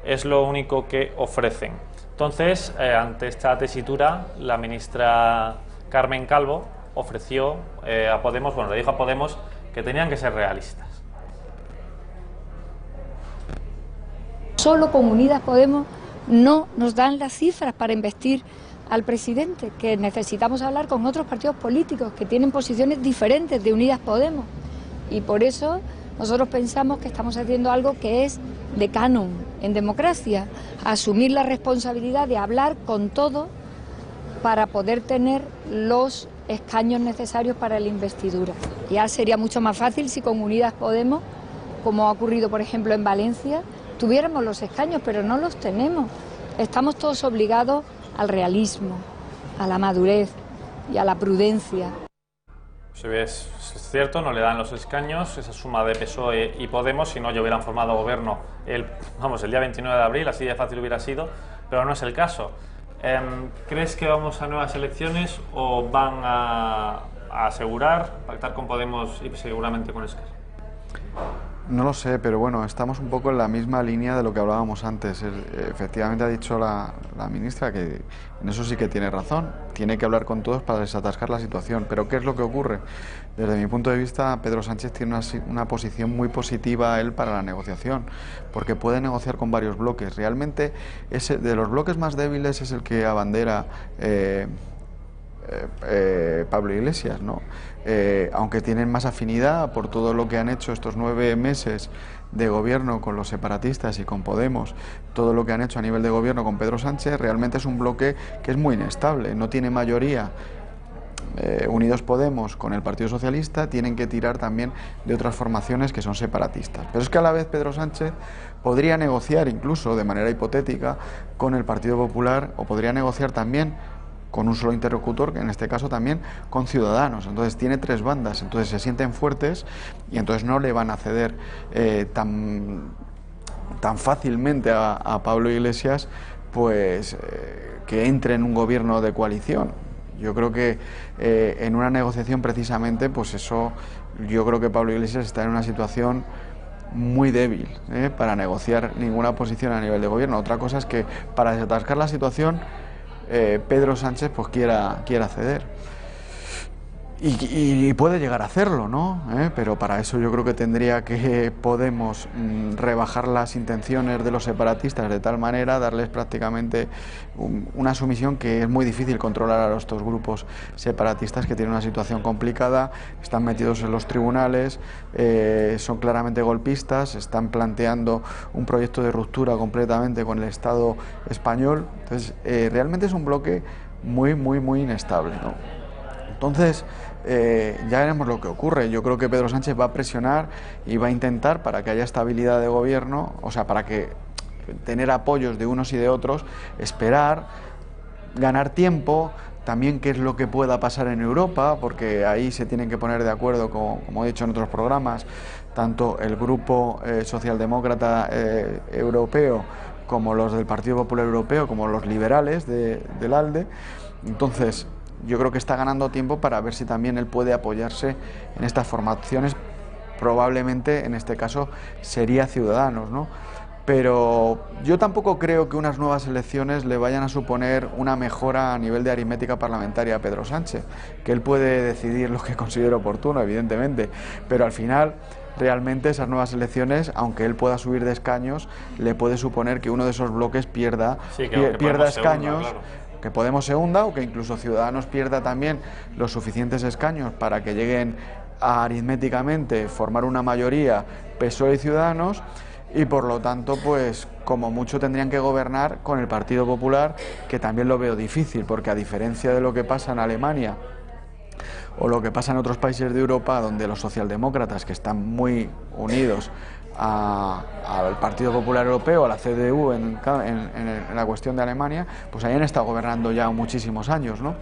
es lo único que ofrecen. Entonces, ante esta tesitura, la ministra Carmen Calvo ofreció a Podemos, le dijo a Podemos que tenían que ser realistas. Solo con Unidas Podemos no nos dan las cifras para investir al presidente, que necesitamos hablar con otros partidos políticos que tienen posiciones diferentes de Unidas Podemos, y por eso nosotros pensamos que estamos haciendo algo que es de canon en democracia, asumir la responsabilidad de hablar con todos para poder tener los escaños necesarios para la investidura. Ya sería mucho más fácil si con Unidas Podemos, como ha ocurrido por ejemplo en Valencia, tuviéramos los escaños, pero no los tenemos. Estamos todos obligados al realismo, a la madurez y a la prudencia. Si es cierto, no le dan los escaños, esa suma de PSOE y Podemos, si no ya hubieran formado gobierno el día 29 de abril, así de fácil hubiera sido, pero no es el caso. ¿Crees que vamos a nuevas elecciones o van a asegurar, pactar con Podemos y seguramente con Esquerra? No lo sé, pero bueno, estamos un poco en la misma línea de lo que hablábamos antes. Efectivamente ha dicho la ministra que en eso sí que tiene razón. Tiene que hablar con todos para desatascar la situación. Pero ¿qué es lo que ocurre? Desde mi punto de vista, Pedro Sánchez tiene una posición muy positiva él para la negociación, porque puede negociar con varios bloques. Realmente de los bloques más débiles es el que abandera Pablo Iglesias, ¿no? Aunque tienen más afinidad por todo lo que han hecho estos 9 meses de gobierno con los separatistas y con Podemos, todo lo que han hecho a nivel de gobierno con Pedro Sánchez, realmente es un bloque que es muy inestable, no tiene mayoría. Unidos Podemos con el Partido Socialista tienen que tirar también de otras formaciones que son separatistas. Pero es que a la vez Pedro Sánchez podría negociar incluso de manera hipotética con el Partido Popular, o podría negociar también con un solo interlocutor, que en este caso también con Ciudadanos. Entonces tiene 3 bandas, entonces se sienten fuertes y entonces no le van a ceder tan fácilmente a Pablo Iglesias pues que entre en un gobierno de coalición. Yo creo que en una negociación precisamente, pues eso, yo creo que Pablo Iglesias está en una situación muy débil para negociar ninguna posición a nivel de gobierno. Otra cosa es que para desatascar la situación Pedro Sánchez pues quiera ceder y puede llegar a hacerlo, ¿no? Pero para eso yo creo que tendría que Podemos rebajar las intenciones de los separatistas de tal manera, darles prácticamente una sumisión que es muy difícil controlar a estos grupos separatistas que tienen una situación complicada, están metidos en los tribunales, son claramente golpistas, están planteando un proyecto de ruptura completamente con el Estado español. Entonces realmente es un bloque muy inestable, ¿no? Entonces ya veremos lo que ocurre. Yo creo que Pedro Sánchez va a presionar y va a intentar, para que haya estabilidad de gobierno, o sea, para que tener apoyos de unos y de otros, esperar, ganar tiempo, también qué es lo que pueda pasar en Europa, porque ahí se tienen que poner de acuerdo, como he dicho en otros programas, tanto el grupo socialdemócrata europeo como los del Partido Popular Europeo, como los liberales del ALDE. Entonces yo creo que está ganando tiempo para ver si también él puede apoyarse en estas formaciones. Probablemente en este caso sería Ciudadanos, ¿no? Pero yo tampoco creo que unas nuevas elecciones le vayan a suponer una mejora a nivel de aritmética parlamentaria a Pedro Sánchez, que él puede decidir lo que considere oportuno, evidentemente, pero al final realmente esas nuevas elecciones, aunque él pueda subir de escaños, le puede suponer que uno de esos bloques pierda escaños, que Podemos se hunda o que incluso Ciudadanos pierda también los suficientes escaños para que lleguen a aritméticamente formar una mayoría PSOE y Ciudadanos, y por lo tanto, pues como mucho tendrían que gobernar con el Partido Popular, que también lo veo difícil, porque a diferencia de lo que pasa en Alemania o lo que pasa en otros países de Europa, donde los socialdemócratas, que están muy unidos al Partido Popular Europeo, a la CDU en la cuestión de Alemania, pues ahí han estado gobernando ya muchísimos años, ¿no?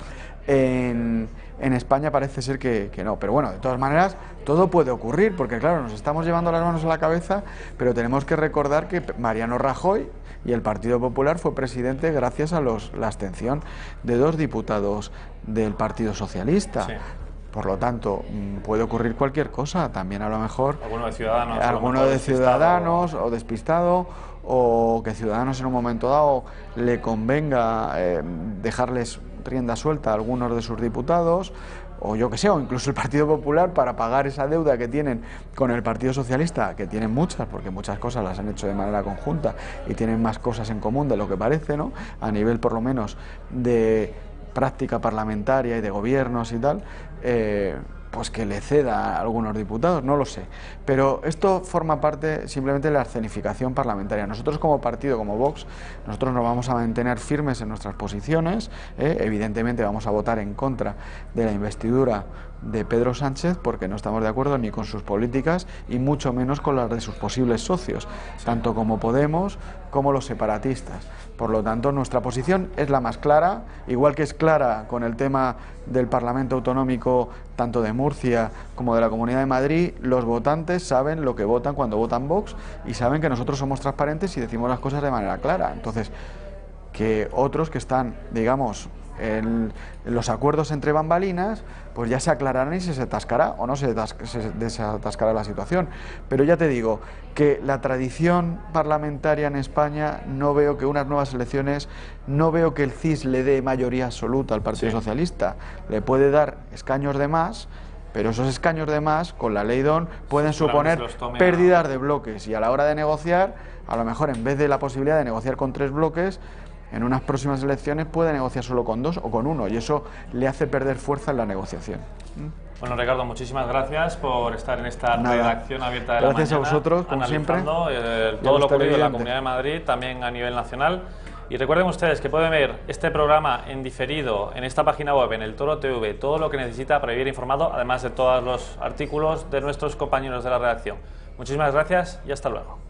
En España parece ser que no, pero bueno, de todas maneras todo puede ocurrir, porque claro, nos estamos llevando las manos a la cabeza, pero tenemos que recordar que Mariano Rajoy y el Partido Popular fue presidente gracias a la abstención de 2 diputados del Partido Socialista. Sí. Por lo tanto, puede ocurrir cualquier cosa, también a lo mejor alguno de Ciudadanos o despistado, o que Ciudadanos en un momento dado le convenga dejarles rienda suelta a algunos de sus diputados, o yo que sé, o incluso el Partido Popular, para pagar esa deuda que tienen con el Partido Socialista, que tienen muchas, porque muchas cosas las han hecho de manera conjunta y tienen más cosas en común de lo que parece, ¿no? A nivel por lo menos de práctica parlamentaria y de gobiernos y tal, pues que le ceda a algunos diputados, no lo sé. Pero esto forma parte simplemente de la escenificación parlamentaria. Nosotros como partido, como Vox, nosotros nos vamos a mantener firmes en nuestras posiciones, evidentemente vamos a votar en contra de la investidura de Pedro Sánchez, porque no estamos de acuerdo ni con sus políticas y mucho menos con las de sus posibles socios, tanto como Podemos como los separatistas. Por lo tanto, nuestra posición es la más clara, igual que es clara con el tema del Parlamento Autonómico, tanto de Murcia como de la Comunidad de Madrid. Los votantes saben lo que votan cuando votan Vox y saben que nosotros somos transparentes y decimos las cosas de manera clara. Entonces, que otros que están, digamos, en los acuerdos entre bambalinas, pues ya se aclararán y se desatascará o no se desatascará la situación. Pero ya te digo que la tradición parlamentaria en España, no veo que unas nuevas elecciones, no veo que el CIS le dé mayoría absoluta al Partido Socialista. Le puede dar escaños de más, pero esos escaños de más, con la ley DON, pueden suponer pérdidas de bloques, y a la hora de negociar, a lo mejor en vez de la posibilidad de negociar con 3 bloques, en unas próximas elecciones puede negociar solo con 2 o con 1, y eso le hace perder fuerza en la negociación. Bueno, Ricardo, muchísimas gracias por estar en esta redacción abierta de la mañana. Gracias a vosotros, como siempre. Todo lo ocurrido en la Comunidad de Madrid, también a nivel nacional. Y recuerden ustedes que pueden ver este programa en diferido en esta página web, en El Toro TV, todo lo que necesita para vivir informado, además de todos los artículos de nuestros compañeros de la redacción. Muchísimas gracias y hasta luego.